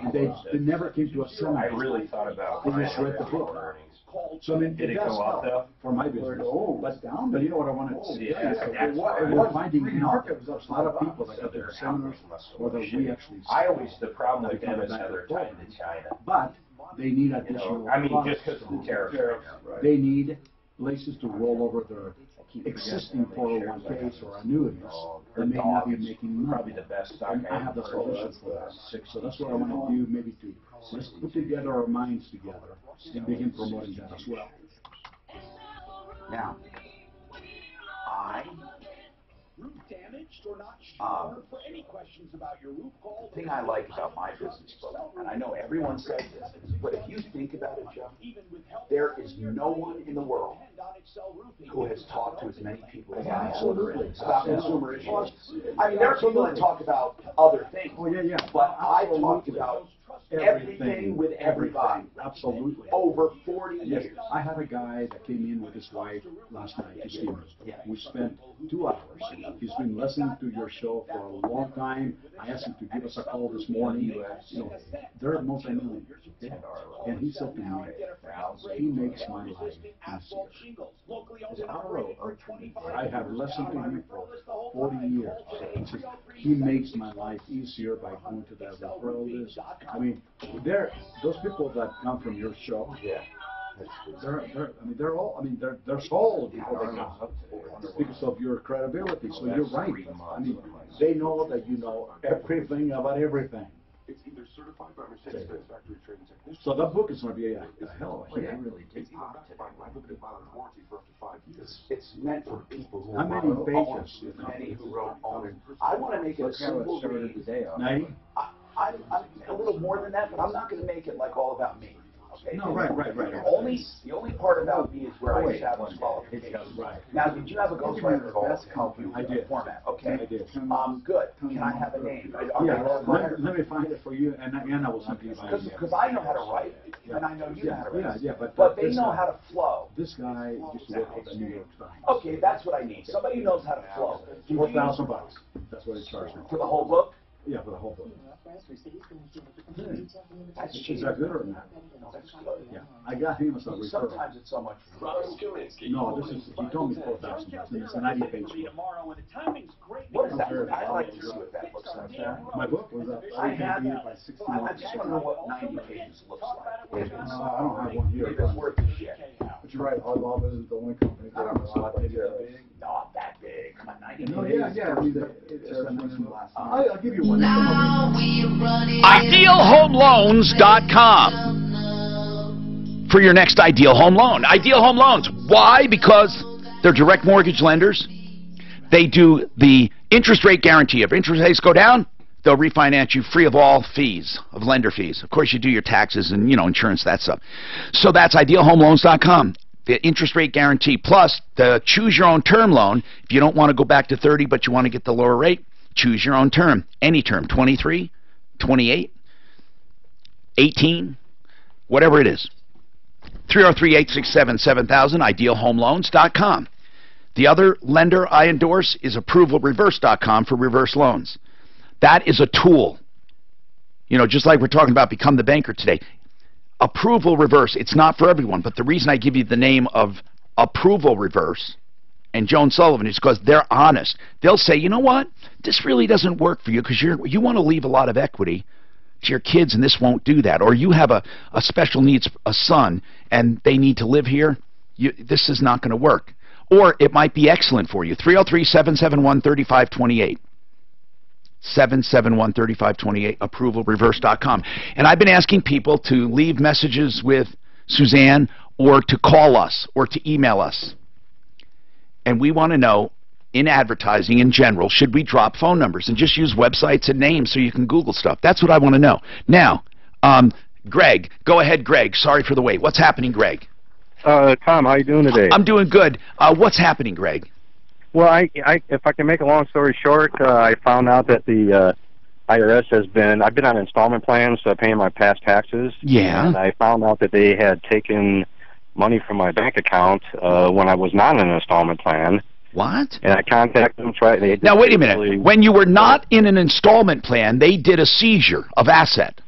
and they never came to a seminar. I really thought about They just read the book. So I mean, Did it does go up, help though? for my business. But you know what I wanted to see? Yeah, We're finding a lot of people that go to the seminars or that we actually. The problem with them is how they're tied to China. But they need additional. I mean, just because of the tariffs right now. They need places to roll over their existing 401ks or annuities that may not be making money. Probably the best stock And I have the solution for that. So that's what I want to do, maybe to let's put together our minds together and begin promoting that as well. Now, Roof damaged or not sure? For any questions about your roof, call the thing I like about my business book, and I know everyone says this, but if you think about it, Joe, there is no one in the world who has talked to as many people as I have about consumer issues. I mean, there are people that talk about other things, but I talked about everything with everybody. Absolutely. Over 40 years. I had a guy that came in with his wife last night to see me. We spent 2 hours. He's been listening to your show for a long time. I asked him to give us a call this morning. You know, they're multi-millionaires. Okay? And he said to me, he makes my life easier. I have listened to him for 40 years. He says, he makes my life easier by going to that referral list. I mean, those people that come from your show, they're sold before they come because of your credibility. So you're right. I mean, they know that you know everything about everything. It's either certified by Mercedes-Benz factory trained technician. So that book is going to be a hell of a hit. It's either backed by my limited mileage warranty for up to 5 years. It's meant for people who How many pages? Many who wrote owners. I want to make it a simple read. 90? I'm a little more than that, but I'm not going to make it like all about me. Okay? No, right. The only part about me is where I establish qualifications. Right. Now, did you have a ghostwriter at all to help you with the format? Okay. I did. Good. Can I have a name? Let me find it for you, and I will send you my Because I know how to write, and I know you know how to write. Yeah, but they know how to flow. This guy used to work for the New York Times. Okay, that's what I need. Somebody who knows how to flow. $4,000. That's what he charged me. For the whole book? Yeah, for the whole book. That's Is that good or not? That's good. Yeah, I got him as a referral. Sometimes it's so much. No, this is, he told me $4,000, and it's a 90-page book. What is that? I'd like to see what that looks like. My book was I just want to know what 90 pages looks like. I don't have one here. It's worth the shit. But you're right, Alibaba isn't the only company that has a lot maybe that big. Not that big. Come on, 90 pages. No, yeah. I mean, I'll give you one. IdealHomeLoans.com for your next Ideal Home Loan. Ideal Home Loans. Why? Because they're direct mortgage lenders. They do the interest rate guarantee. If interest rates go down, they'll refinance you free of all fees, of lender fees. Of course, you do your taxes and, insurance, that stuff. So that's IdealHomeLoans.com. The interest rate guarantee, plus the choose your own term loan. If you don't want to go back to 30, but you want to get the lower rate, choose your own term. Any term, 23, 28, 18, whatever it is. 303-867-7000, idealhomeloans.com. The other lender I endorse is approvalreverse.com for reverse loans. That is a tool. You know, just like we're talking about Become the Banker today. Approval Reverse, it's not for everyone, but the reason I give you the name of Approval Reverse and Joan Sullivan is because they're honest. They'll say, you know what, this really doesn't work for you because you want to leave a lot of equity to your kids and this won't do that. Or you have a special needs, a son, and they need to live here. This is not going to work. Or it might be excellent for you. 303-771-3528. 771-3528, approvalreverse.com. And I've been asking people to leave messages with Suzanne or to call us or to email us. And we want to know, in advertising in general, should we drop phone numbers and just use websites and names so you can Google stuff? That's what I want to know. Now, Greg, go ahead, Greg. Sorry for the wait. What's happening, Greg? Tom, how you doing today? I'm doing good. What's happening, Greg? Well, if I can make a long story short, I found out that the IRS I've been on installment plans paying my past taxes. Yeah. And I found out that they had taken money from my bank account when I was not in an installment plan. What? And I contacted them. Now, wait a minute. When you were not in an installment plan, they did a seizure of asset.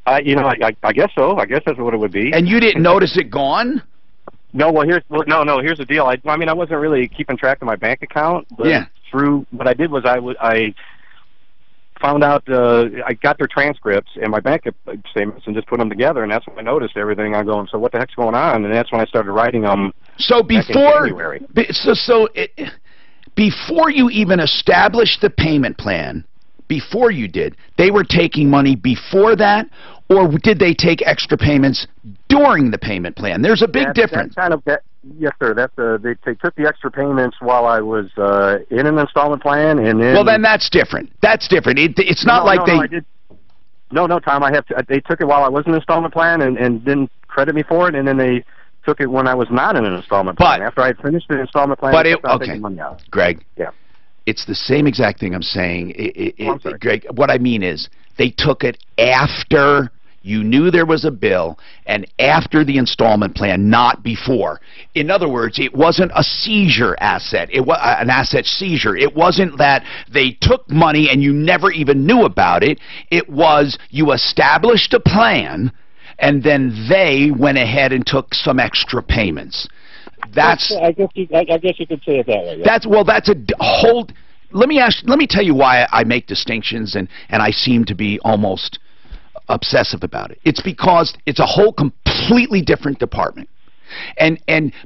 I guess so. I guess that's what it would be. And you didn't notice it gone? No, here's the deal. I mean, I wasn't really keeping track of my bank account. But yeah. What I did was I found out I got their transcripts and my bank statements and just put them together, and that's when I noticed everything. I'm going, so what the heck's going on? And that's when I started writing them. So before you even established the payment plan, before you did, they were taking money before that, or did they take extra payments during the payment plan? There's a big difference. Yes, sir. They took the extra payments while I was in an installment plan, and then. Well, then that's different. That's different. It's not No, Tom. They took it while I was in an installment plan, and didn't credit me for it, and then they took it when I was not in an installment plan. After I had finished the installment plan, they started taking money out. Greg. Yeah. It's the same exact thing I'm saying. Greg, what I mean is they took it after you knew there was a bill and after the installment plan, not before. In other words, it wasn't a seizure asset. It was an asset seizure. It wasn't that they took money and you never even knew about it. It was you established a plan and then they went ahead and took some extra payments. I guess you could say it that way. Yeah. That's a whole. Let me tell you why I make distinctions and I seem to be almost obsessive about it. It's because it's a whole completely different department, and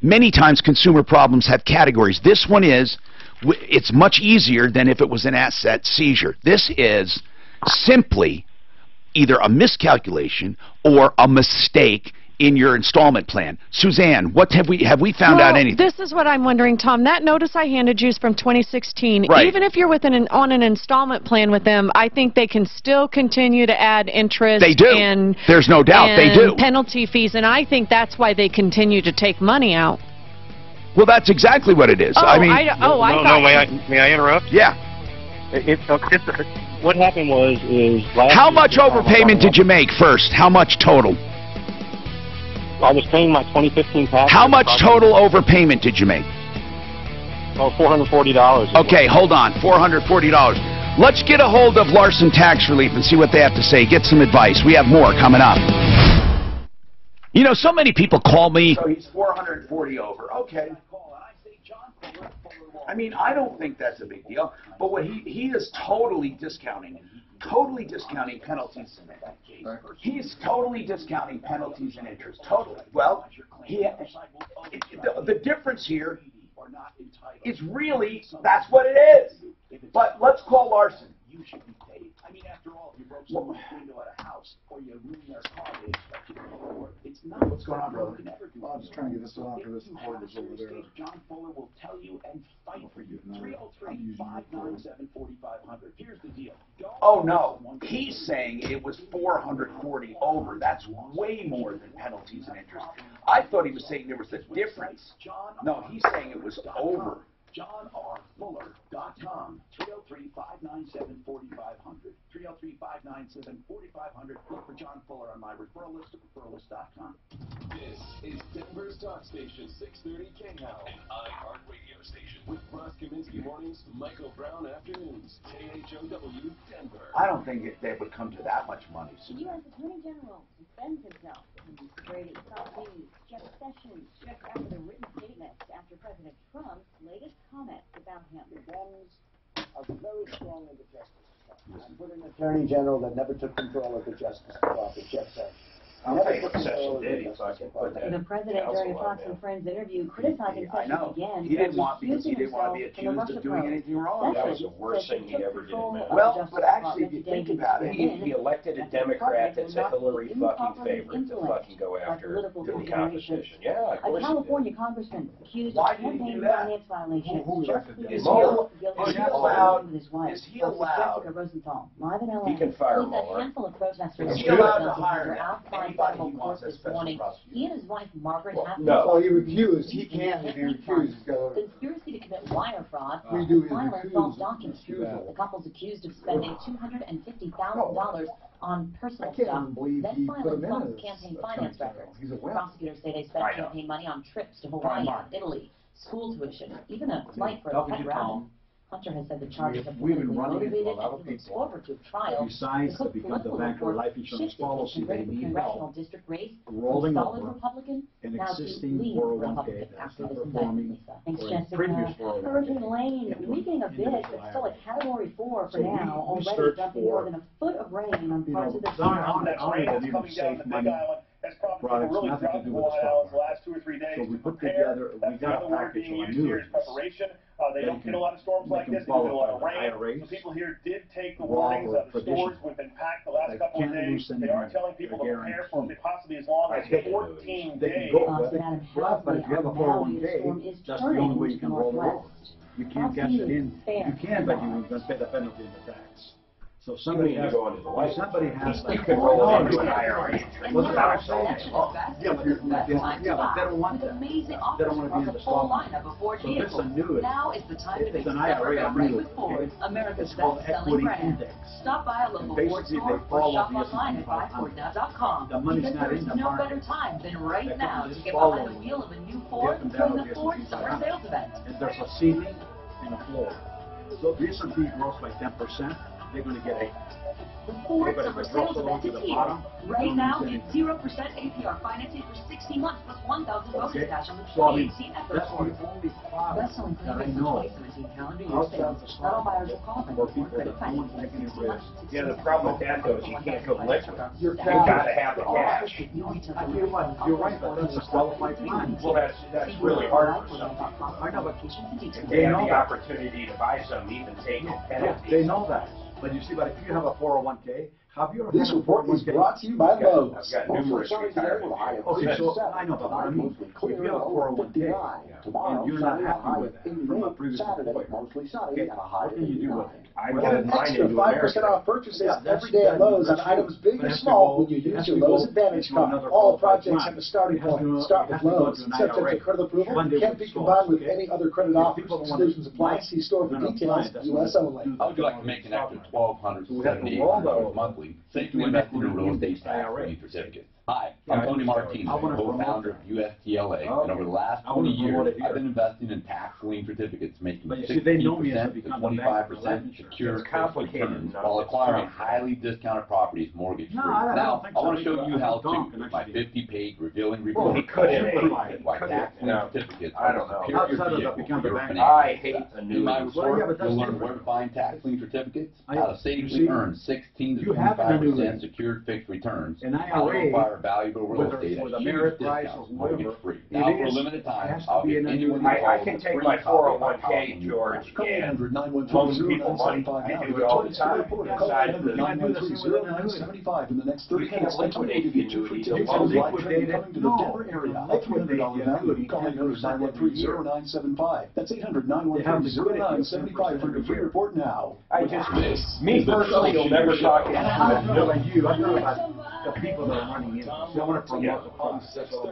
many times consumer problems have categories. This one it's much easier than if it was an asset seizure. This is simply either a miscalculation or a mistake in your installment plan. Suzanne, what have we found out anything? This is what I'm wondering, Tom. That notice I handed you is from 2016. Right. Even if you're on an installment plan with them, I think they can still continue to add interest. They do. And there's no doubt they do. Penalty fees, and I think that's why they continue to take money out. Well, that's exactly what it is. Oh, I mean, may I interrupt? Yeah. What happened was how much overpayment did you make first? How much total? I was paying my 2015 taxes. How much total overpayment did you make? Oh, $440. Okay, hold on. $440. Let's get a hold of Larson Tax Relief and see what they have to say. Get some advice. We have more coming up. You know, so many people call me. So he's 440 over. Okay. I mean, I don't think that's a big deal. But what he is totally discounting penalties. He's totally discounting penalties and interest. Totally. Well, the difference here is really that's what it is. But let's call Larson. You should be paid. I mean, after all, if you broke someone's window at a house or you ruined their car, they expect you to pay for it. It's not what's going on, brother. Well, I'm just trying to get this on for this court is over there. John Fuller will tell you and fight for you. 303-597-4500. Here's the deal. Oh, no. He's saying it was 440 over. That's way more than penalties and interest. I thought he was saying there was a difference. No, he's saying it was over. JohnRFuller.com. 303-597-4500. 933-597-4500. Look for John Fuller on my referral list at referrallist.com. This is Denver's Talk Station, 630 KHOW, an iHeartRadio station. With Ross Kaminsky mornings, Michael Brown afternoons, KHOW Denver. I don't think they would come to that much money. The U.S. Attorney General defends himself. Brady Fox News. Jeff Sessions just after the written statements after President Trump's latest comments about him. The guns are very strong in the Justice Department. I put an Attorney General that never took control of the Justice Department, Jeff Sessions. I'll tell you what Sessions did. He fucking put that. The president during a Fox and Friends interview criticizing I Sessions know. again. He didn't want because he didn't want to be accused of doing anything wrong. That was the worst thing he ever did. Well, but actually, if you think about it, he elected a Democrat that's a Hillary fucking favorite to fucking go after the competition. Yeah, of course A California congressman accused Why of did he campaign do that? finance violations. Who just elected him? because Is he allowed? with his wife. Is he allowed? Jessica Rosenthal, live in LA. He can fire He's a Mueller. handful of protesters. Is he allowed to hire outside anybody federal he court wants as this special morning. prosecutor? He and his wife Margaret have no. Well, he recused. He can't be recused. He's got to conspiracy to commit wire fraud, redo his file recusal. false documents. Recusal. The couple's accused of spending $250,000 on personal I can't stuff, even believe then he put filing him in false as campaign attorney finance general. records. He's a wimp. Prosecutors say they spent I know. campaign money on trips to Hawaii, Italy, school tuition, even a flight for a Help pet you, rabbit. Tom. Hunter has said the charges have We've been politically running into a motivated lot and of he looks people. forward to a trial. Besides The to become the political banker report life insurance shifted policy, his they need congressional help district race rolling from solid over Republican an now to existing lead 401k Republican that's after not this performing indictment. Thanks, or a Jessica. previous 401k. Hurricane Lane into weakening a an bit, individual but still a IRA. Category 4 for So we now, already searched dumping for, more than a foot of rain on parts of the on state. it didn't even save money. Products, nothing to do with the stock market. So we put together, we got a package on annuities. They don't get a lot of storms like this. They don't get a lot of rain. So people here did take the warnings. The stores have been packed the last couple of days. They are telling people to prepare for possibly as long as 14 days. But if you have a 401k, that's the only way you can roll it over. You can't cash it in. You can, but you're going to pay the penalty and the tax. So if somebody has, if somebody has like, into an IRA. What's the tax? Yeah, but they don't want that. They don't want to be in the stock market. So if it's annuity, Now is the time to it's an discover IRA the right annuity. with Ford, America's It's called best-selling equity brand. index. Stop by a local And Ford basically store they or fall shop off the online at S&P 500. buyfordnow.com. The money's Because not there in is the no market. better time than right They now can to just get follow behind the it. wheel of a new Get Ford them during down the to Ford S&P Summer 500. Sales Event. And there's a ceiling and a floor. So if the S&P grows by 10%, they're going to get a The Ford They're Summer gonna Sales drop Event below is to the here. bottom. Right now, get 0% APR financing for 60 months plus $1,000 bonus Okay. cash on the So I mean, 2018 that's Echo the Ford. only product Best-selling that I products know for 2017 calendar year outside sales. of the Not stock all buyers market will qualify for for people credit that don't financing. take any 60 months, risk. Yeah, the problem with that though is you can't go liquid. You're You gotta have the cash. I tell you what, you're right, but that's a qualified plan. Well, that's really hard for some people. I know, but If they they have know the that. opportunity to buy some, even taking Yeah, penalties. they know that. But you see, but if you have a 401k, have you ever This had a report is 401k? brought to you by Lowe's. I've got numerous retirement vehicles. Okay, so I know, but what I mean, if you have a 401k and you're not happy with it from a previous employer, okay, what can you do with it? I Get wanted an mine extra into 5% America. off purchases Yeah, every day at Lowe's on items big or small when you use your Lowe's Advantage card. All projects have a starting point. Start with Lowe's. Subject to credit approval. Can't be combined with any other credit offers. Exclusions apply. See store for details. U.S. only. How would you like to make an extra $1,278 monthly? Safely do an invest in your real equity estate IRA. tax-free certificate. Hi, I'm Tony Martinez, I wanna promote co-founder of USTLA, and over the last I 20 wanna promote years, it here. I've been investing in tax lien certificates, making But you see, they know me as 16% I to become a bank for life 25% insurance. secured It's complicated returns enough. while It's acquiring tough. highly discounted properties mortgage-free. No, I don't Now, think I so. want to show you how Don't, to with my 50-page revealing Well, report. he could have Simplify made- why could tax have, lien no. certificates I are don't the know. superior Outside of that, vehicle become for the your bank. financial I hate success. annuities. In my Well, report, yeah, but that's you'll learn different. where to find tax lien certificates, I- how to you safely see, earn 16 to you have an 25% annuity. secured fixed returns, An how to IRA, acquire valuable real whether estate it's at with a huge merit price discounts, or whatever, mortgage-free. it Now, for a is- limited it time, has to I'll be give an anyone annuity. who I calls can a take free my copy of 401k, George, and loan people money. I do it all the time. Besides the, 913-0975 in the next 30 you can't minutes. liquidate the annuity. You You can can liquidate coming to the Denver area. No, $300 value. Call 800-913-0975. That's 800-913-0975 for your free report now. I just, me personally, you'll never talk into I don't know it. about you, I know about the people that are running in. I want to promote the process. Help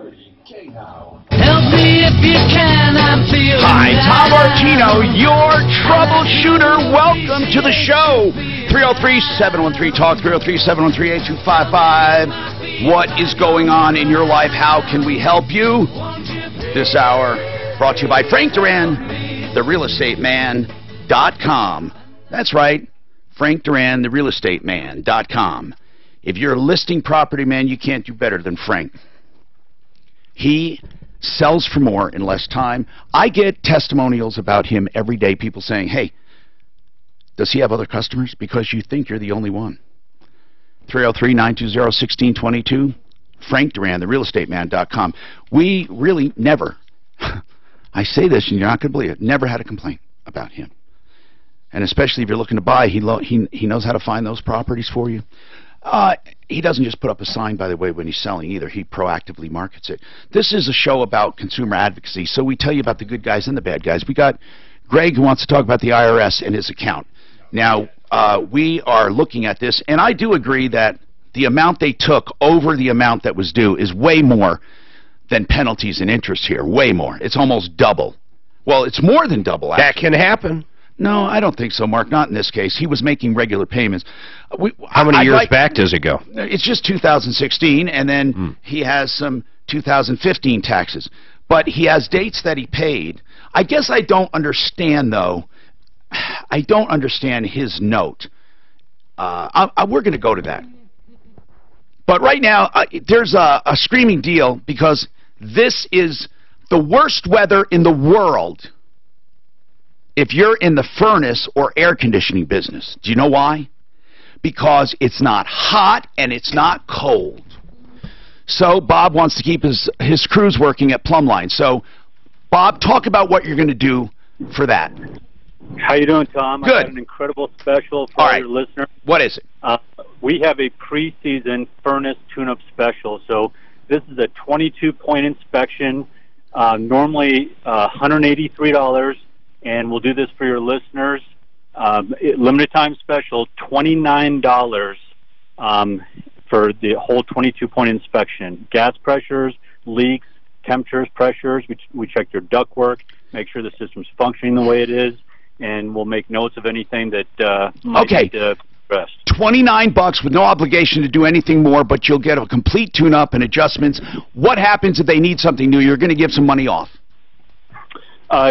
me if you can, I'm feeling Hi, Tom Martino, your troubleshooter. Welcome to the show. 303-713-TALK, 303-713-8255. What is going on in your life? How can we help you? This hour brought to you by Frank Duran, therealestateman.com. That's right, Frank Duran, therealestateman.com. If you're a listing property man, you can't do better than Frank. He sells for more in less time. I get testimonials about him every day, people saying, hey, does he have other customers? Because you think you're the only one. 303-920-1622, Frank Duran, therealestateman.com. We really never, I say this and you're not going to believe it, never had a complaint about him. And especially if you're looking to buy, he knows how to find those properties for you. He doesn't just put up a sign, by the way, when he's selling either. He proactively markets it. This is a show about consumer advocacy, so we tell you about the good guys and the bad guys. We got Greg who wants to talk about the IRS and his account. Now, we are looking at this, and I do agree that the amount they took over the amount that was due is way more than penalties and interest here. Way more. It's almost double. Well, it's more than double, actually. That can happen. No, I don't think so, Mark. Not in this case. He was making regular payments. How many years back does it go? It's just 2016, and then he has some 2015 taxes. But he has dates that he paid. I guess I don't understand, though. I don't understand his note. We're going to go to that. But right now, there's a screaming deal because this is the worst weather in the world if you're in the furnace or air conditioning business. Do you know why? Because it's not hot and it's not cold. So Bob wants to keep his crews working at Plumline. So, Bob, talk about what you're going to do for that. How you doing, Tom? Good. I got an incredible special for your listeners. What is it? We have a pre-season furnace tune-up special. So this is a 22-point inspection, normally $183. And we'll do this for your listeners. Limited time special, $29 for the whole 22-point inspection. Gas pressures, leaks, temperatures, pressures. We check your ductwork, make sure the system's functioning the way it is, and we'll make notes of anything that might need to addressed. $29 with no obligation to do anything more, but you'll get a complete tune-up and adjustments. What happens if they need something new? You're going to give some money off.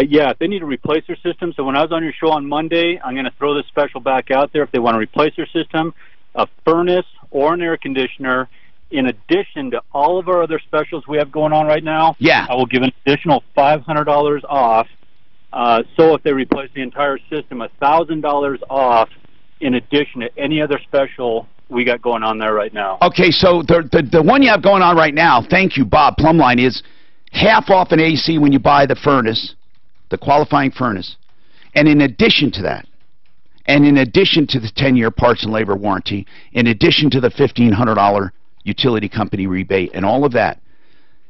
Yeah, if they need to replace their system. So when I was on your show on Monday, I'm going to throw this special back out there. If they want to replace their system, a furnace or an air conditioner, in addition to all of our other specials we have going on right now, I will give an additional $500 off. So if they replace the entire system, $1,000 off in addition to any other special we got going on there right now. Okay, so the one you have going on right now, thank you, Bob, Plumline, is half off an AC when you buy the furnace, the qualifying furnace. And in addition to that, and in addition to the 10-year parts and labor warranty, in addition to the $1,500 utility company rebate and all of that,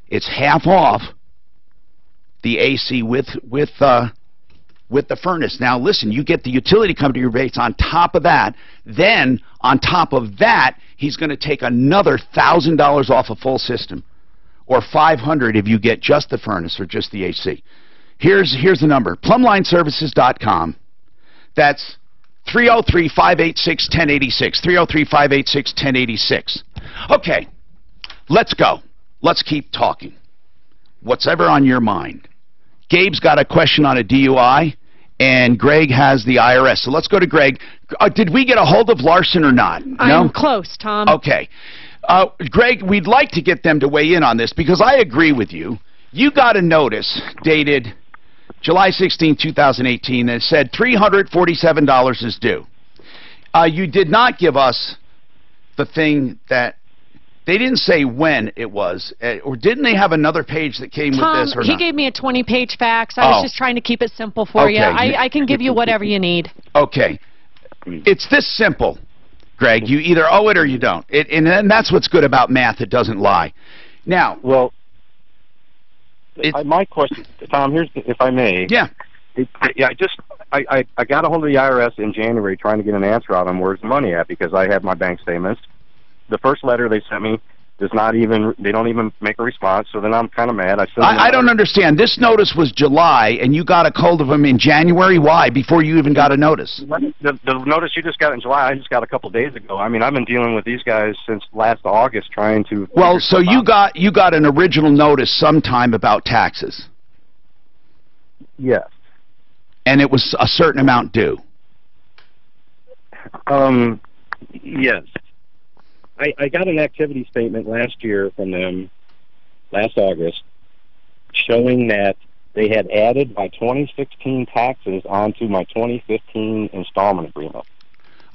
it's half off the AC with the furnace. Now listen, you get the utility company rebates on top of that. Then on top of that, he's going to take another $1,000 off a full system, or $500 if you get just the furnace or just the AC. Here's the number: PlumlineServices.com. That's 303-586-1086. 303-586-1086. Okay, let's go. Let's keep talking. What's ever on your mind? Gabe's got a question on a DUI, and Greg has the IRS. So let's go to Greg. Did we get a hold of Larson or not? No? I'm close, Tom. Okay. Greg, we'd like to get them to weigh in on this because I agree with you. You got a notice dated July 16, 2018 that said $347 is due. You did not give us the thing that they didn't say when it was, or didn't they have another page that came Tom, with this or he not? gave me a 20-page fax. I was just trying to keep it simple for you. I can give you whatever you need. Okay. It's this simple, Greg. You either owe it or you don't. And that's what's good about math. It doesn't lie. Now, my question, Tom, here's, if I may. Yeah. I got a hold of the IRS in January trying to get an answer out on where's the money at, because I have my bank statements. The first letter they sent me They don't even make a response, so then I'm kind of mad. I don't understand. This notice was July, and you got a hold of them in January. Why? Before you even got a notice? The notice you just got in July, I just got a couple days ago. I mean, I've been dealing with these guys since last August trying to... Well, so you got an original notice sometime about taxes. Yes. And it was a certain amount due. Yes. I got an activity statement last year from them, last August, showing that they had added my 2016 taxes onto my 2015 installment agreement.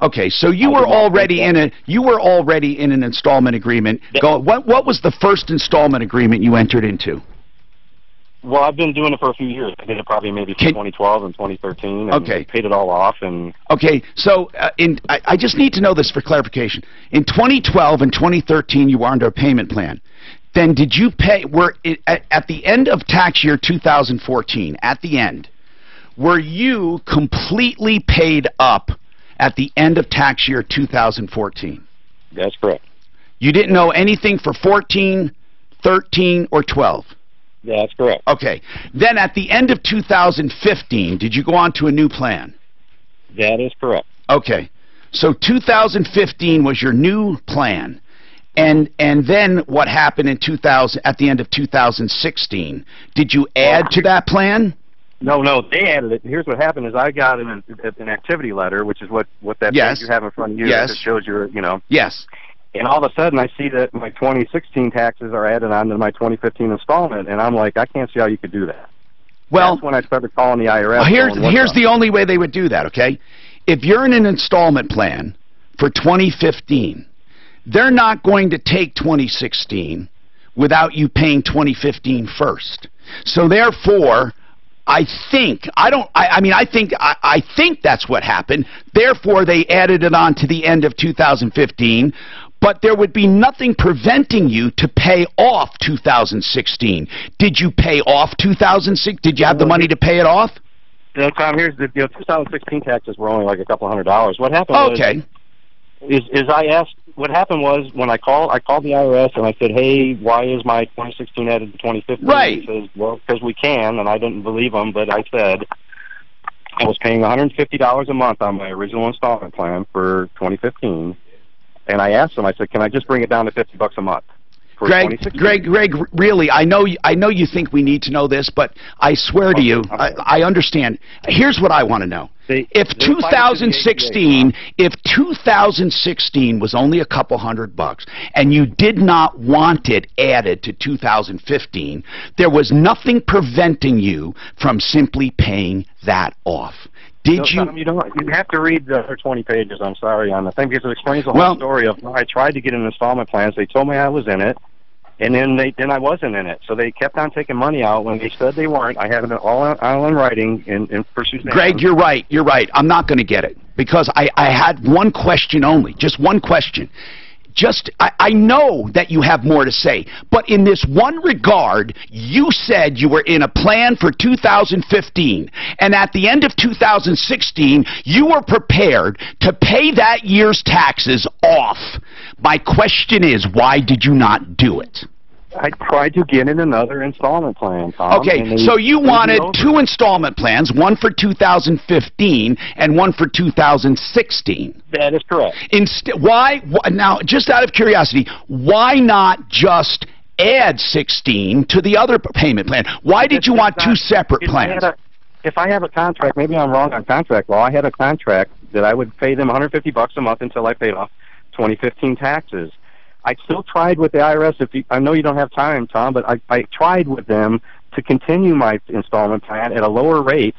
Okay, so you were already in an installment agreement. What was the first installment agreement you entered into? Well, I've been doing it for a few years. I did it probably maybe for 2012 and 2013, and paid it all off. And okay, so I just need to know this for clarification. In 2012 and 2013, you were under a payment plan. Then did you pay? At the end of tax year 2014, at the end, were you completely paid up at the end of tax year 2014? That's correct. You didn't know anything for 14, 13, or 12? That's correct. Okay. Then at the end of 2015, did you go on to a new plan? That is correct. Okay. So 2015 was your new plan. And then what happened in at the end of 2016? Did you add to that plan? No, they added it. Here's what happened: is I got an activity letter, which is what that page you have in front of you that shows your, Yes. And all of a sudden, I see that my 2016 taxes are added on to my 2015 installment, and I'm like, I can't see how you could do that. Well, that's when I started calling the IRS. Here's the only way they would do that. Okay, if you're in an installment plan for 2015, they're not going to take 2016 without you paying 2015 first. So therefore, I think that's what happened. Therefore, they added it on to the end of 2015, but there would be nothing preventing you to pay off 2016. Did you pay off 2006? Did you have the money to pay it off? Tom, here's the 2016 taxes were only like a couple $100. What happened what happened was when I called the IRS and I said, hey, why is my 2016 added to 2015? Right. He says, well, because we can, and I didn't believe him, but I said I was paying $150 a month on my original installment plan for 2015, and I asked him, I said, can I just bring it down to $50 a month? Greg, really, I know you think we need to know this, but I swear to you, I understand. Here's what I want to know. If 2016 was only a couple $100 and you did not want it added to 2015, there was nothing preventing you from simply paying that off. Did you? Tom, you have to read the other 20 pages, I'm sorry, on the thing, because it explains the whole story of I tried to get an installment plans. They told me I was in it, and then I wasn't in it. So they kept on taking money out when they said they weren't. I have it all in writing in pursuit. Greg, you're right. I'm not going to get it because I had one question only, just one question. I know that you have more to say, but in this one regard, you said you were in a plan for 2015, and at the end of 2016, you were prepared to pay that year's taxes off. My question is, why did you not do it? I tried to get in another installment plan, Tom. Okay, so you wanted two installment plans, one for 2015 and one for 2016. That is correct. Why, now, just out of curiosity, why not just add 16 to the other payment plan? Why did you want two separate plans? If I have a contract, maybe I'm wrong on contract law, I had a contract that I would pay them $150 a month until I paid off 2015 taxes. I still tried with the IRS. I know you don't have time, Tom, but I tried with them to continue my installment plan at a lower rate.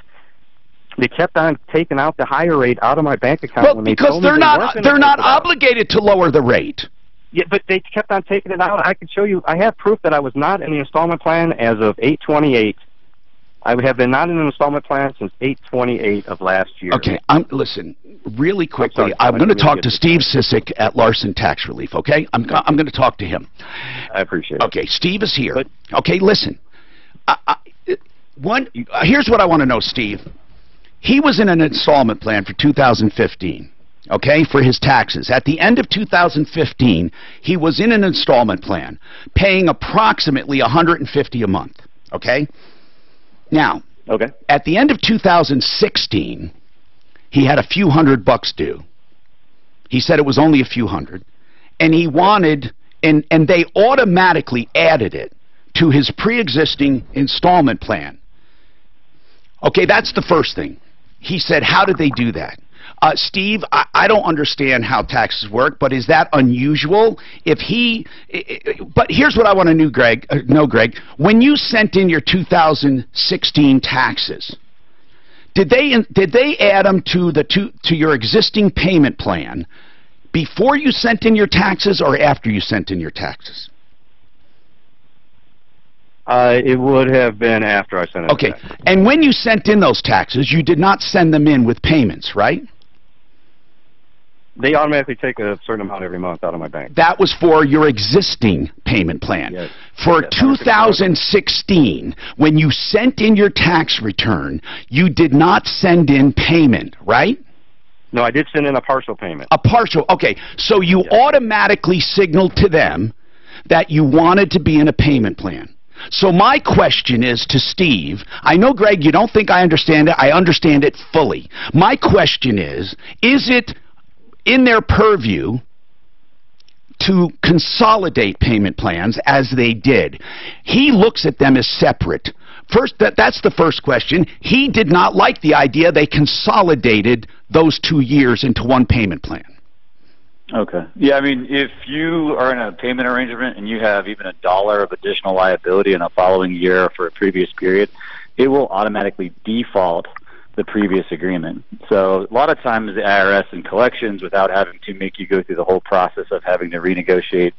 They kept on taking out the higher rate out of my bank account. Well, because they're not obligated to lower the rate. Yeah, but they kept on taking it out. I can show you. I have proof that I was not in the installment plan as of 8/28. I have been not in an installment plan since 8/28 of last year. Okay, listen, really quickly, I'm going to talk to Steve Sissick at Larson Tax Relief, okay? I'm going to talk to him. I appreciate it. Okay, Steve is here. Okay, listen. Here's what I want to know, Steve. He was in an installment plan for 2015, okay, for his taxes. At the end of 2015, he was in an installment plan, paying approximately $150 a month, okay? Now, at the end of 2016, he had a few $100 due. He said it was only a few hundred, and he wanted, and they automatically added it to his pre-existing installment plan. Okay, that's the first thing. He said, how did they do that? Steve, I don't understand how taxes work, but is that unusual? But here's what I want to know, Greg. When you sent in your 2016 taxes, did they add them to your existing payment plan before you sent in your taxes or after you sent in your taxes? It would have been after I sent it. Okay, and when you sent in those taxes, you did not send them in with payments, right? They automatically take a certain amount every month out of my bank. That was for your existing payment plan. Yes. For 2016, when you sent in your tax return, you did not send in payment, right? No, I did send in a partial payment. A partial, okay. So you automatically signaled to them that you wanted to be in a payment plan. So my question is to Steve, I know, Greg, you don't think I understand it. I understand it fully. My question is it in their purview to consolidate payment plans as they did? He looks at them as separate. First, that's the first question. He did not like the idea they consolidated those 2 years into one payment plan. Okay. Yeah, I mean, if you are in a payment arrangement and you have even $1 of additional liability in a following year for a previous period, it will automatically default the previous agreement. So a lot of times the IRS and collections, without having to make you go through the whole process of having to renegotiate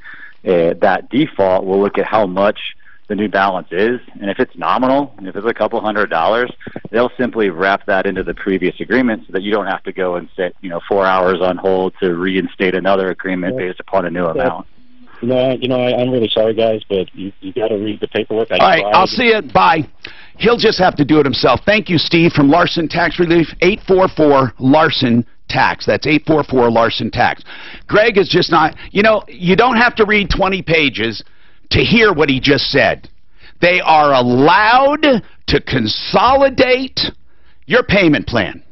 that default, will look at how much the new balance is, and if it's nominal, if it's a couple $100, they'll simply wrap that into the previous agreement so that you don't have to go and sit 4 hours on hold to reinstate another agreement based upon a new amount. I'm really sorry, guys, but you got to read the paperwork. All right, I'll see you. Bye. He'll just have to do it himself. Thank you, Steve, from Larson Tax Relief, 844-LARSON Tax. That's 844-LARSON Tax. Greg is just not, you don't have to read 20 pages to hear what he just said. They are allowed to consolidate your payment plan.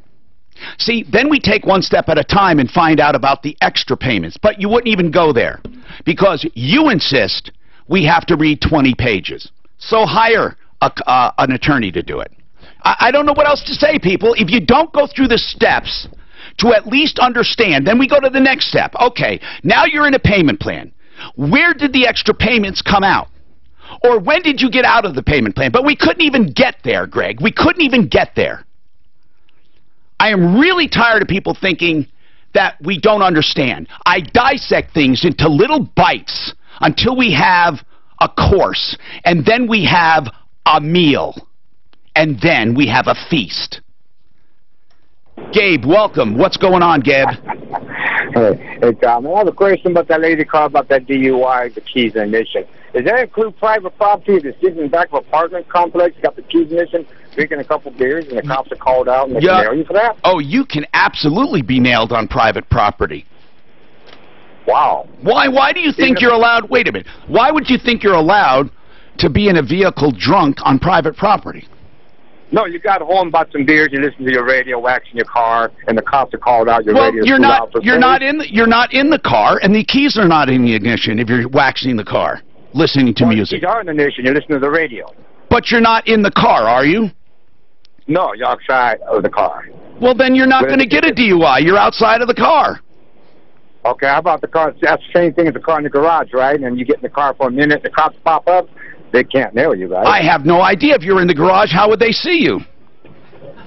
See, then we take one step at a time and find out about the extra payments. But you wouldn't even go there because you insist we have to read 20 pages. So hire an attorney to do it. I don't know what else to say, people. If you don't go through the steps to at least understand, then we go to the next step. Okay, now you're in a payment plan. Where did the extra payments come out? Or when did you get out of the payment plan? But we couldn't even get there, Greg. We couldn't even get there. I am really tired of people thinking that we don't understand. I dissect things into little bites until we have a course, and then we have a meal, and then we have a feast. Gabe, welcome. What's going on, Gabe? Hey, Tom, I have a question about that lady called about that DUI, the keys and ignition. Does that include private property if it's sitting in the back of an apartment complex, got the keys missing, drinking a couple beers, and the cops are called out and they can nail you for that? Oh, you can absolutely be nailed on private property. Wow. Why do you think you're allowed, wait a minute, why would you think you're allowed to be in a vehicle drunk on private property? No, you got home, bought some beers, you listen to your radio, waxing your car, and the cops are called out. Your radio's too loud for you're not in the car, and the keys are not in the ignition if you're waxing the car, listening to music. The keys are in the ignition. You're listening to the radio. But you're not in the car, are you? No, you're outside of the car. Well, then you're not going to get a DUI. You're outside of the car. Okay, how about the car? That's the same thing as the car in the garage, right? And you get in the car for a minute, the cops pop up. They can't nail you, right? I have no idea. If you're in the garage, how would they see you?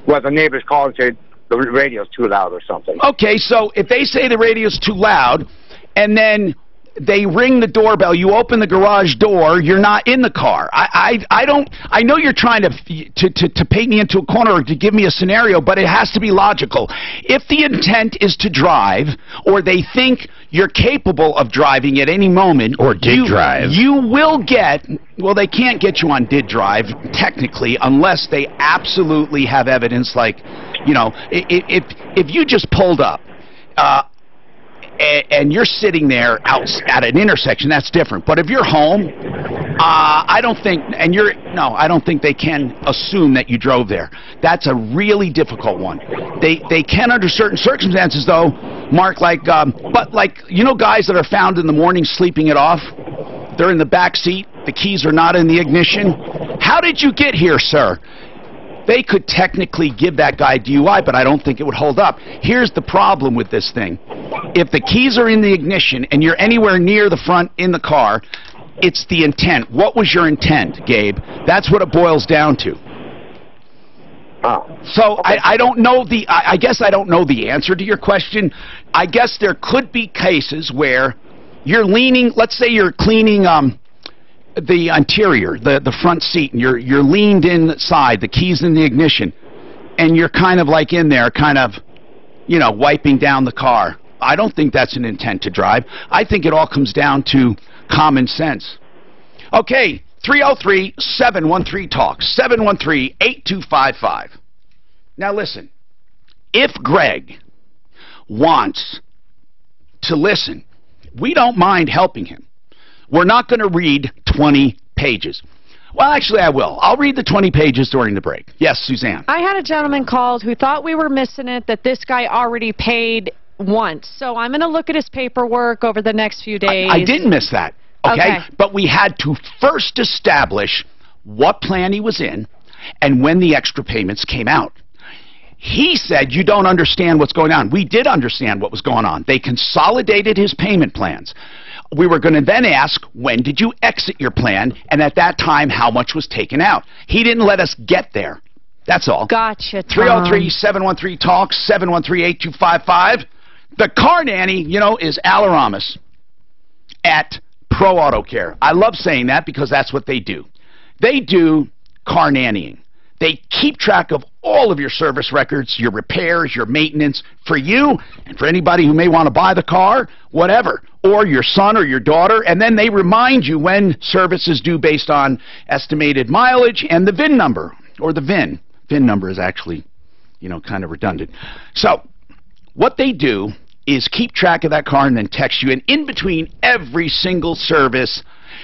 Well, the neighbors call and say the radio's too loud or something. Okay, so if they say the radio's too loud, and then they ring the doorbell, you open the garage door, you're not in the car. I know you're trying to paint me into a corner or to give me a scenario, but it has to be logical. If the intent is to drive, or they think you're capable of driving at any moment, or did drive, you will get, well, they can't get you on did drive technically unless they absolutely have evidence, like, if you just pulled up and you're sitting there out at an intersection, that's different. But if you're home, I don't think, I don't think they can assume that you drove there. That's a really difficult one. They can under certain circumstances, though, Mark, but guys that are found in the morning sleeping it off, they're in the back seat, the keys are not in the ignition. How did you get here, sir? They could technically give that guy DUI, but I don't think it would hold up. Here's the problem with this thing. If the keys are in the ignition and you're anywhere near the front in the car, it's the intent. What was your intent, Gabe? That's what it boils down to. So I don't know I guess I don't know the answer to your question. I guess there could be cases where you're leaning, let's say you're cleaning the interior, the front seat, and you're leaned inside, the keys in the ignition, and you're kind of like in there, kind of, wiping down the car. I don't think that's an intent to drive. I think it all comes down to common sense. Okay, 303-713-TALK, 713-8255. Now listen, if Greg wants to listen, we don't mind helping him. We're not going to read 20 pages. Well, actually, I will. I'll read the 20 pages during the break. Yes, Suzanne. I had a gentleman called who thought we were missing it, that this guy already paid once. So I'm going to look at his paperwork over the next few days. I didn't miss that, okay? But we had to first establish what plan he was in and when the extra payments came out. He said, you don't understand what's going on. We did understand what was going on. They consolidated his payment plans. We were going to then ask, when did you exit your plan? And at that time, how much was taken out? He didn't let us get there. That's all. Gotcha, Tom. 303-713-TALK, 713-8255. The car nanny, is Al Aramis at Pro Auto Care. I love saying that because that's what they do. They do car nannying. They keep track of all of your service records, your repairs, your maintenance, for you and for anybody who may want to buy the car, whatever, or your son or your daughter, and then they remind you when service is due based on estimated mileage and the VIN number, or the VIN. VIN number is actually, kind of redundant. So what they do is keep track of that car and then text you, and in between every single service,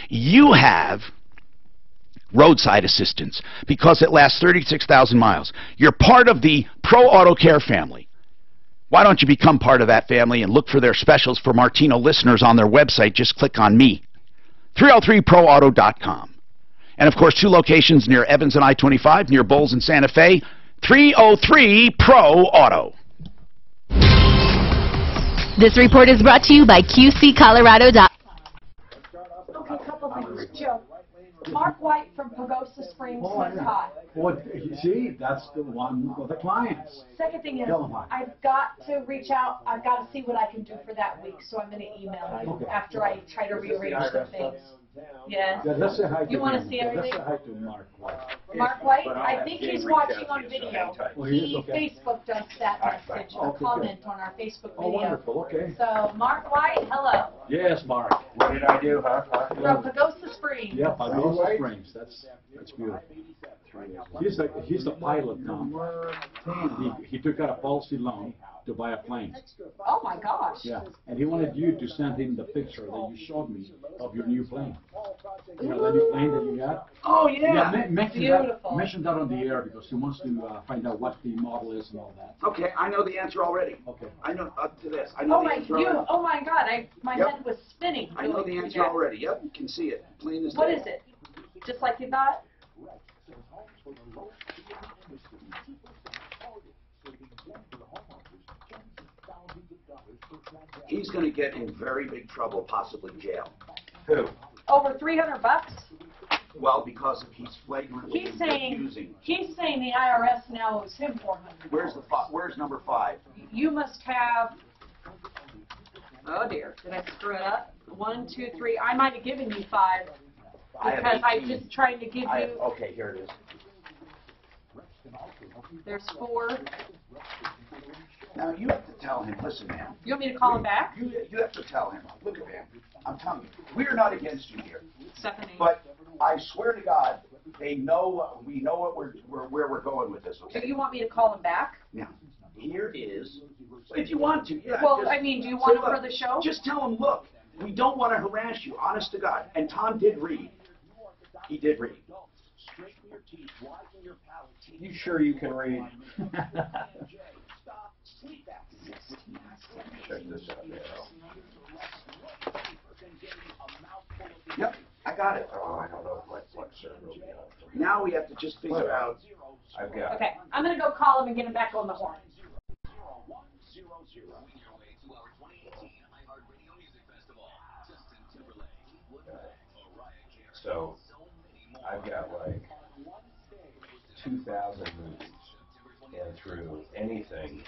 you have roadside assistance because it lasts 36,000 miles. You're part of the Pro Auto Care family. Why don't you become part of that family and look for their specials for Martino listeners on their website? Just click on me. 303proauto.com. And, of course, 2 locations near Evans and I-25, near Bowles and Santa Fe. 303 Pro Auto. This report is brought to you by QCColorado.com. Okay, a couple things. Joe, Mark White from Pagosa Springs says hi. Well, you see, that's the one for the clients. Second thing is, Tell them hi. I've got to reach out. I've got to see what I can do for that week, so I'm going to email you after I try to rearrange some things. Yes. Yeah, let's say hi to You want to him. see everything? Let's say hi to Mark White. Mark White, I think he's watching on video. Oh, he is? He Okay. Facebooked us that message, a Okay, comment on our Facebook video. Oh, wonderful, okay. So, Mark White, hello. Yes, Mark. What did I do, huh? From Pagosa Springs. Yeah, Pagosa Springs. That's beautiful. He's the pilot now. He took out a policy loan to buy a plane. Oh my gosh. Yeah, and he wanted you to send him the picture that you showed me of your new plane. You know, the new plane that you got? Oh yeah. Mention that on the air because he wants to find out what the model is and all that. Okay, I know the answer already. Okay. I know up to this. I know the answer already. Oh my God, my head was spinning. I know the answer already. Yep, you can see it. Plain as day. What is it? Just like you thought? He's going to get in very big trouble, possibly jail. Who? Over $300? Well, because if he's flagrantly He's abusing. saying the IRS now owes him $400. Where's number 5? You must have. Oh dear, did I screw it up? 1, 2, 3. I might have given you 5 because I'm just trying to give you. Okay, here it is. There's 4. Now you have to tell him. Listen, man. You want me to call him back? You have to tell him. Look at him. I'm telling you, we are not against you here. Stephanie. But I swear to God, we know where we're going with this. Okay. So you want me to call him back? Now, here is If you want to, yeah. Well, just I mean, do you want say, it for look, the show? Just tell them, look, we don't want to harass you, honest to God. And Tom did read. He did read. You sure you can read? Check this out now. Yep, I got it. Oh, I don't know if my flexor will be on. Now we have to just figure out. I've got it. Okay, I'm going to go call him and get him back on the horn. So, I've got like 2,000 movies, and through anything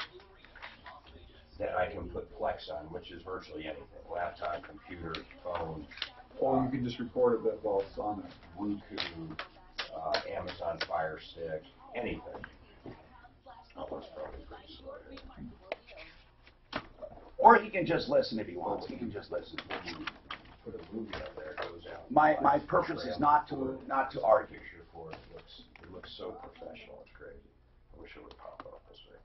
that I can put Plex on, which is virtually anything, laptop, computer, phone. Or you can just record it that while it's on it. Roku, Amazon Fire Stick, anything. Oh, that's probably pretty slow. Or he can just listen if he wants. He can just listen. Put a movie up there, it goes out. My purpose is not to argue. Picture for it. It looks so professional. It's crazy. I wish it would pop up this way.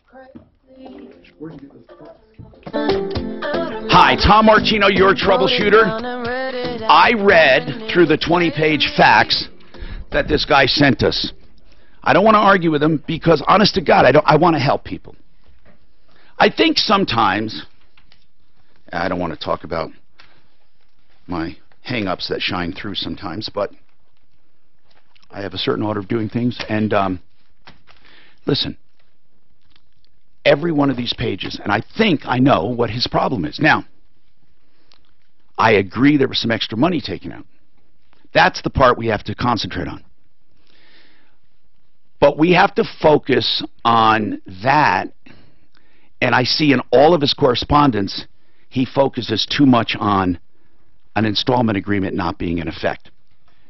Where'd you get this from? Hi, Tom Martino, your troubleshooter. I read through the 20-page fax that this guy sent us. I don't want to argue with him because, honest to God, I want to help people. I think sometimes, I don't want to talk about my hang-ups that shine through sometimes, but I have a certain order of doing things. And listen, every one of these pages, and I think I know what his problem is. Now, I agree there was some extra money taken out. That's the part we have to concentrate on. But we have to focus on that, and I see in all of his correspondence, he focuses too much on an installment agreement not being in effect.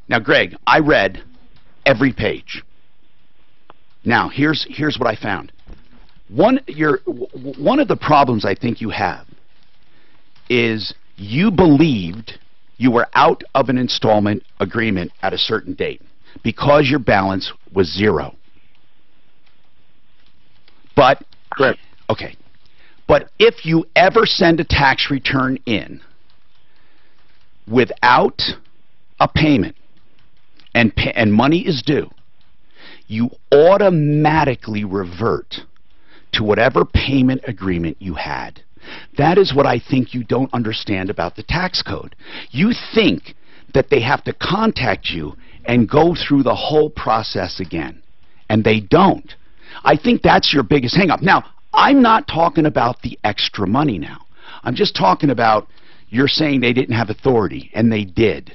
Now, Greg, I read every page. Now, here's what I found. One of the problems I think you have is you believed you were out of an installment agreement at a certain date because your balance was zero. But, correct. Okay. But if you ever send a tax return in without a payment and money is due, you automatically revert to whatever payment agreement you had. That is what I think you don't understand about the tax code. You think that they have to contact you and go through the whole process again, and they don't. I think that's your biggest hang-up. Now, I'm not talking about the extra money now. I'm just talking about you're saying they didn't have authority, and they did.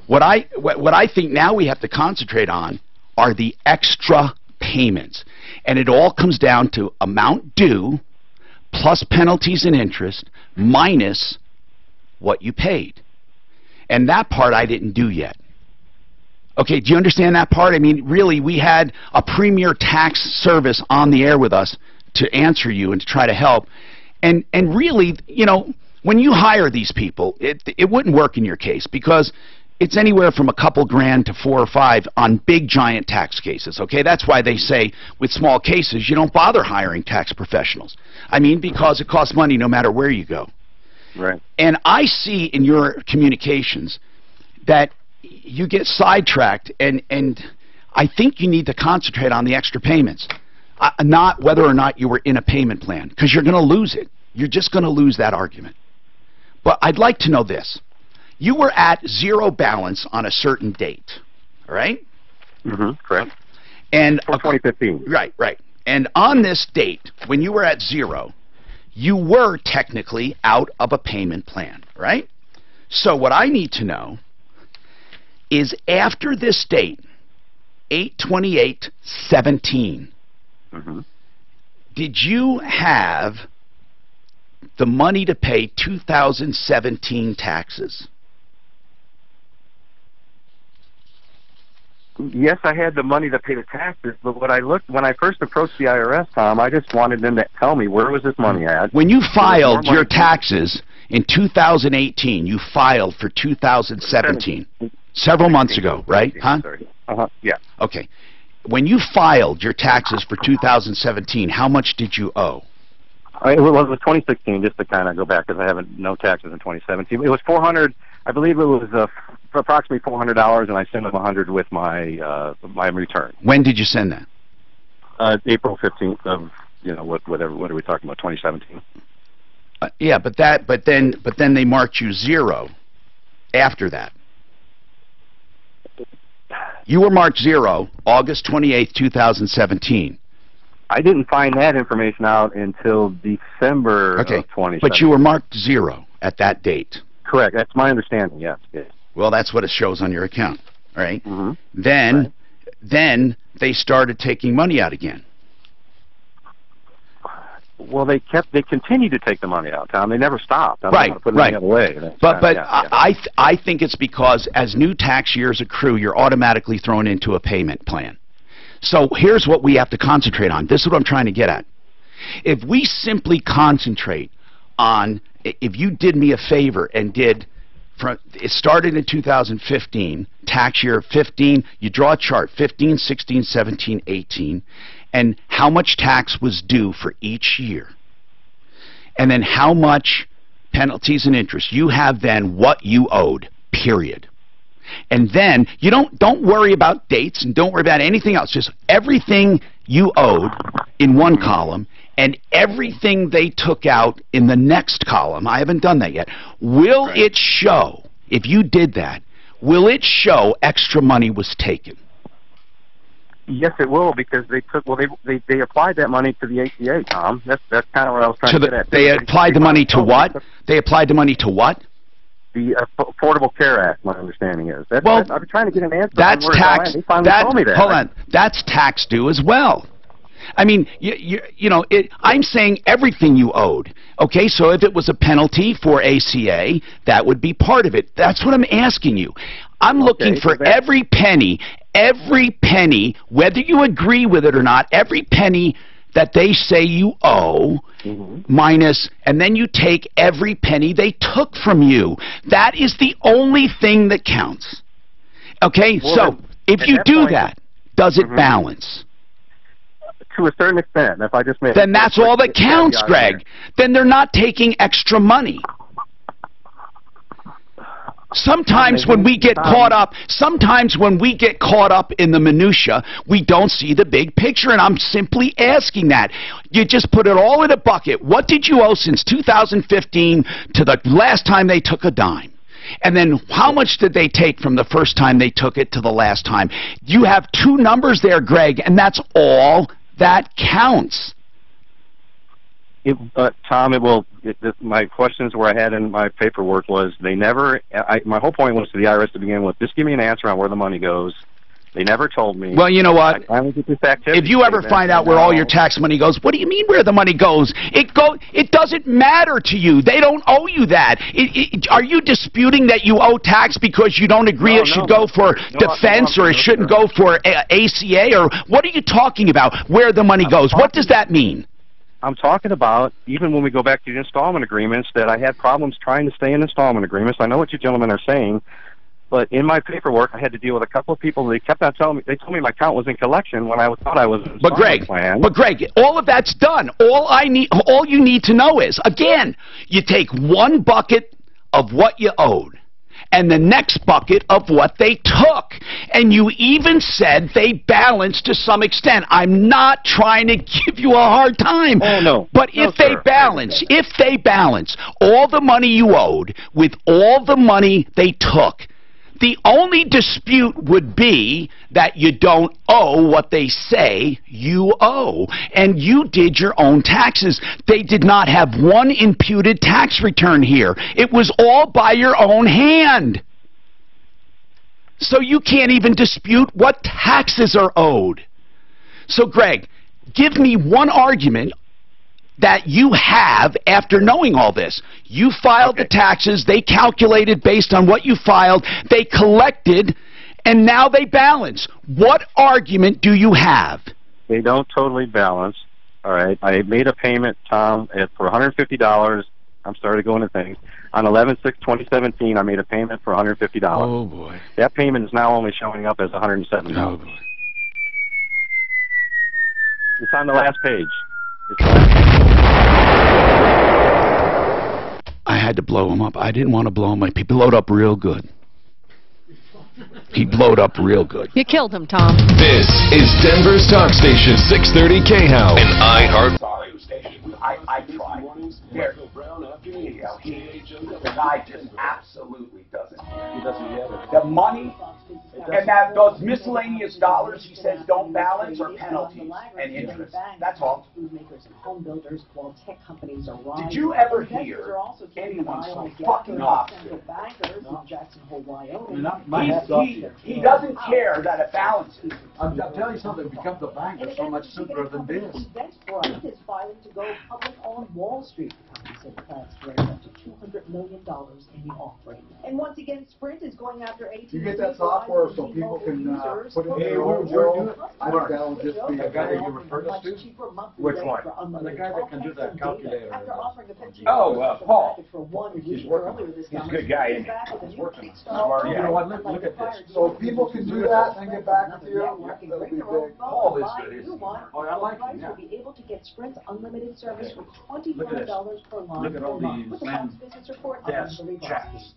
What I think now we have to concentrate on are the extra payments. And it all comes down to amount due plus penalties and interest minus what you paid. And that part I didn't do yet. Okay, do you understand that part? I mean, really, we had a premier tax service on the air with us to answer you and to try to help. And really, you know, when you hire these people, it wouldn't work in your case because it's anywhere from a couple grand to 4 or 5 on big, giant tax cases, okay? That's why they say with small cases, you don't bother hiring tax professionals. I mean, because it costs money no matter where you go. Right. And I see in your communications that you get sidetracked, and I think you need to concentrate on the extra payments, not whether or not you were in a payment plan, because you're going to lose it. You're just going to lose that argument. But I'd like to know this. You were at zero balance on a certain date, all right? Mm-hmm, correct. And for 2015. Right. And on this date, when you were at zero, you were technically out of a payment plan, right? So what I need to know is after this date, 8/28/17, did you have the money to pay 2017 taxes? Yes, I had the money to pay the taxes, but when I first approached the IRS, Tom, I just wanted them to tell me where was this money at. When you filed your taxes in 2018, you filed for 2017, several months ago, right? Huh? Yeah. Okay. When you filed your taxes for 2017, how much did you owe? It was 2016, just to kind of go back, because I haven't no taxes in 2017. It was 400. I believe it was for approximately $400, and I sent them 100 with my my return. When did you send that? April 15th of what are we talking about? 2017. Yeah, but then they marked you 0 after that. You were marked 0 August 28th, 2017. I didn't find that information out until December of 2017. But you were marked 0 at that date. Correct. That's my understanding, yes. Well, that's what it shows on your account, all right? Mm-hmm. Then they started taking money out again. Well, they continued to take the money out, Tom. They never stopped. I'm Right, not putting right. it the other way. But I think it's because as new tax years accrue, you're automatically thrown into a payment plan. So here's what we have to concentrate on. This is what I'm trying to get at. If we simply concentrate on, if you did me a favor and did, it started in 2015, tax year 15, you draw a chart, 15, 16, 17, 18, and how much tax was due for each year. And then how much penalties and interest. You have then what you owed, period. And then you don't worry about dates and don't worry about anything else. Just everything you owed in one column and everything they took out in the next column. I haven't done that yet. Will it show, if you did that, will it show extra money was taken? Yes, it will, because they took. Well, they applied that money to the ACA, Tom. That's kind of what I was trying to get at. They applied the money to what? They applied the money to what? The Affordable Care Act. My understanding is. I've been trying to get an answer. That's tax. They finally told me that. Hold on. That's tax due as well. I mean, I'm saying everything you owed. Okay, so if it was a penalty for ACA, that would be part of it. That's what I'm asking you. I'm looking for every penny, whether you agree with it or not, every penny that they say you owe, minus, and then you take every penny they took from you. That is the only thing that counts. Okay, so if you do that, does it balance? To a certain extent, if I just made then that's all that counts, Greg. Then they're not taking extra money. Sometimes when we get caught up, in the minutia, we don't see the big picture, and I'm simply asking that. You just put it all in a bucket. What did you owe since 2015 to the last time they took a dime? And then how much did they take from the first time they took it to the last time? You have two numbers there, Greg, and that's all that counts. Tom, my questions where I had in my paperwork was they never. My whole point was to the IRS to begin with. Just give me an answer on where the money goes. They never told me. Well, you know what? If you ever find out where all your tax money goes, what do you mean where the money goes? It doesn't matter to you. They don't owe you that. Are you disputing that you owe tax because you don't agree it should go for defense or it shouldn't go for ACA? Or what are you talking about, where the money goes? What does that mean? I'm talking about, even when we go back to the installment agreements, that I had problems trying to stay in installment agreements. I know what you gentlemen are saying, but in my paperwork, I had to deal with a couple of people. They kept on telling me, they told me my account was in collection when I thought I was in installment plan. But Greg, all of that's done. All you need to know is, again, you take one bucket of what you owed and the next bucket of what they took. And you even said they balanced to some extent. I'm not trying to give you a hard time. Oh, no. But if they balance all the money you owed with all the money they took, the only dispute would be that you don't owe what they say you owe. And you did your own taxes. They did not have one imputed tax return here. It was all by your own hand. So you can't even dispute what taxes are owed. So, Greg, give me one argument that you have after knowing all this. You filed the taxes, they calculated based on what you filed, they collected, and now they balance. What argument do you have? They don't totally balance. All right, I made a payment, Tom, for $150. I'm starting to go into things. On 11/6/2017, I made a payment for $150. Oh, boy. That payment is now only showing up as $107. Oh, boy. It's on the last page. had to blow him up. I didn't want to blow him up. He blowed up real good. He blowed up real good. You killed him, Tom. This is Denver's Talk Station, 630 KHOW and iHeart. I tried. The guy just absolutely doesn't. He doesn't get it. The money and that those miscellaneous dollars he says don't balance are penalties and interest. That's all. Food makers and home builders, while tech companies are Did you ever hear anyone so fucking obstinate? bankers in Jackson Hole, Wyoming. He doesn't care that it balances. I'm telling you something, become the bank is so much simpler than this. Eventbrite is filing to go public on Wall Street. The company said plans to raise up to $200 million in the offering. And once again, Sprint is going after AT&T. You get that software so people can put in their own bill. I think that will just be the guy that you referred us to. Which one? The guy that can do that calculator. Paul. He's working. He's a good guy, isn't he? He's working. Smart. You know what? Look at this. So if people can do that and get back with you, that'll be big. Paul is good, isn't he? Oh, I like him. Will be able to get Sprint's unlimited service for Look at this. $25 per line. Look at all these Business report. desk chats.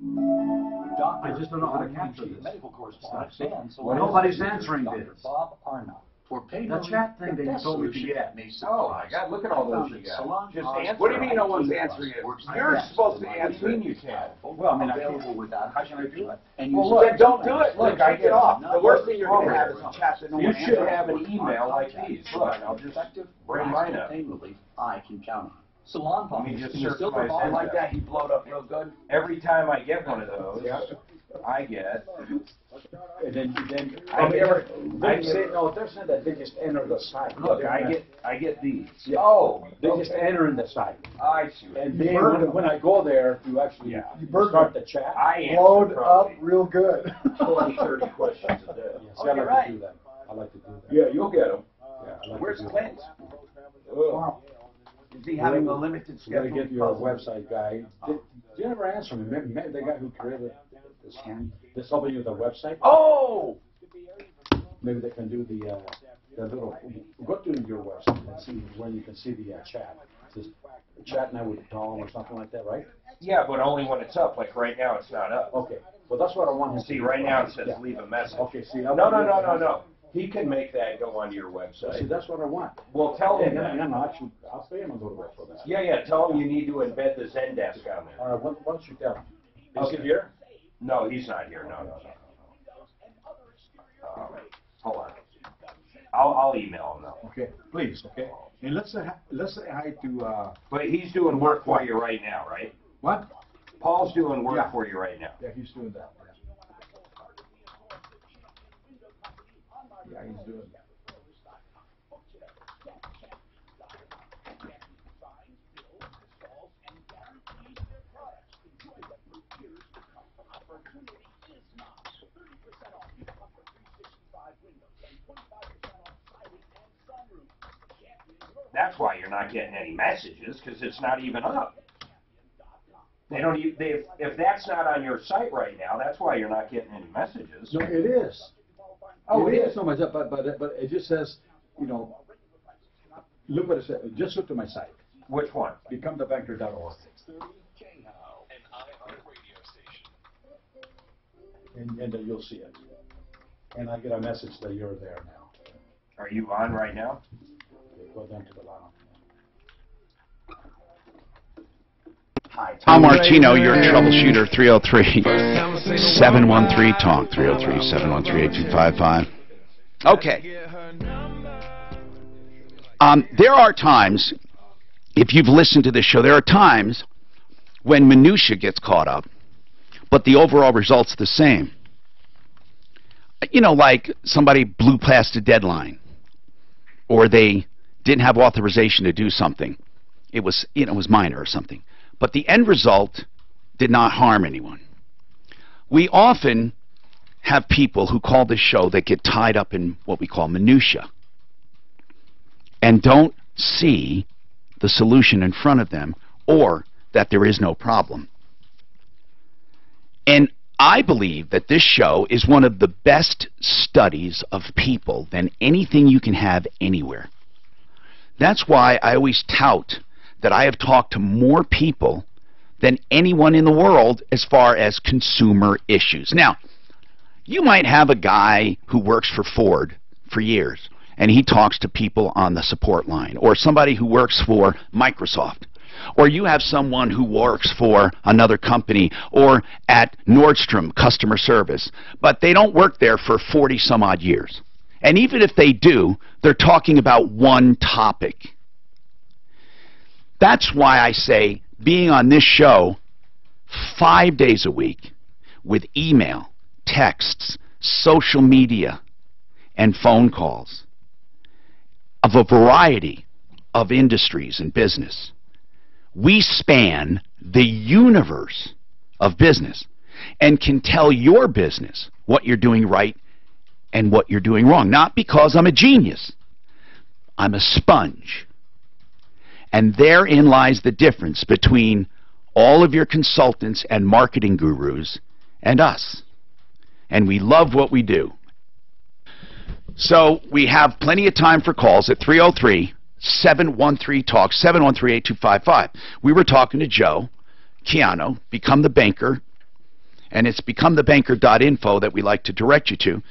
I just don't know how to capture this. Medical correspondent. Well, nobody's answering this. Bob Arnott. For The chat thing that you told me to get. Oh my God! Look at all those you got. Just answer. What do you mean no one's answering it? You're supposed to answer What do you it. mean you can't? Well, I mean, available without. how can I do it? And Well, look, then don't do it. Look, I get off. The worst thing you're going to have is a chat that no You one should answers. have an email like these. Look, I'll just bring mine up. pain relief I can count on. Salon Let me polish. just search my I like that. He blowed up real good. Every time I get one of those, I get. And then I get- they say, no, they're saying that they just enter the site. Look, I get these. Yeah. Oh, They just enter in the site. I see. And then when I go there to actually start the chat, I answer Load probably up real good. 20, 30 questions a day. yes, I like to do that. I like to do that. Yeah, you'll get them. Yeah, I like Where's to do Clint? Wow. Is he having a limited You gotta schedule? get your website guy. Did you ever answer me? Maybe the guy who created this one, this somebody with a website? Oh! Maybe they can do the little, go to your website and see when you can see the chat. It says chat now with Tom or something like that, right? Yeah, but only when it's up. Like right now, it's not up. Okay, well, that's what I want him to See, do. right now it says Yeah. leave a message. Okay, see. No. He can make that go onto your See, website. that's what I want. Well, tell him Yeah, that. no, actually, I'll pay him a little bit for that. Yeah, tell him you need to embed the Zendesk on there. All right, why don't you tell him? Is Okay. he here? No, he's not here. No. Hold on. I'll email him though. Okay, please, okay? And let's say hi to, But he's doing work for you right now, right? what? Paul's doing work Yeah. for you right now. Yeah, he's doing that. Yeah, he's doing that. That's why you're not getting any messages, because it's not even up. They don't even, if that's not on your site right now, that's why you're not getting any messages. No, it is. Oh, it it is is. so much up, but it just says, you know, look what it says. Just look to my site. Which one? BecomeTheBanker.org. And then you'll see it. And I get a message that you're there now. Are you on right now? Okay, go down to the bottom. Tom Martino, your troubleshooter, 303-713-TALK, 303-713-8255. Okay. There are times, if you've listened to this show, there are times when minutia gets caught up, but the overall result's the same. You know, like somebody blew past a deadline, or they didn't have authorization to do something. It was, you know, it was minor or something. But the end result did not harm anyone. We often have people who call this show that get tied up in what we call minutia and don't see the solution in front of them or that there is no problem. And I believe that this show is one of the best studies of people than anything you can have anywhere. That's why I always tout that I have talked to more people than anyone in the world as far as consumer issues. Now, you might have a guy who works for Ford for years, and he talks to people on the support line, or somebody who works for Microsoft, or you have someone who works for another company, or at Nordstrom customer service, but they don't work there for 40 some odd years. And even if they do, they're talking about one topic. That's why I say being on this show 5 days a week with email, texts, social media, and phone calls of a variety of industries and business. We span the universe of business and can tell your business what you're doing right and what you're doing wrong. Not because I'm a genius. I'm a sponge. And therein lies the difference between all of your consultants and marketing gurus and us. And we love what we do. So we have plenty of time for calls at 303-713-TALK, 713-8255. We were talking to Joe Chiano, Become the Banker, and it's becomethebanker.info that we like to direct you to.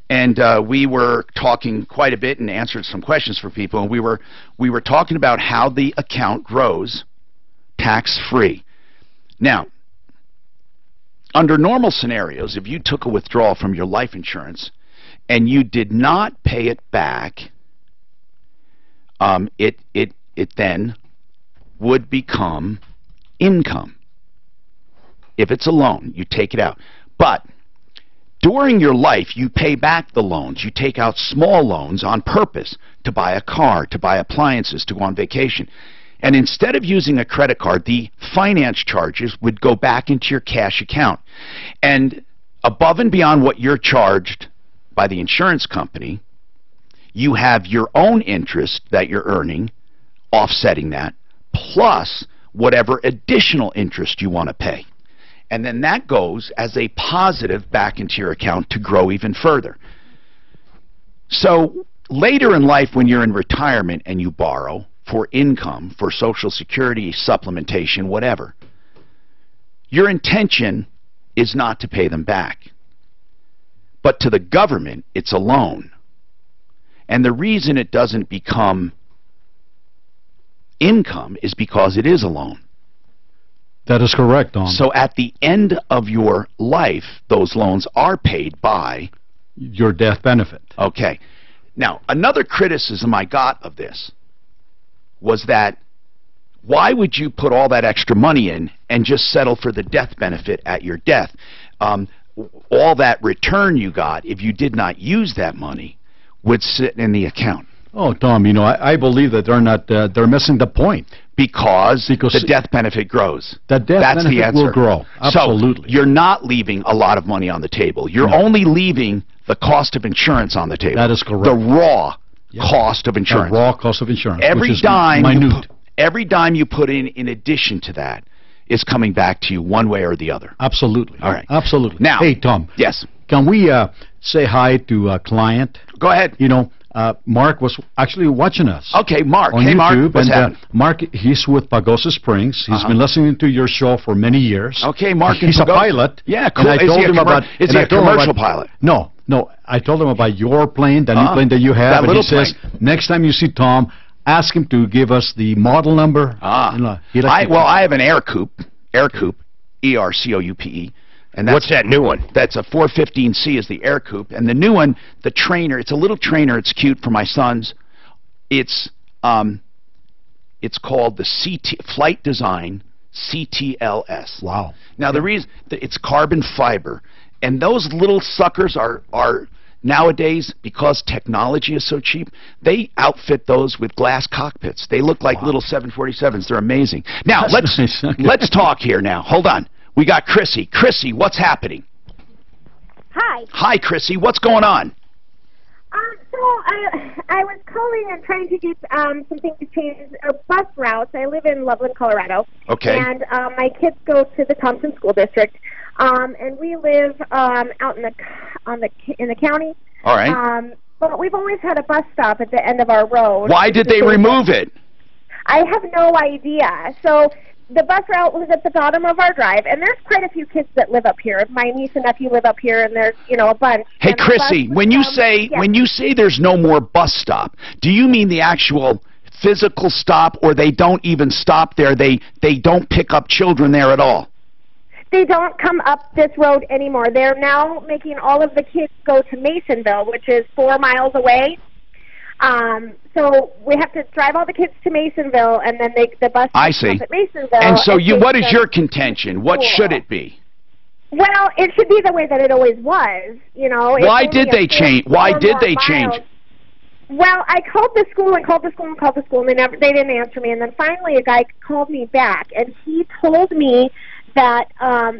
And we were talking quite a bit and answered some questions for people, and we were talking about how the account grows tax-free. Now, under normal scenarios, if you took a withdrawal from your life insurance and you did not pay it back, it then would become income. If it's a loan, you take it out. But during your life, you pay back the loans. You take out small loans on purpose to buy a car, to buy appliances, to go on vacation. And instead of using a credit card, the finance charges would go back into your cash account. And above and beyond what you're charged by the insurance company, you have your own interest that you're earning, offsetting that, plus whatever additional interest you want to pay. And then that goes as a positive back into your account to grow even further. So later in life, when you're in retirement and you borrow for income, for Social Security, supplementation, whatever, your intention is not to pay them back. But to the government, it's a loan. And the reason it doesn't become income is because it is a loan. That is correct, Don. So at the end of your life, those loans are paid by your death benefit. Okay. Now, another criticism I got of this was that why would you put all that extra money in and just settle for the death benefit at your death? All that return you got, if you did not use that money, would sit in the account. Oh, Tom, you know, I believe that they're not, they're missing the point. Because the death benefit grows. The death benefit will grow. Absolutely. So you're not leaving a lot of money on the table. You're only leaving the cost of insurance on the table. That is correct. The raw cost of insurance. The raw cost of insurance. Every dime you put in addition to that is coming back to you one way or the other. Absolutely. All right. Absolutely. Now, hey, Tom. Yes. Can we say hi to a client? Go ahead. You know, Mark was actually watching us. Okay, Mark. On hey, YouTube, Mark. and Mark, he's with Pagosa Springs. He's been listening to your show for many years. Okay, Mark. He's a pilot. Yeah, cool. And I told him about. Is he a commercial pilot? No. I told him about your plane, the new plane that you have, and he says next time you see Tom, ask him to give us the model number. I have an Air Coupe, ERCOUPE. And what's that new one? That's a 415C is the Air Coupe. And the new one, the trainer, it's a little trainer. It's cute for my sons. It's called the Flight Design CTLS. Wow. Now, the reason, it's carbon fiber. And those little suckers are nowadays, because technology is so cheap, they outfit those with glass cockpits. They look like little 747s. They're amazing. Now, let's talk here now. Hold on. We got Chrissy. Chrissy, what's happening? Hi. Hi, Chrissy. What's going on? So I was calling and trying to get some things to change bus routes. I live in Loveland, Colorado. Okay. And my kids go to the Thompson School District, and we live out in the county. All right. But we've always had a bus stop at the end of our road. Why did they remove it? I have no idea. So the bus route was at the bottom of our drive, and there's quite a few kids that live up here. My niece and nephew live up here, and there's, you know, a bunch. Hey, And the Chrissy, bus when you would say yeah. when you say there's no more bus stop, do you mean the actual physical stop, or they don't even stop there? They don't pick up children there at all? They don't come up this road anymore. They're now making all of the kids go to Masonville, which is 4 miles away. So we have to drive all the kids to Masonville, and then the bus I picks them see. up at Masonville. And so what is takes your them contention? What to should school. it be? Well, it should be the way that it always was. You know. It's Why only did a they few change? Why more did they miles. change? Well, I called the school and called the school and called the school, and they didn't answer me. And then finally, a guy called me back, and he told me that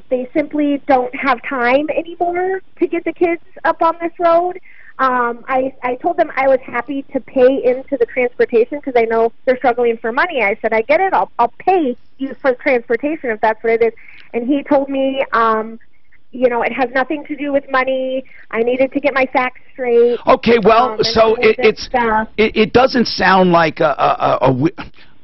they simply don't have time anymore to get the kids up on this road. I told them I was happy to pay into the transportation because I know they're struggling for money. I said, I get it. I'll pay you for transportation if that's what it is. And he told me, you know, it has nothing to do with money. I needed to get my facts straight. Okay, well, so it doesn't sound like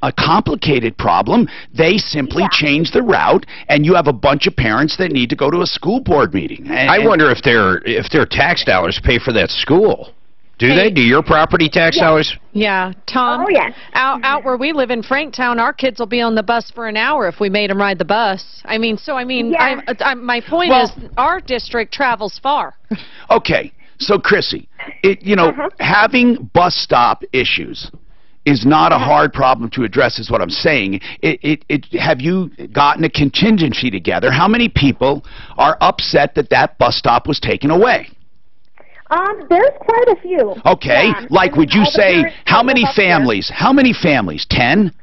a complicated problem. They simply change the route, and you have a bunch of parents that need to go to a school board meeting. I wonder if their tax dollars pay for that school. Do they? Do your property tax dollars? Yeah, Tom. Oh, yes. Out where we live in Franktown, our kids will be on the bus for an hour if we made them ride the bus. I mean, Yeah. my point is our district travels far. Okay, so Chrissy, having bus stop issues is not a hard problem to address, is what I'm saying. Have you gotten a contingency together? How many people are upset that bus stop was taken away? There's quite a few. Okay, like would you say, how many families? How many families? 10?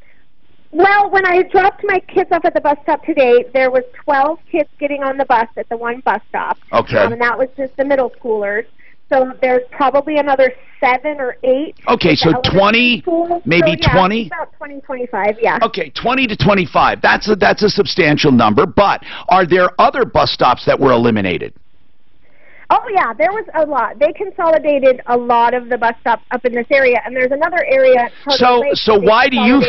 Well, when I dropped my kids off at the bus stop today, there was 12 kids getting on the bus at the one bus stop. Okay. And that was just the middle schoolers. So there's probably another 7 or 8. Okay, so 20, maybe 20? About 20, 25, yeah. Okay, 20 to 25. That's a substantial number, but are there other bus stops that were eliminated? Oh, yeah, there was a lot. They consolidated a lot of the bus stops up in this area, and there's another area. So why do you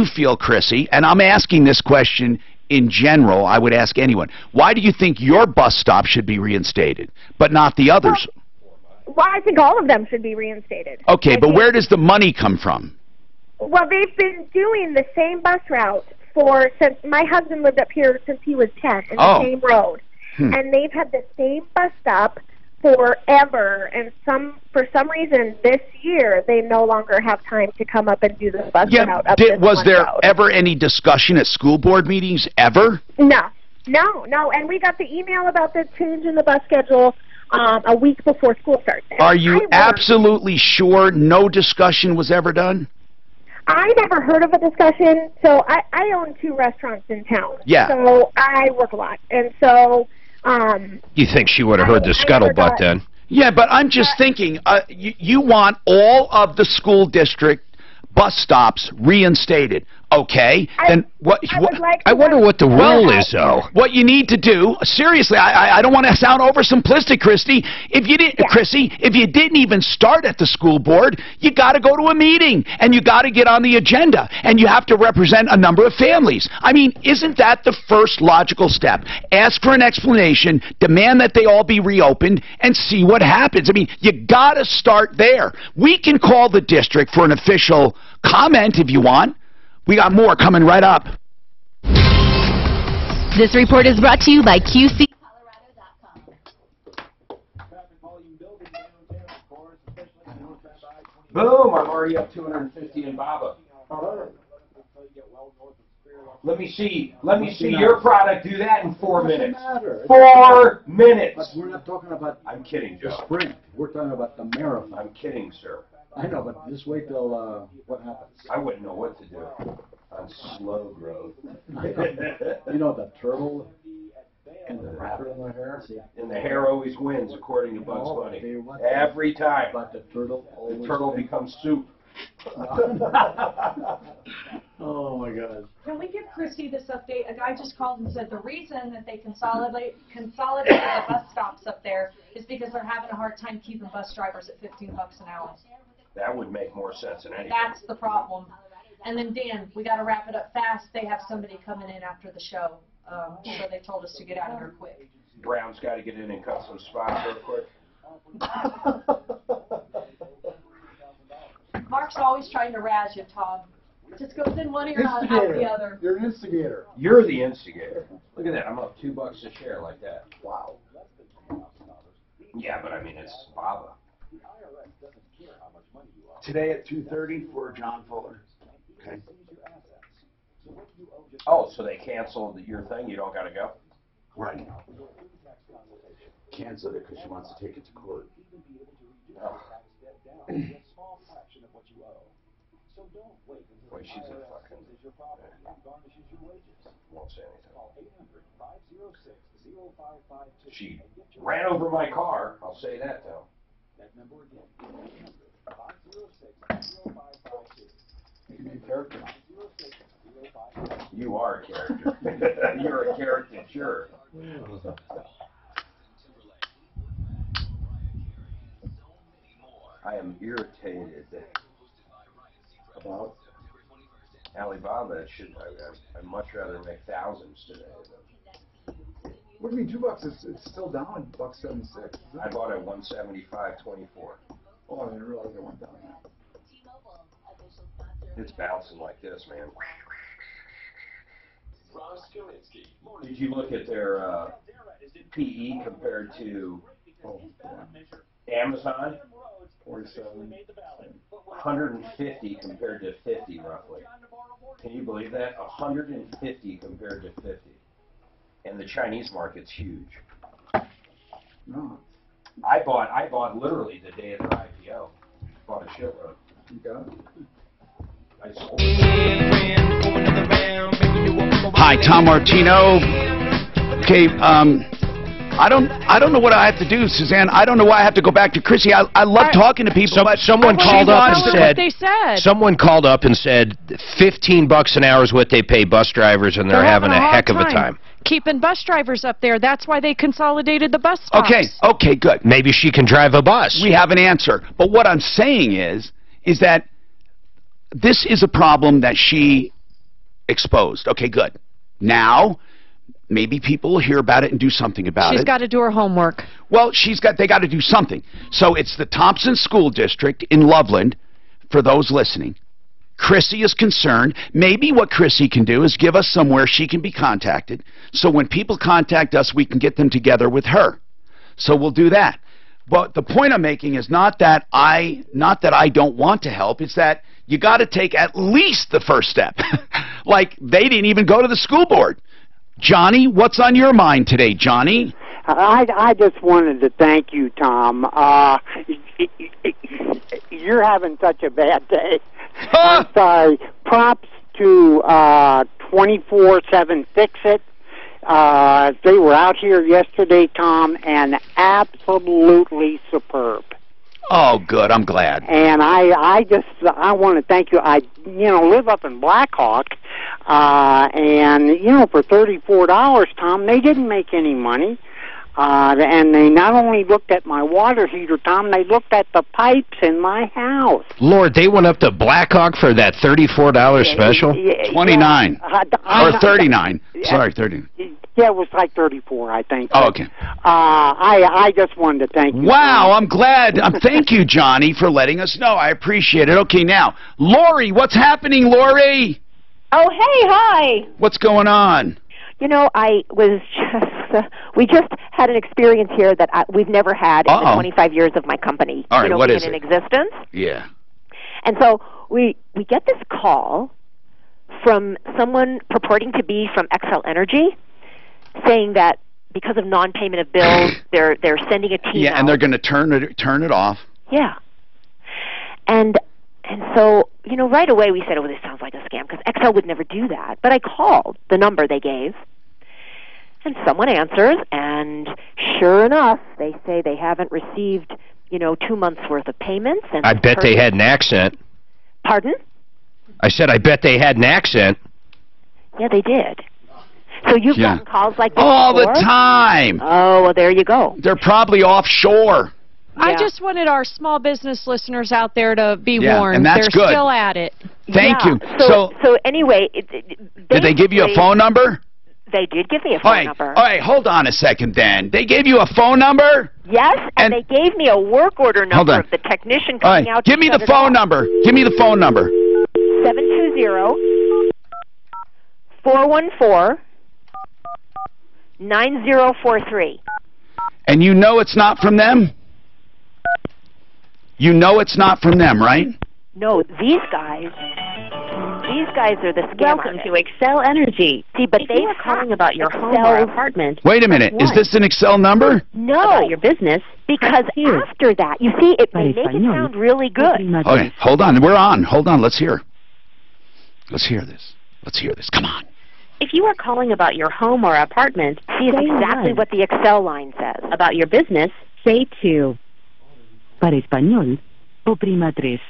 feel, Chrissy, and I'm asking this question in general, I would ask anyone, why do you think your bus stop should be reinstated, but not the others? Well, I think all of them should be reinstated. Okay, but where does the money come from? Well, they've been doing the same bus route since my husband lived up here since he was 10 in the same road. And they've had the same bus stop forever, and for some reason this year they no longer have time to come up and do the bus route up this was there road. ever any discussion at school board meetings, ever? No, and we got the email about the change in the bus schedule a week before school starts. Are you absolutely sure no discussion was ever done? I never heard of a discussion. So I own 2 restaurants in town. Yeah. So I work a lot, and so you think she would have heard the scuttlebutt then? Yeah, but I'm just thinking, you want all of the school district bus stops reinstated. Okay, then what? I wonder what the rule is, though. What you need to do, seriously, I don't want to sound oversimplistic, Christy. If you didn't, Chrissy, if you didn't even start at the school board, you got to go to a meeting and you got to get on the agenda and you have to represent a number of families. I mean, isn't that the first logical step? Ask for an explanation, demand that they all be reopened, and see what happens. I mean, you got to start there. We can call the district for an official comment if you want. We got more coming right up. This report is brought to you by QC. Boom, I'm already up 250 in Baba. Let me see your product do that in 4 minutes. 4 minutes. But we're not talking about I'm kidding, Joe. the sprint. We're talking about the marathon. I'm kidding, sir. I know, but just wait till what happens. I wouldn't know what to do on slow growth. You know, the turtle and the rabbit in the hair? And the hair always wins, according to Bugs Bunny. Every time. But the turtle becomes soup. Oh my God. Can we give Christy this update? A guy just called and said the reason that they consolidated the bus stops up there is because they're having a hard time keeping bus drivers at $15 an hour. That would make more sense than anything. That's the problem. And then Dan, we got to wrap it up fast. They have somebody coming in after the show, so they told us to get out of here quick. Brown's got to get in and cut some spots real quick. Mark's always trying to razz you, Tom. Just goes in one ear out the other. You're an instigator. You're the instigator. Look at that. I'm up $2 a share like that. Wow. Yeah, but I mean, it's Baba. Today at 2:30 for John Fuller. Okay. Oh, so they canceled your thing? You don't got to go? Right. Canceled it because she wants to take it to court. Oh. Boy, she's a fucking... Won't say anything. She ran over my car. I'll say that, though. You can be a character. You are a character. You're a caricature. I am irritated about Alibaba. I'd much rather make thousands today. What do you mean $2? It's still down $1.76. I bought it 175.24. Oh, I didn't realize it went down. It's bouncing like this, man. Did you look at their PE compared to Amazon? 47. 150 compared to 50, roughly. Can you believe that? 150 compared to 50. And the Chinese market's huge. No. I bought literally the day of their IPO. Bought a shitload. You got it? I sold Hi, Tom Martino. Okay, I don't know what I have to do, Suzanne. I don't know why I have to go back to Chrissy. I love talking to people, but someone called up and said, they said. Someone called up and said $15 an hour is what they pay bus drivers, and they're having a heck of a time. Keeping bus drivers up there. That's why they consolidated the bus stops. Okay, good. Maybe she can drive a bus. We have an answer. But what I'm saying is that this is a problem that she exposed. Okay, good. Now, maybe people will hear about it and do something about it. She's got to do her homework. Well, they got to do something. So it's the Thompson School District in Loveland, for those listening. Chrissy is concerned. Maybe what Chrissy can do is give us somewhere she can be contacted. So when people contact us, we can get them together with her. So we'll do that. But the point I'm making is not that I don't want to help. It's that you got to take at least the first step. Like they didn't even go to the school board. Johnny, what's on your mind today, Johnny? I just wanted to thank you, Tom. You're having such a bad day. I'm sorry. Props to 24/7 Fix-It. They were out here yesterday, Tom, and absolutely superb. Oh, good. I'm glad. And I want to thank you. I live up in Blackhawk, and for $34, Tom, they didn't make any money. And they not only looked at my water heater, Tom, they looked at the pipes in my house. Lord, they went up to Blackhawk for that $34 special? 29 or 39. Sorry, 30. Yeah, it was like 34, I think. Oh, okay. I just wanted to thank you. Wow, I'm glad. Thank you, Johnny, for letting us know. I appreciate it. Okay, now, Lori, what's happening, Lori? Oh, hey, hi. What's going on? I was we just had an experience here that we've never had in the 25 years of my company. All right, what is in it? existence. Yeah. And so we get this call from someone purporting to be from Xcel Energy, saying that because of non-payment of bills, they're sending a team out. And they're going to turn it off. Yeah. And so, right away we said, oh, this sounds like a scam, because Xcel would never do that. But I called the number they gave, and someone answers, and sure enough, they say they haven't received, 2 months' worth of payments. And I bet they had an accent. Pardon? I said I bet they had an accent. Yeah, they did. So you've gotten calls like this all before? the time. Oh, well, there you go. They're probably offshore. I just wanted our small business listeners out there to be Yeah, warned. and that's They're good. still at it. Thank you. So anyway, did they give you a phone number? They did give me a phone number. All right, hold on a second then. They gave you a phone number? Yes, and they gave me a work order number of the technician coming out. Give me the phone number. Give me the phone number. 720-414-9043. And you know it's not from them? You know it's not from them, right? No, these guys are the scam Welcome to Excel Energy. See, but they are calling about your home or apartment. Wait a minute. Is this an Excel number? No. About your business. Because after that, you see, it may make it sound really good. Okay, hold on. We're on. Hold on. Let's hear. Let's hear this. Let's hear this. Come on. If you are calling about your home or apartment, see exactly what the Excel line says. About your business, say 2. Para español, oprima 3.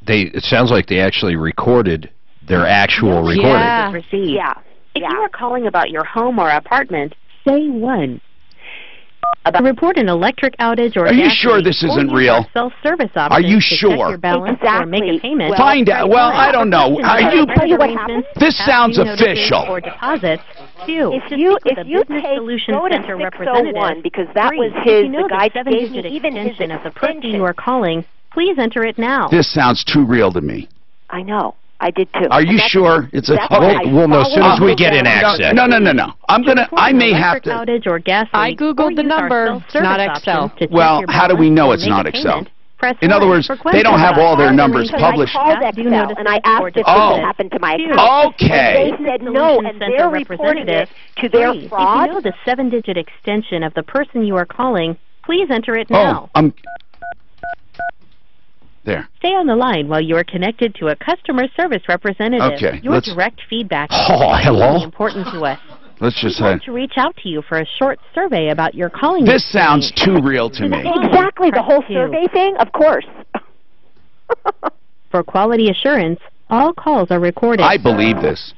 It sounds like they actually recorded their actual recording. Yeah. If you are calling about your home or apartment, say 1. Report an electric outage or Are you sure this isn't real? Self-service option. Are you to check sure? your balance or make a payment. Find out. Well, I don't know. Are you? Tell you what happened? This sounds official. Or deposits. 2. If you take go to 601 because that was the guy that gave me even his extension of the person you are calling. Please enter it now. This sounds too real to me. I know. I did too. Are you sure it's a? We'll know as soon as we get in access. No. I may have to. Outage or gas I googled the number. It's not Excel. Well, how do we know it's not Excel? In other words, they don't have all their numbers published. I called Excel and I asked if this had happened to my account. Okay. And they said no, and they're reporting it to their fraud. If you know the 7-digit extension of the person you are calling, please enter it now. There. Stay on the line while you are connected to a customer service representative. Okay, Your direct feedback is hello? really important to us. Let's just we want to reach out to you for a short survey about your calling. This sounds too real to me. Exactly, the whole survey thing? Of course. For quality assurance, all calls are recorded. I believe this.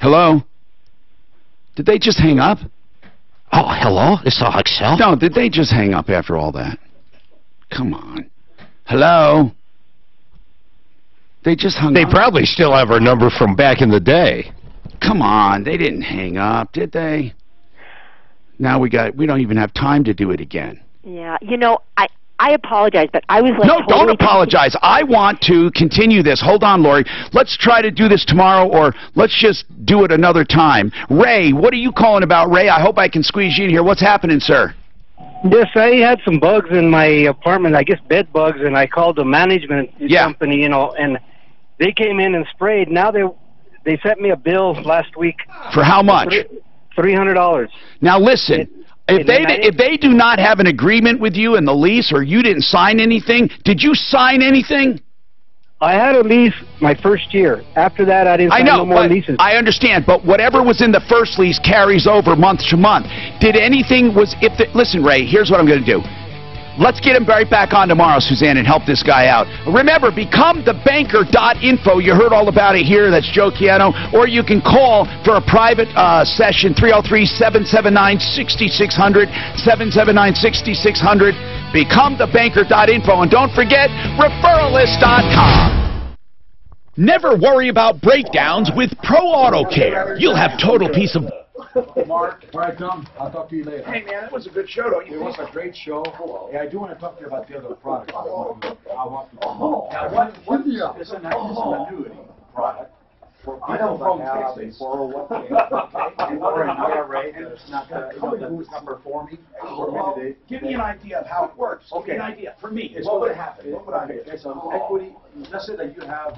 Hello? Did they just hang up? Oh, hello? It's all Excel? No, did they just hang up after all that? Come on. Hello? They just hung up. They probably still have our number from back in the day. Come on, they didn't hang up, did they? Now we don't even have time to do it again. Yeah, I apologize, but I was like No, don't apologize. I want to continue this. Hold on, Lori. Let's try to do this tomorrow, or let's just do it another time. Ray, what are you calling about, Ray? I hope I can squeeze you in here. What's happening, sir? Yes, I had some bugs in my apartment, I guess bed bugs, and I called the management company, and they came in and sprayed. Now they sent me a bill last week. For how much? $300. Now listen. If they do not have an agreement with you in the lease, or you didn't sign anything, did you sign anything? I had a lease my first year. After that, I didn't sign no more leases. I understand, but whatever was in the first lease carries over month to month. Did anything listen, Ray, here's what I'm going to do. Let's get him right back on tomorrow, Suzanne, and help this guy out. Remember, becomethebanker.info. You heard all about it here. That's Joe Chiano. Or you can call for a private session, 303-779-6600, 779-6600. Becomethebanker.info. And don't forget, referralist.com. Never worry about breakdowns with Pro Auto Care. You'll have total peace of... Mark, all right, Tom, I'll talk to you later. Hey, man, it was a good show, don't you think? It was a great show. Hello. Yeah, I do want to talk to you about the other product. Now, what is an annuity product for people that have a 401k, or an IRA that's not performing? Give me an idea of how it works. Give me an idea. For me, what would happen? Okay, so equity, let's say that you have